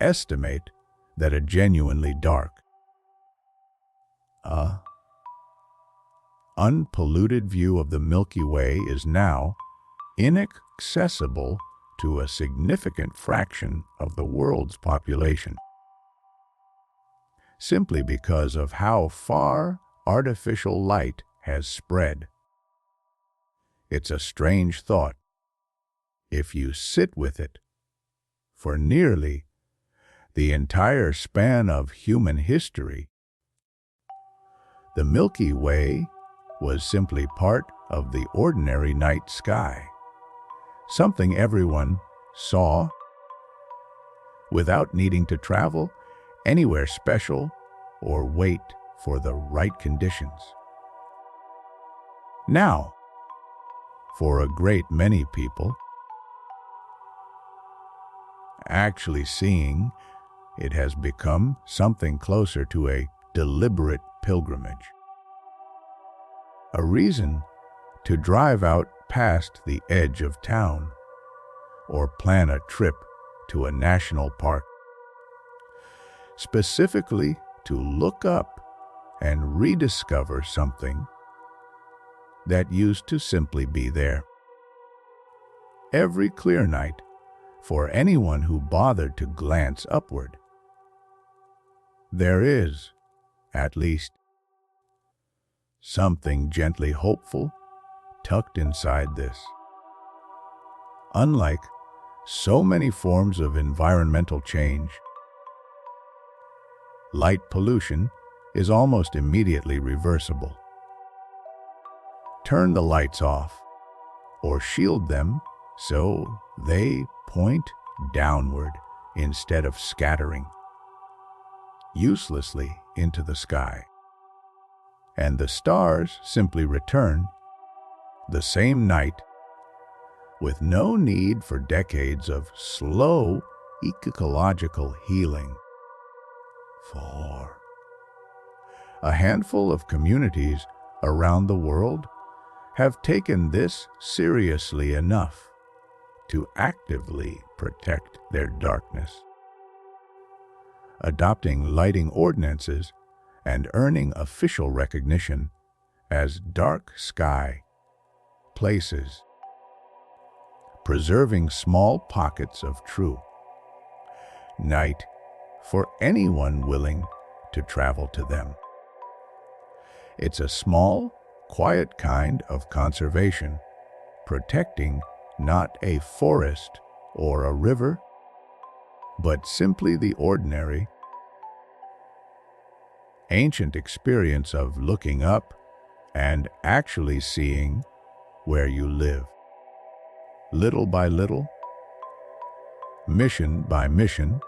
estimate that a genuinely dark, unpolluted view of the Milky Way is now inaccessible to a significant fraction of the world's population. simply because of how far artificial light has spread. It's a strange thought, if you sit with it. For nearly the entire span of human history, the Milky Way was simply part of the ordinary night sky, something everyone saw without needing to travel anywhere special or wait for the right conditions. Now, for a great many people, actually seeing it has become something closer to a deliberate pilgrimage. A reason to drive out past the edge of town or plan a trip to a national park, specifically to look up and rediscover something that used to simply be there. Every clear night, for anyone who bothered to glance upward, there is, at least, something gently hopeful tucked inside this. Unlike so many forms of environmental change, light pollution is almost immediately reversible. Turn the lights off or shield them so they point downward instead of scattering uselessly into the sky. And the stars simply return the same night with no need for decades of slow ecological healing. For a handful of communities around the world have taken this seriously enough to actively protect their darkness, adopting lighting ordinances and earning official recognition as dark sky places, preserving small pockets of true night for anyone willing to travel to them. It's a small, quiet kind of conservation, protecting not a forest or a river, but simply the ordinary, ancient experience of looking up and actually seeing where you live. Little by little, mission by mission,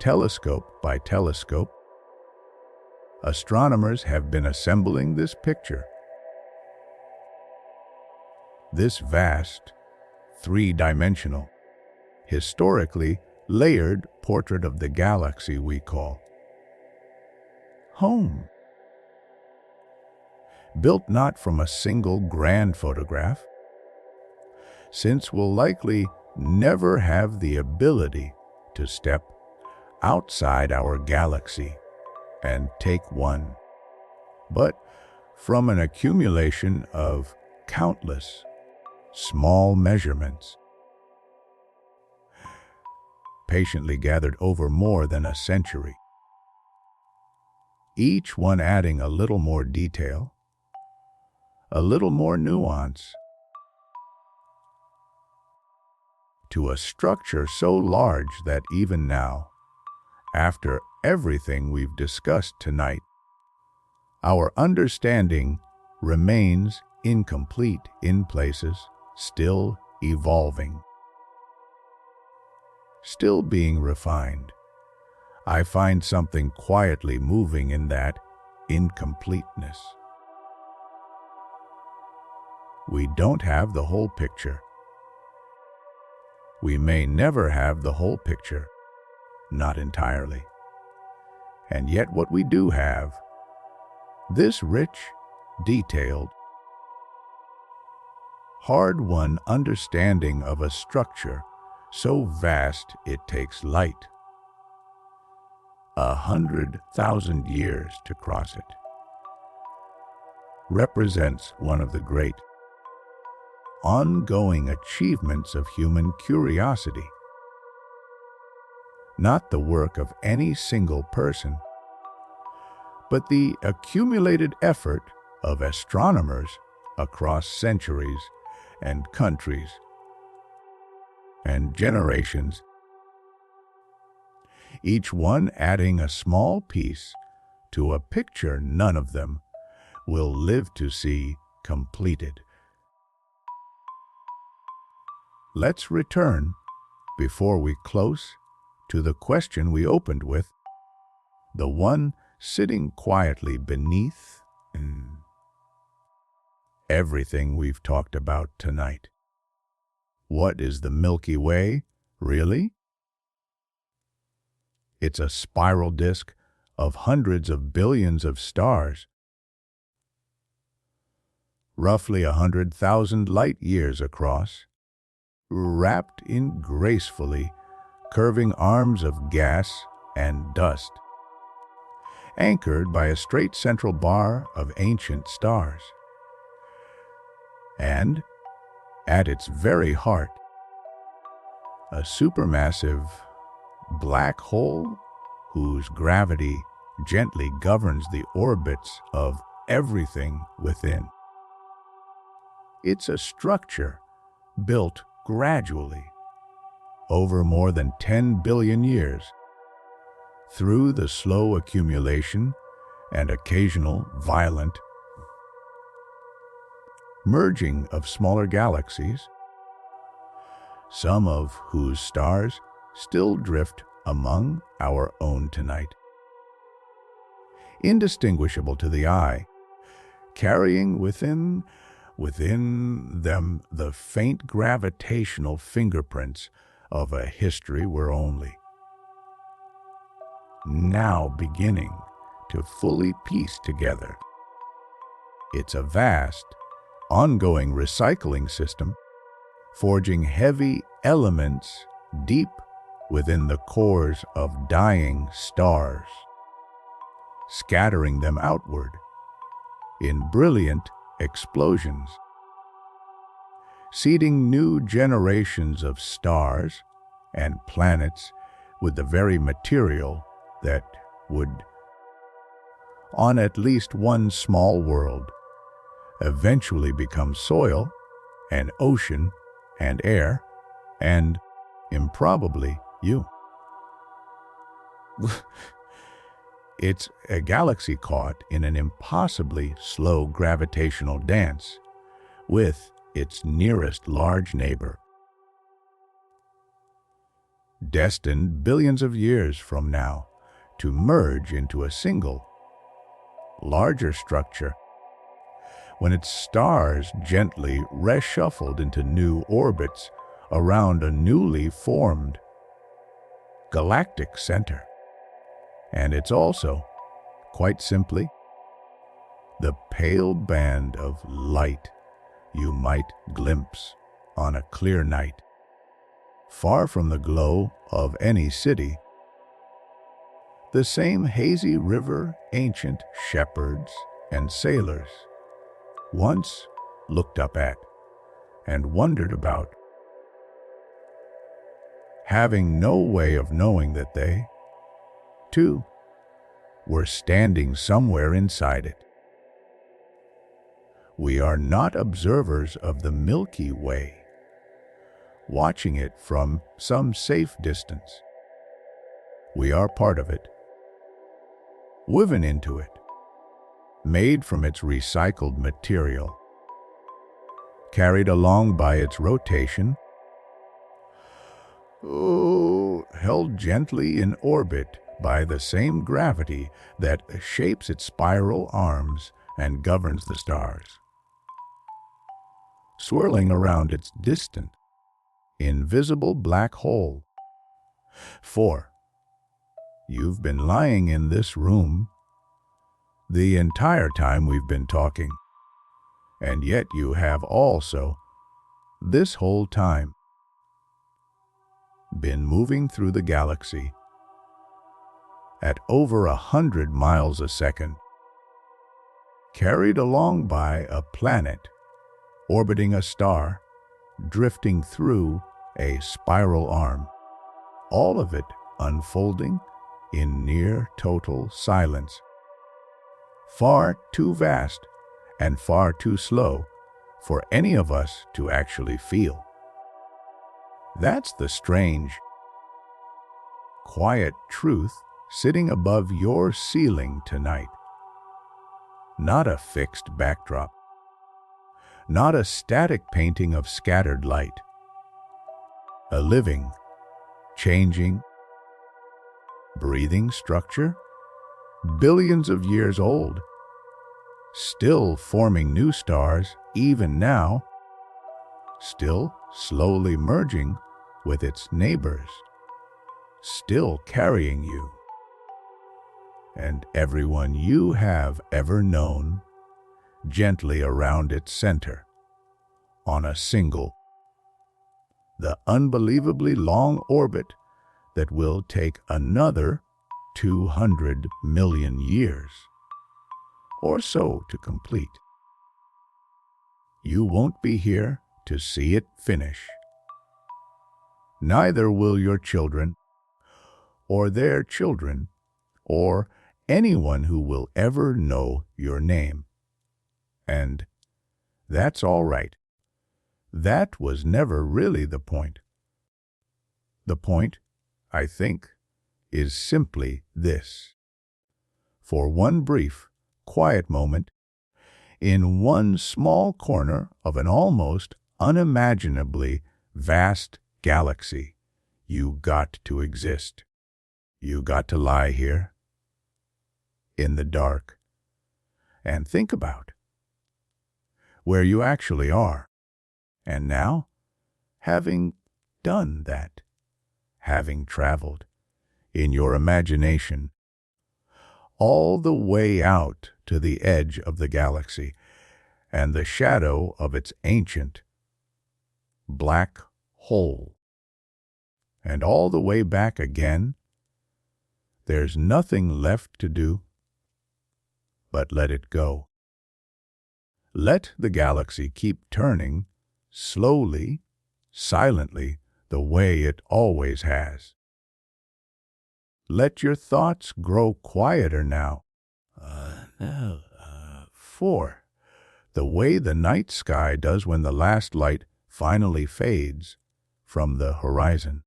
telescope by telescope, astronomers have been assembling this picture. This vast, three-dimensional, historically layered portrait of the galaxy we call home. Built not from a single grand photograph, since we'll likely never have the ability to step outside our galaxy and take one, but from an accumulation of countless small measurements, patiently gathered over more than a century, each one adding a little more detail, a little more nuance, to a structure so large that even now, after everything we've discussed tonight, our understanding remains incomplete in places, still evolving, still being refined. I find something quietly moving in that incompleteness. We don't have the whole picture. We may never have the whole picture, not entirely. And yet what we do have, this rich, detailed, hard-won understanding of a structure so vast it takes light 100,000 years to cross it, represents one of the great ongoing achievements of human curiosity. Not the work of any single person, but the accumulated effort of astronomers across centuries and countries and generations, each one adding a small piece to a picture none of them will live to see completed. Let's return, before we close, to the question we opened with, the one sitting quietly beneath everything we've talked about tonight. What is the Milky Way, really? It's a spiral disk of hundreds of billions of stars, roughly 100,000 light years across, wrapped in gracefully curving arms of gas and dust, anchored by a straight central bar of ancient stars. And, at its very heart, a supermassive black hole whose gravity gently governs the orbits of everything within. It's a structure built gradually, over more than 10 billion years, through the slow accumulation and occasional violent merging of smaller galaxies, some of whose stars still drift among our own tonight. Indistinguishable to the eye, carrying within them the faint gravitational fingerprints of a history we're only now beginning to fully piece together. It's a vast, ongoing recycling system, forging heavy elements deep within the cores of dying stars, scattering them outward in brilliant explosions, seeding new generations of stars and planets with the very material that would, on at least one small world, eventually become soil and ocean and air and, improbably, you. It's a galaxy caught in an impossibly slow gravitational dance with its nearest large neighbor, destined billions of years from now to merge into a single, larger structure when its stars gently reshuffled into new orbits around a newly formed galactic center. And it's also, quite simply, the pale band of light you might glimpse on a clear night, far from the glow of any city. The same hazy river ancient shepherds and sailors once looked up at and wondered about, having no way of knowing that they, too, were standing somewhere inside it. We are not observers of the Milky Way, watching it from some safe distance. We are part of it, woven into it, made from its recycled material, carried along by its rotation, held gently in orbit by the same gravity that shapes its spiral arms and governs the stars, swirling around its distant, invisible black hole. For you've been lying in this room the entire time we've been talking, and yet you have also, this whole time, been moving through the galaxy at over 100 miles a second, carried along by a planet orbiting a star, drifting through a spiral arm, all of it unfolding in near total silence. far too vast and far too slow for any of us to actually feel. That's the strange, quiet truth sitting above your ceiling tonight. Not a fixed backdrop, not a static painting of scattered light. A living, changing, breathing structure, billions of years old, still forming new stars even now, still slowly merging with its neighbors, still carrying you and everyone you have ever known gently around its center on a single, the unbelievably long orbit that will take another 200 million years or so to complete. You won't be here to see it finish. Neither will your children, or their children, or anyone who will ever know your name. And that's all right. That was never really the point. The point, I think, is simply this. For one brief, quiet moment, in one small corner of an almost unimaginably vast galaxy, you got to exist. You got to lie here, in the dark, and think about where you actually are. And now, having done that, having traveled in your imagination all the way out to the edge of the galaxy and the shadow of its ancient black hole, and all the way back again, there's nothing left to do but let it go. Let the galaxy keep turning slowly, silently, the way it always has. Let your thoughts grow quieter now. For the way the night sky does when the last light finally fades from the horizon.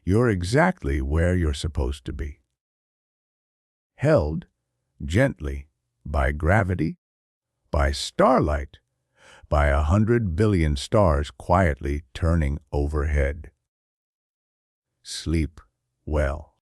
You're exactly where you're supposed to be. Held gently by gravity, by starlight, by 100 billion stars quietly turning overhead. Sleep well.